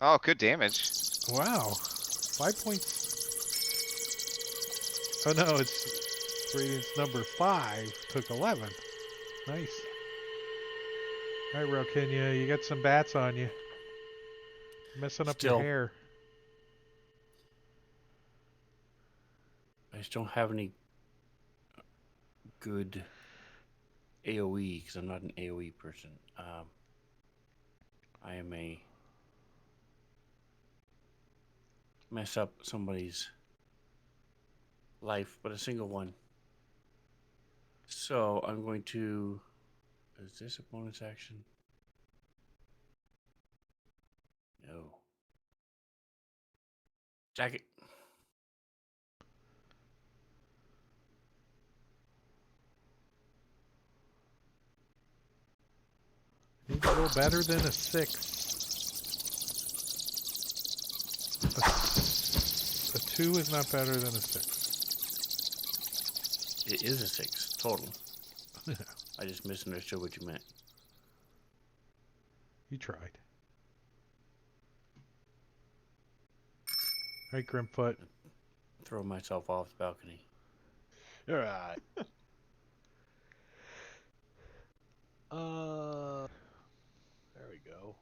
Oh, good damage. Wow. 5 points. Oh no, it's Radiance number 5 took 11. Nice. Alright, Rail Kenya, you got some bats on you. Messing up your Still. hair. I just don't have any good AoE because I'm not an AoE person. I am a mess up somebody's life, but a single one. So I'm going to. Is this a bonus action? No. Jacket. Need to roll better than a 6. A 2 is not better than a 6. It is a 6 total. I just misunderstood what you meant. You tried. Alright, Grimfoot. Throw myself off the balcony. All right. There we go.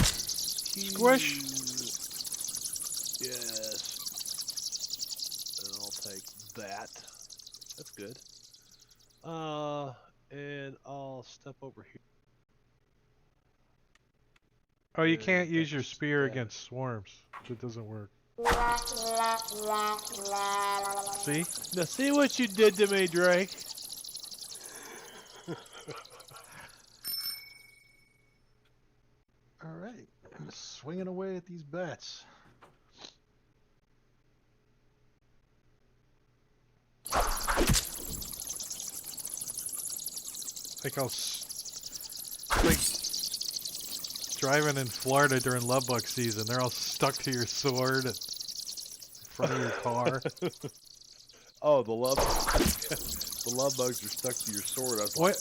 Squish. take that. That's good. And I'll step over here. Oh, you There, can't use your that's spear that. against swarms. It doesn't work. See? Now see what you did to me, Drake. All right, I'm swinging away at these bats. Like like driving in Florida during love bug season. They're all stuck to your sword in front of your car. Oh, the love bugs are stuck to your sword. I was like,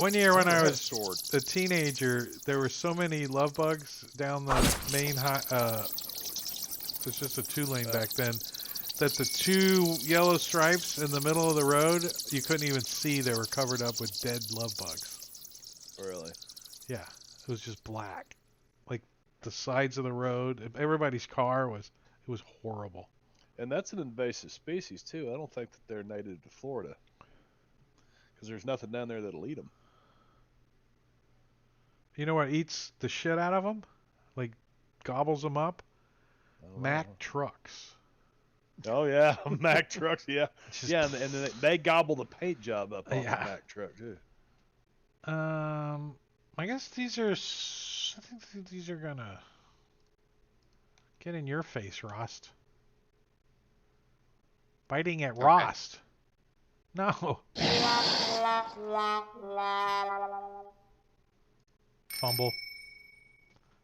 One year when I "That was sword." a teenager, there were so many love bugs down the main it was just a 2-lane back then, that the 2 yellow stripes in the middle of the road, you couldn't even see. They were covered up with dead love bugs. Really? Yeah, it was just black. Like the sides of the road, everybody's car was horrible. And that's an invasive species too. I don't think that they're native to Florida because there's nothing down there that'll eat them. You know what eats the shit out of them? Like gobbles them up? I don't Mack know. trucks. Oh yeah, Mack trucks. Yeah, Just yeah, and they gobble the paint job up off Yeah. the Mack truck too. I guess these are. I think these are gonna get in your face, Rost. Biting at Okay. Rost. No. Fumble.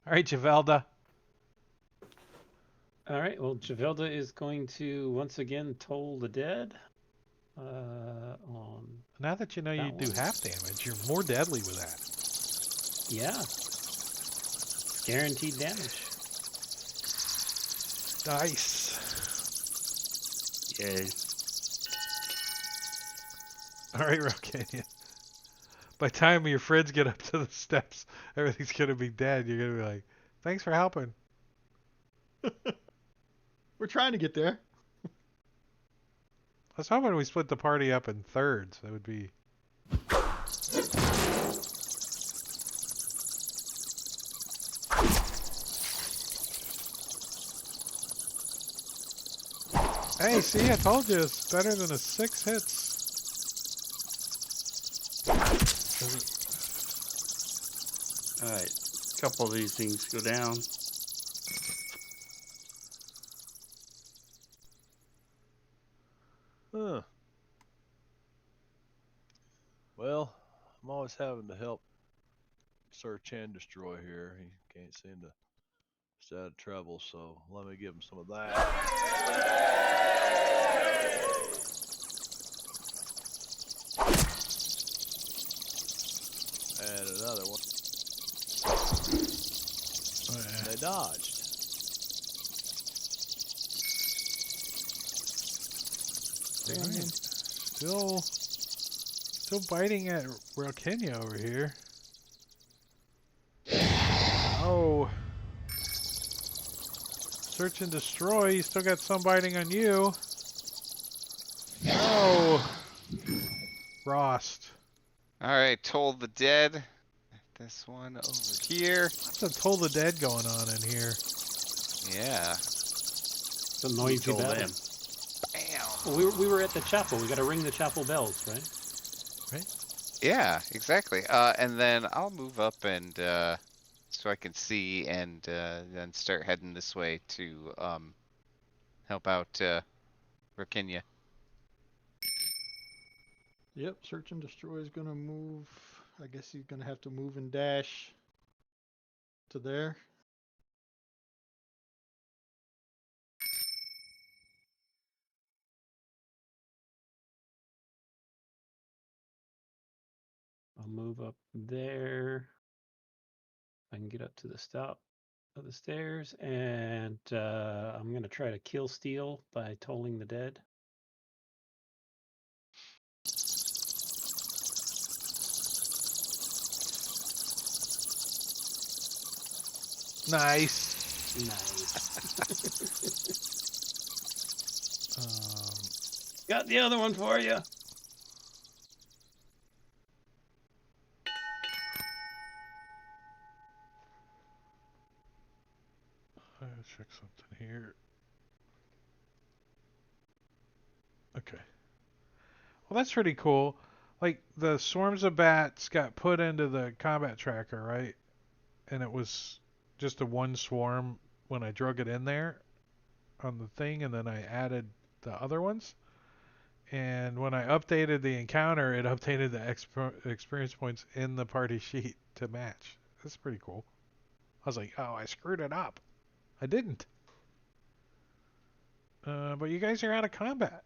All right, Javelda. All right. Well, Javelda is going to once again toll the dead. On Now that you know you That do one. half damage, you're more deadly with that. yeah, it's guaranteed damage. Dice. Yay. All right, Rocanian. By the time your friends get up to the steps, everything's gonna be dead. You're gonna be like, "Thanks for helping." We're trying to get there. I was hoping we split the party up in thirds. That would be. Hey, see, I told you it's better than a 6 hits. Alright. A couple of these things go down. Huh. Well, I'm always having to help search and destroy here. He can't seem to stay out of trouble, so let me give him some of that. And another one. They dodged. Alright. Still biting at Rokenya over here. Oh. Search and destroy. You still got some biting on you. Oh. Rost. All right, toll the dead. This one over here. What's a Toll the Dead going on in here? Yeah. It's a noisy Told battle. them. Bam. Well, we were at the chapel. We got to ring the chapel bells, right? Yeah, exactly. And then I'll move up and so I can see, and then start heading this way to help out Rakinya. Yep, search and destroy is gonna move. I guess he's gonna have to move and dash to there. I'll move up there. I can get up to the top of the stairs, and I'm gonna try to kill steal by tolling the dead. Nice. Nice. Got the other one for you. I gotta check something here. Okay. Well, that's pretty cool. Like the swarms of bats got put into the combat tracker, right? And it was just a one swarm when I drug it in there on the thing, and then I added the other ones. And when I updated the encounter, it updated the experience points in the party sheet to match. That's pretty cool. I was like, oh, I screwed it up. I didn't. But you guys are out of combat.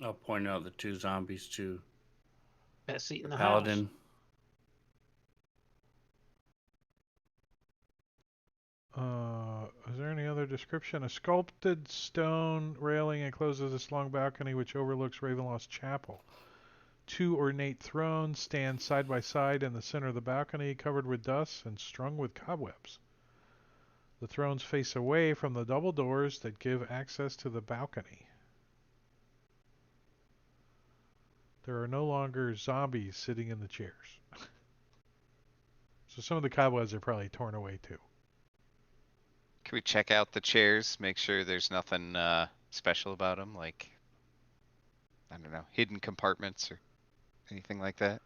I'll point out the 2 zombies to Best seat in the the house. paladin. Is there any other description? A sculpted stone railing encloses this long balcony which overlooks Ravenlaw's chapel. 2 ornate thrones stand side by side in the center of the balcony, covered with dust and strung with cobwebs. The thrones face away from the double doors that give access to the balcony. There are no longer zombies sitting in the chairs. So some of the cobwebs are probably torn away too. Can we check out the chairs? Make sure there's nothing special about them, like I don't know, hidden compartments or anything like that.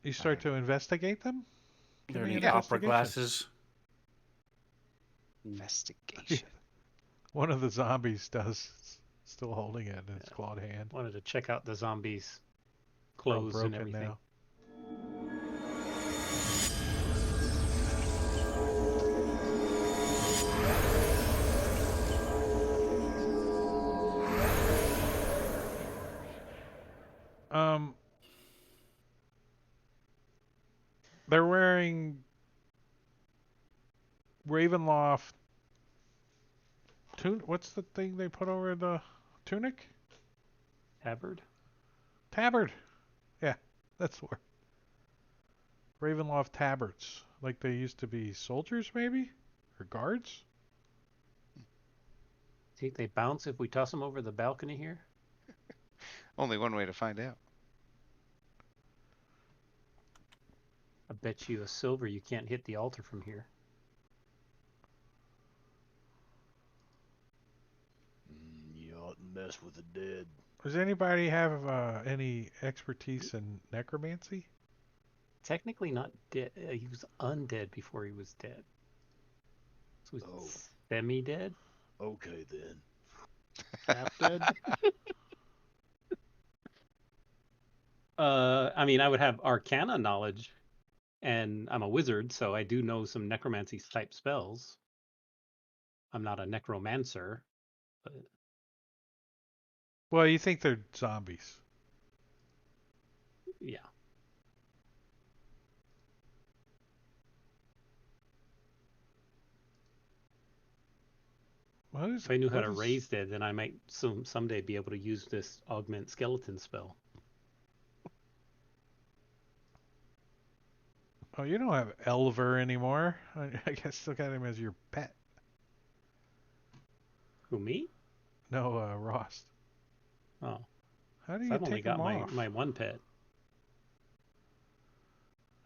You start to investigate them? Give There are me any an opera investigation. glasses. Investigation. One of the zombies does, still holding it in its clawed hand. Wanted to check out the zombies' They're all clothes and broken everything. now. They're wearing Ravenloft what's the thing they put over the tunic? Tabard? Tabard. Yeah, that's the word. Ravenloft tabards, like they used to be soldiers, maybe, or guards. Think they bounce if we toss them over the balcony here? Only one way to find out. I bet you a silver you can't hit the altar from here. You oughtn't mess with the dead. Does anybody have any expertise in necromancy? Technically not dead. He was undead before he was dead. So he's Oh. semi-dead? Okay then. Half dead. I mean, I would have arcana knowledge, and I'm a wizard, so I do know some necromancy type spells. I'm not a necromancer, but Well, you think they're zombies. yeah. If I knew how to raise dead, then I might someday be able to use this augment skeleton spell. Oh, you don't have Elver anymore. I guess still got him as your pet. Who, me? No, Rost. Oh, How do so you I've only take got him off? my one pet,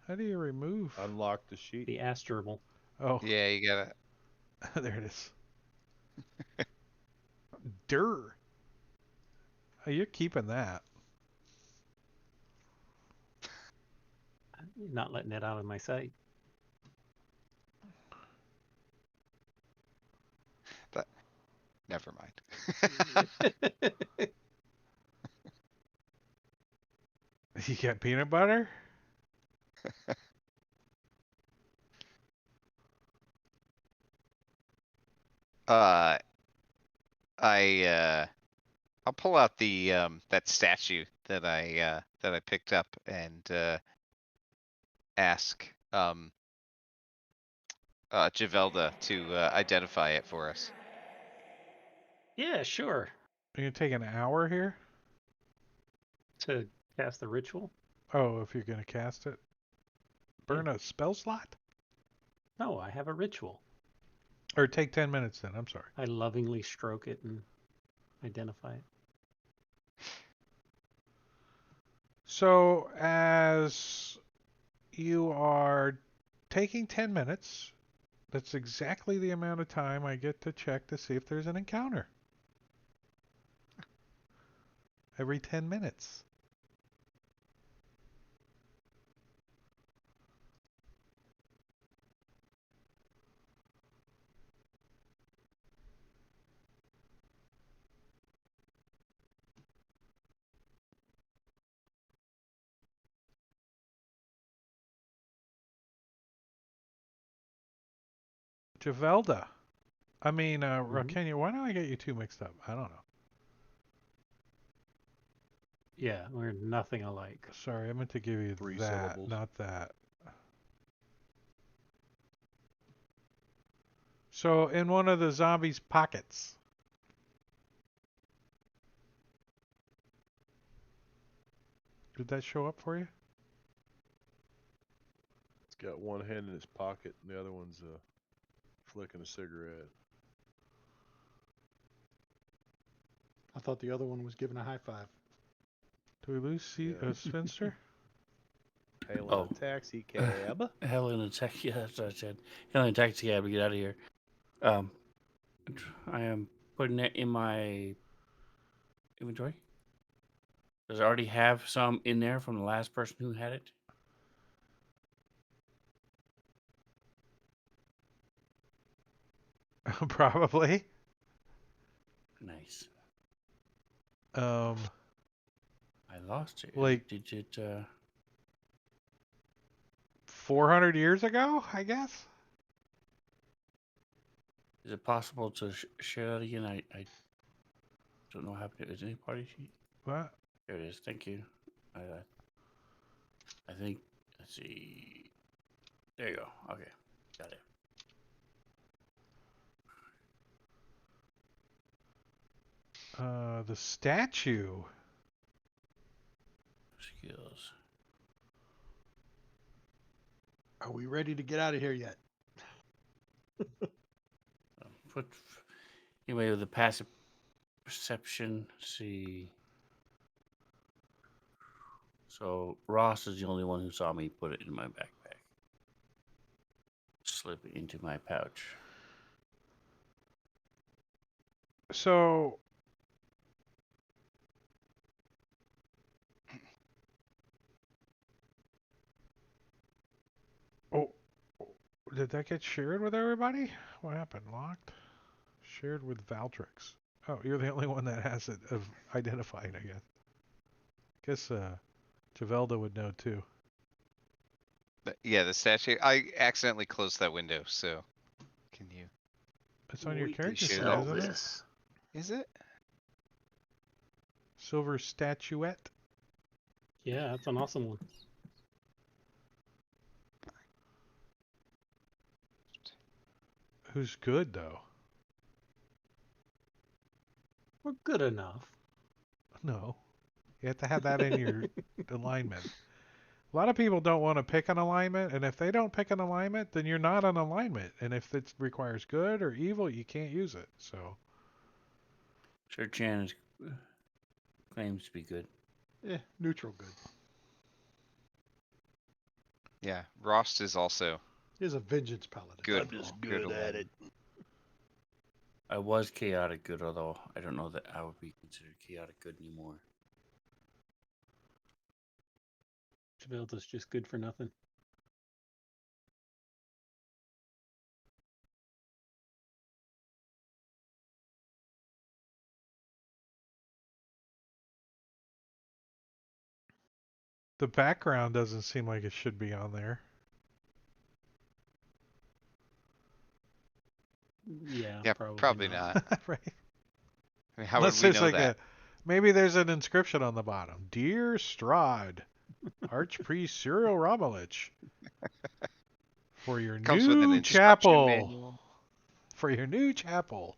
How do you remove? Unlock the sheet. the Astrable. Oh, Yeah, you gotta. there it is. Durr. Oh, you're keeping that. Not letting it out of my sight. Never mind. You got peanut butter? uh, I'll pull out the that statue that I picked up and ask Javelda to identify it for us. Yeah, sure. Are you gonna take an hour here? To cast the ritual. Oh, if you're gonna cast it. Burn a spell slot? No, I have a ritual. Or take 10 minutes then. I'm sorry. I lovingly stroke it and identify it. So as you are taking 10 minutes, that's exactly the amount of time I get to check to see if there's an encounter. Every 10 minutes. Javelda. I mean, Rakenya, why do I get you two mixed up? I don't know. Yeah, we're nothing alike. Sorry, I meant to give you 3 that, syllables. not that. So, in one of the zombies' pockets. Did that show up for you? It's got one hand in its pocket and the other one's flicking a cigarette. I thought the other one was giving a high five. Do we lose Yeah. Spinster? Hailing Oh. a taxi cab. Hell in a taxi. Yeah, that's what I said. Hell in a taxi cab to get out of here. I am putting it in my inventory. Does it already have some in there from the last person who had it? Probably. Nice. Um, I lost it. Like- Did it? 400 years ago, I guess? Is it possible to share that again? I don't know what happened. Is any party sheet? What? There it is. Thank you. I think. Let's see. There you go. Okay, got it. The statue. Skills. Are we ready to get out of here yet? Put anyway with the passive perception. Let's see. So Ross is the only one who saw me put it in my backpack. Slip it into my pouch. So, oh, did that get shared with everybody? What happened? Locked? Shared with Valtrix. Oh, you're the only one that has it identified, I guess. Guess Javelda would know too. Yeah, the statue. I accidentally closed that window, so can you? It's on your We can character sheet, sell isn't it? this. Is it? Silver statuette. Yeah, that's an awesome one. Who's good though? We're good enough. No, you have to have that in your alignment. A lot of people don't want to pick an alignment, and if they don't pick an alignment, then you're not an alignment. And if it requires good or evil, you can't use it. So, Sir Chan is, claims to be good. Neutral good. Yeah, Rost is also He's a vengeance paladin. good. I'm just good good at alone. it. I was chaotic good, although I don't know that I would be considered chaotic good anymore. Javelda's just good for nothing. the background doesn't seem like it should be on there. Yeah, Yeah, probably, probably not. Right? I mean, how Unless would we there's know like that? maybe there's an inscription on the bottom. Dear Strahd, Archpriest Cyril Romelich, for your Comes with an new instruction chapel. manual. For your new chapel.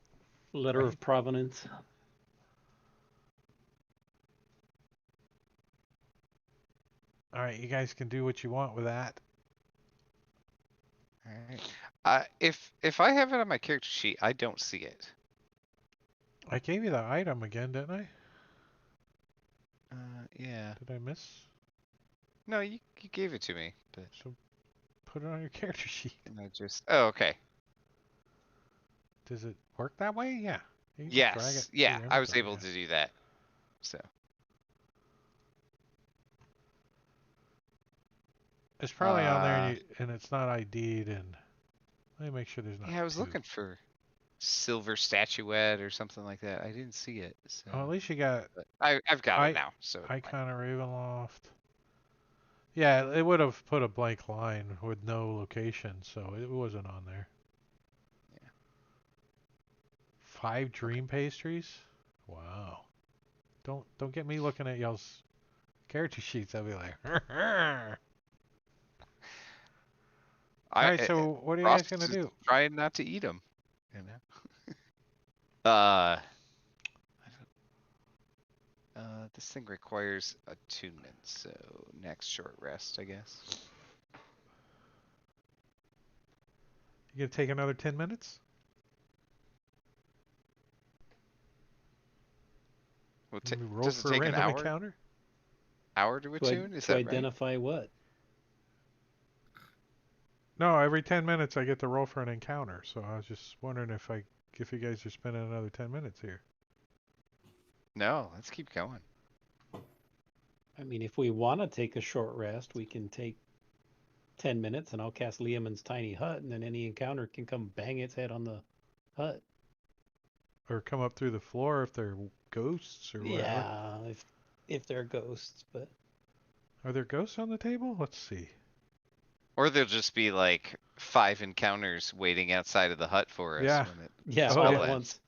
letter of provenance. All right, you guys can do what you want with that. All right. If I have it on my character sheet, I don't see it. I gave you the item again, didn't I? Yeah. Did I miss? No, you gave it to me, but So put it on your character sheet. and I just. Oh, okay. Does it work that way? Yeah. You can just drag it Yes. to Yeah, your I was inventory. able to do that. So. It's probably on there and it's not ID'd and let me make sure there's not Yeah, I was two. looking for silver statuette or something like that. I didn't see it. So. Oh, at least you got But I've got it now. So. It's fine. Icon of Ravenloft. Yeah, it would have put a blank line with no location, so it wasn't on there. Yeah. 5 dream pastries? Wow. Don't get me looking at y'all's character sheets. I'll be like, Alright, so what are you guys Ross gonna is do? trying not to eat them. You know. This thing requires attunement, so next short rest, I guess. You gonna take another 10 minutes? Well, Maybe roll does it for a take an random hour? encounter? Hour to attune? Is To that right? identify what? No, every 10 minutes I get to roll for an encounter, so I was just wondering if you guys are spending another 10 minutes here. No, let's keep going. I mean, if we want to take a short rest, we can take 10 minutes and I'll cast Liamon's tiny hut, and then any encounter can come bang its head on the hut. Or come up through the floor if they're ghosts or whatever. Yeah, if they're ghosts, but Are there ghosts on the table? Let's see. Or there'll just be like 5 encounters waiting outside of the hut for us Yeah. when it yeah, Oh, all yeah. at once.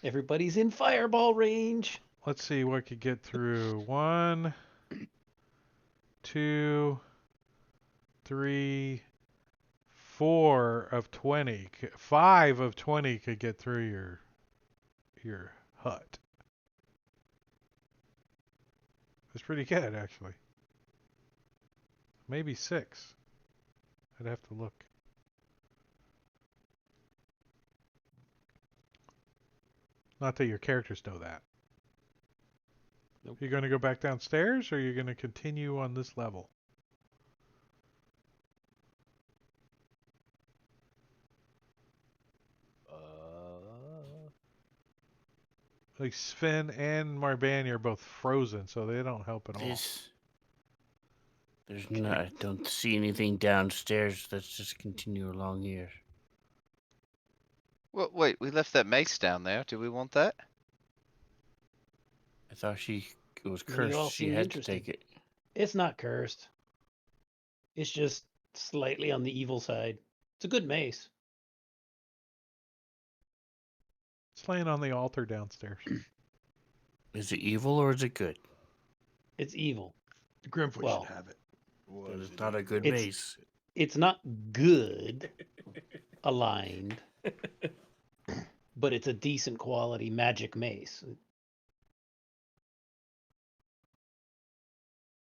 Everybody's in fireball range. Let's see what could get through. 1, 2, 3, 4 of 20. 5 of 20 could get through your hut. That's pretty good, actually. Maybe 6. I'd have to look. Not that your characters know that. Nope. You going to go back downstairs, or are you going to continue on this level? Like Sven and Marbani are both frozen, so they don't help at all. There's not. I don't see anything downstairs. Let's just continue along here. Well, wait, we left that mace down there. Do we want that? I thought it was Well, you all cursed. She seem had interested. to take it. It's not cursed. It's just slightly on the evil side. It's a good mace. It's laying on the altar downstairs. Is it evil or is it good? It's evil. Grimfoot Well, should have it. Then it's not a good It's- base. It's not good aligned, but it's a decent quality magic mace.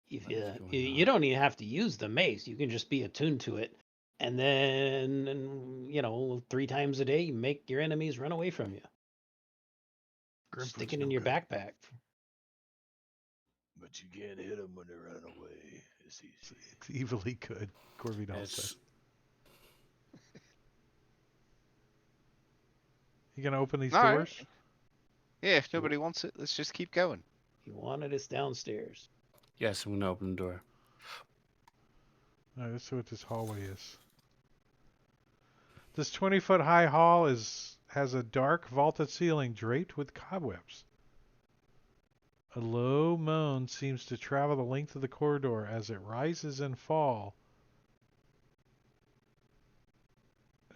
If What is going you on? don't even have to use the mace, you can just be attuned to it, and then 3 times a day, you make your enemies run away from you. Grimfoot's Stick it no in your good. backpack. But you can't hit them when they run away. It's easy. It's evilly good, Corby Doll It's says. You gonna open these All right. doors? Yeah, if nobody wants it, let's just keep going. If you want it, it's downstairs. yes. I'm gonna open the door. Alright, let's see what this hallway is. This 20-foot high hall has a dark vaulted ceiling draped with cobwebs. A low moan seems to travel the length of the corridor as it rises and falls,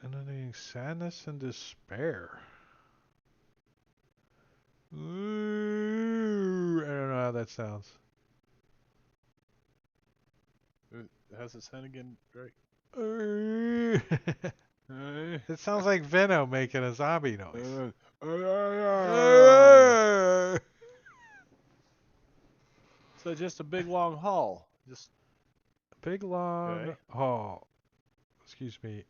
emanating sadness and despair. Ooh, I don't know how that sounds. How's it sound again, Drake? Ooh. It sounds like Venom making a zombie noise. So just a big long hall. Just Big long Okay. hall. Excuse me.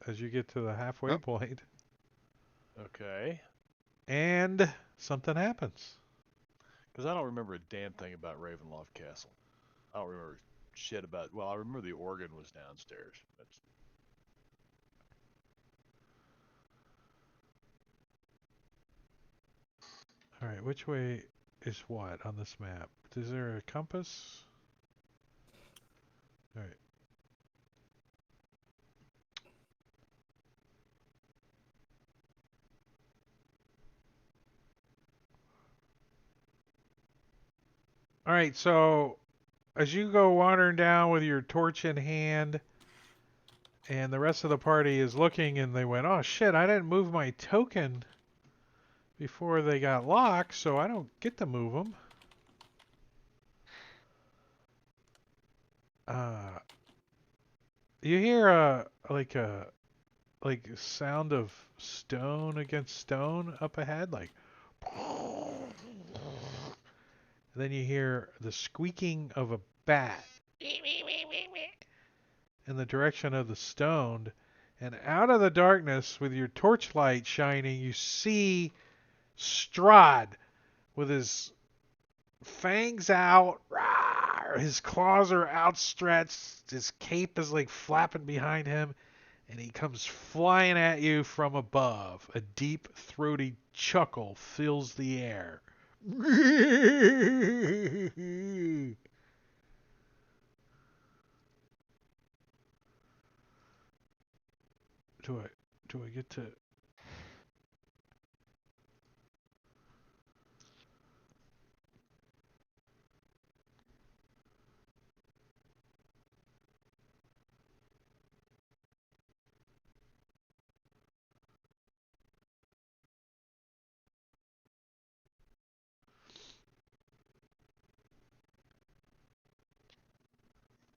as you get to the halfway Oh. point, Okay. and something happens. Because I don't remember a damn thing about Ravenloft Castle. I don't remember shit about. Well, I remember the organ was downstairs. That's All right, which way is what on this map? Is there a compass? All right. All right, so as you go wandering down with your torch in hand, and the rest of the party is looking, and they went, "Oh shit! I didn't move my token before they got locked, so I don't get to move them." You hear a sound of stone against stone up ahead, like. And then you hear the squeaking of a bat in the direction of the stone. And out of the darkness, with your torchlight shining, you see Strahd with his fangs out. His claws are outstretched. His cape is like flapping behind him. And he comes flying at you from above. A deep, throaty chuckle fills the air. Do I do I get to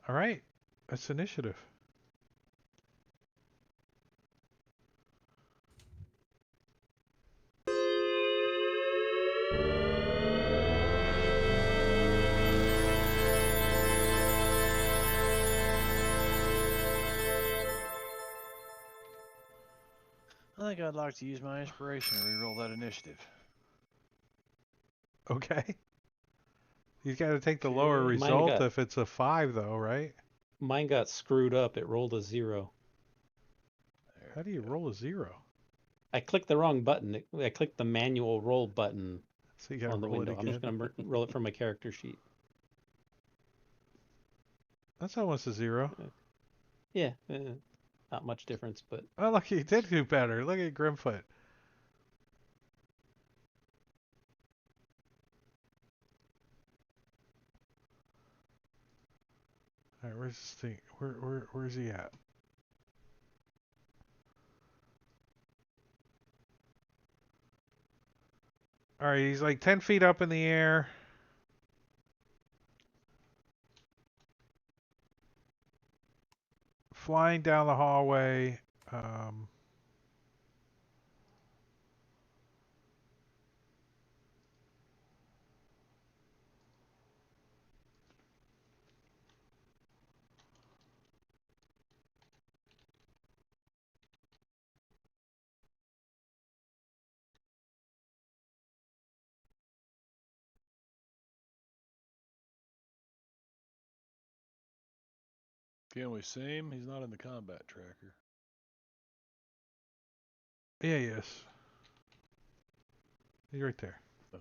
All right. That's initiative. I think I'd like to use my inspiration and reroll that initiative. Okay. You got to take the lower Okay. result if it's a 5 though, right? Mine got screwed up. It rolled a 0. There How do we you go. roll a 0? I clicked the wrong button. I clicked the manual roll button So you got to on the roll it window. I'm just again. going to roll it from my character sheet. That's almost a 0. Yeah, not much difference, but Oh, look, you did do better. Look at Grimfoot. All right, where's this thing? Where's he at? All right, he's like 10 feet up in the air. Flying down the hallway. Um, Can we see him? He's not in the combat tracker. yeah, yes. He's right there. Oh.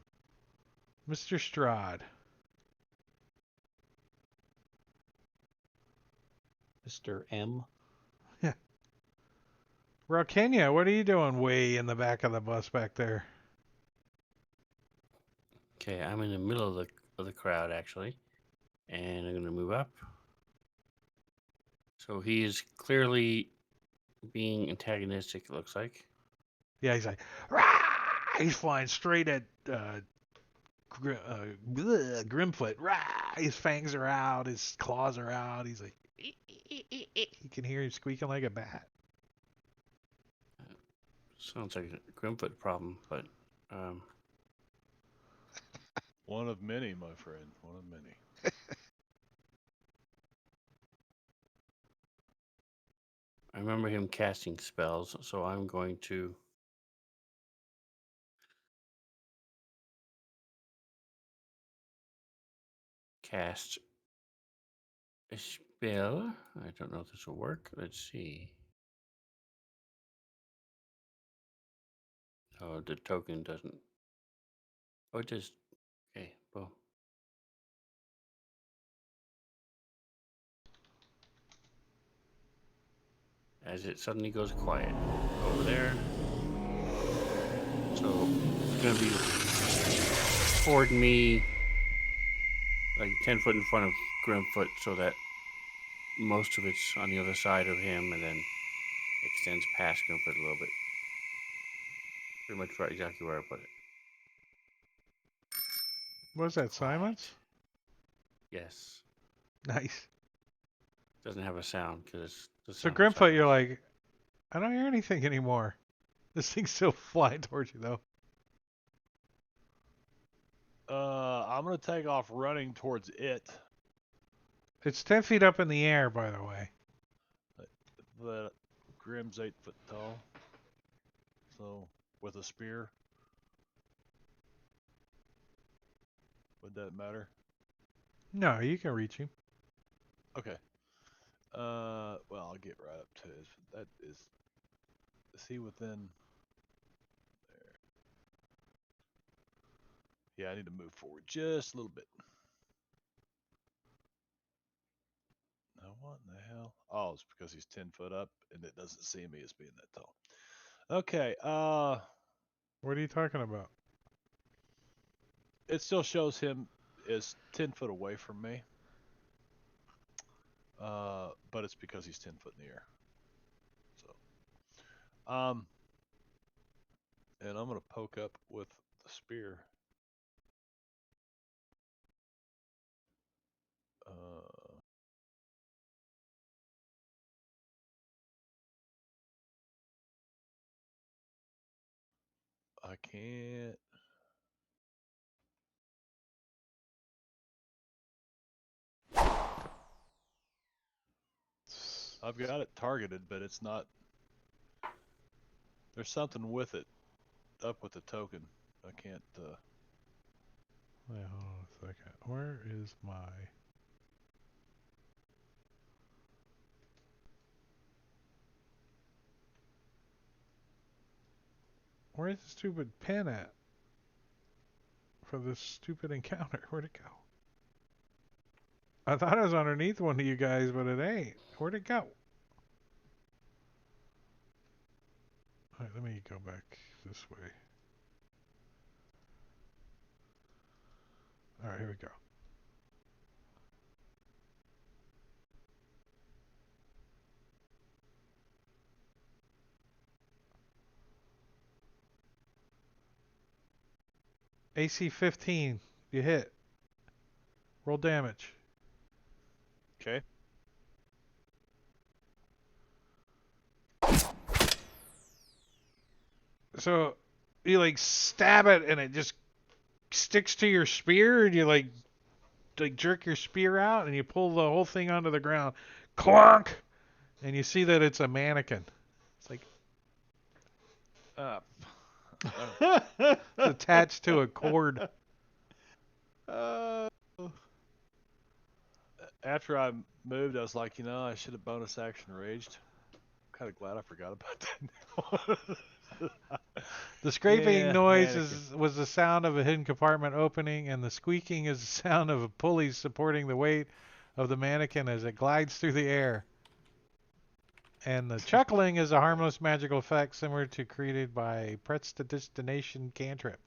Mr. Strahd. Mr. M. Kenya, what are you doing way in the back of the bus back there? Okay, I'm in the middle of the crowd actually, and I'm gonna move up. So he is clearly being antagonistic. It looks like. Yeah, he's like, Rah! He's flying straight at Grimfoot. Rah! His fangs are out, his claws are out. He's like, you can hear him squeaking like a bat. Sounds like a Grimfoot problem, but um, One of many, my friend. One of many. I remember him casting spells, so I'm going to cast a spell. I don't know if this will work. Let's see. Oh, the token doesn't. Oh, it just. Okay, boom. As it suddenly goes quiet over there. So it's going to be toward me, like 10 foot in front of Grimfoot, so that most of it's on the other side of him, and then extends past Grimfoot a little bit. Pretty much right exactly where I put it. What was that, silence? Yes. Nice. Doesn't have a sound because it's the So sound of Grimfoot, you're silence. like, I don't hear anything anymore. This thing's still flying towards you, though. I'm gonna take off running towards it. It's 10 feet up in the air, by the way. The Grim's 8 foot tall. So with a spear. Would that matter? No, you can reach him. Okay. Well, I'll get right up to his. That is he within there? Yeah, I need to move forward just a little bit. Now, what in the hell? Oh, it's because he's 10 foot up and it doesn't see me as being that tall. Okay. What are you talking about? It still shows him as 10 foot away from me. But it's because he's 10 foot in the air. So, and I'm gonna poke up with the spear. I can't. I've got it targeted, but it's not. There's something with it, up with the token. I can't. Wait, hold on a second. Where is my... Where's the stupid pin at? For this stupid encounter. Where'd it go? I thought it was underneath one of you guys, but it ain't. Where'd it go? Alright, let me go back this way. Alright, here we go. AC 15. You hit. Roll damage. Okay. So you like stab it and it just sticks to your spear and you like jerk your spear out and you pull the whole thing onto the ground. Clonk! And you see that it's a mannequin. It's like it's attached to a cord. After I moved, I was like, I should have bonus action raged. I'm kind of glad I forgot about that. The scraping Yeah, noise mannequin. was the sound of a hidden compartment opening, and the squeaking is the sound of a pulley supporting the weight of the mannequin as it glides through the air. And the chuckling is a harmless magical effect similar to created by Pretz to Destination cantrip.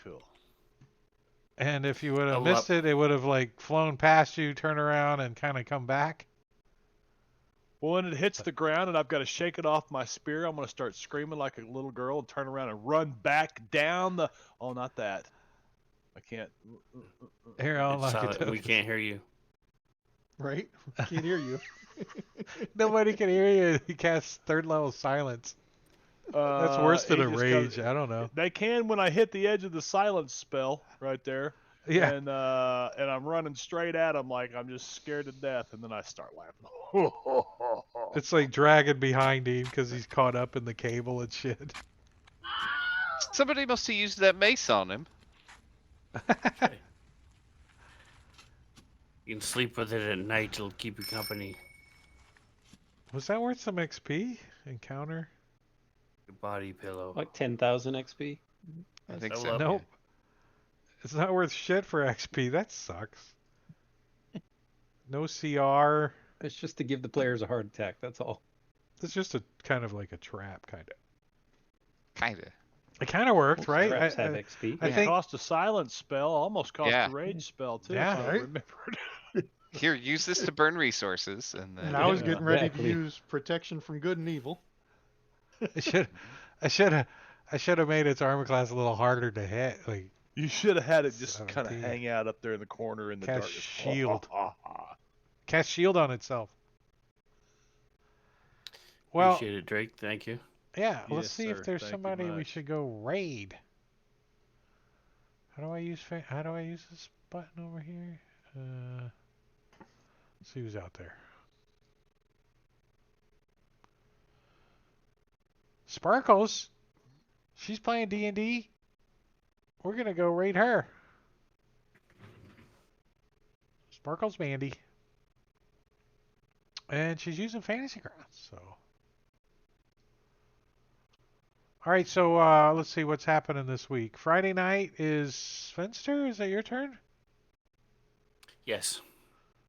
Cool. And if you would have Level missed up. it, it would have like flown past you, turn around, and kind of come back. Well, when it hits the ground and I've got to shake it off my spear, I'm going to start screaming like a little girl and turn around and run back down the. Oh, not that. I can't. Here, I'll It's knock it silent. down. We can't hear you. Right? Can't hear you. Nobody can hear you. He casts third level silence. That's worse than It a just comes. rage. I don't know. They can when I hit the edge of the silence spell right there. Yeah. And I'm running straight at him like I'm just scared to death, and then I start laughing. It's like dragging behind him because he's caught up in the cable and shit. Somebody must have used that mace on him. Okay. You can sleep with it at night. It'll keep you company. Was that worth some XP? Encounter? Your body pillow. Like 10,000 XP. I think I so. love Nope. It's not worth shit for XP. That sucks. No CR. It's just to give the players a heart attack. That's all. It's just a kind of like a trap, kind of. Kinda. It kind of worked, right? Traps have XP. I It think. cost a silence spell, almost cost Yeah. a rage spell too. Yeah. If I Right. remembered. Here, use this to burn resources, and then. And I was Yeah, getting ready exactly. to use protection from good and evil. I should have made its armor class a little harder to hit. Like You should have had it just kind of 17. hang out up there in the corner in the Cast darkness. shield. Cast shield on itself. Well, Appreciate it, Drake. Thank you. yeah. Let's Yes, see sir. if there's Thank you somebody we much. should go raid. How do I use this button over here? Let's see who's out there. Sparkles. She's playing D&D. We're gonna go raid her. Sparkles Mandy. And she's using Fantasy Grounds, so. All right, so let's see what's happening this week. Friday night is Svenster. Is that your turn? Yes.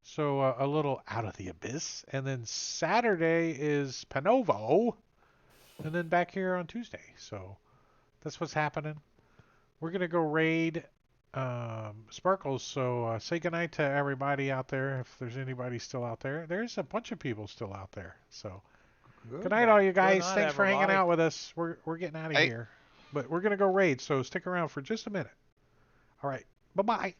So a little Out of the Abyss. And then Saturday is Panovo. And then back here on Tuesday. So that's what's happening. We're going to go raid Sparkles. So say goodnight to everybody out there if there's anybody still out there. There's a bunch of people still out there. So good night, all you guys. night, Thanks for hanging everybody. out with us. We're getting out of Hey. here. But we're going to go raid. So stick around for just a minute. All right. Bye-bye.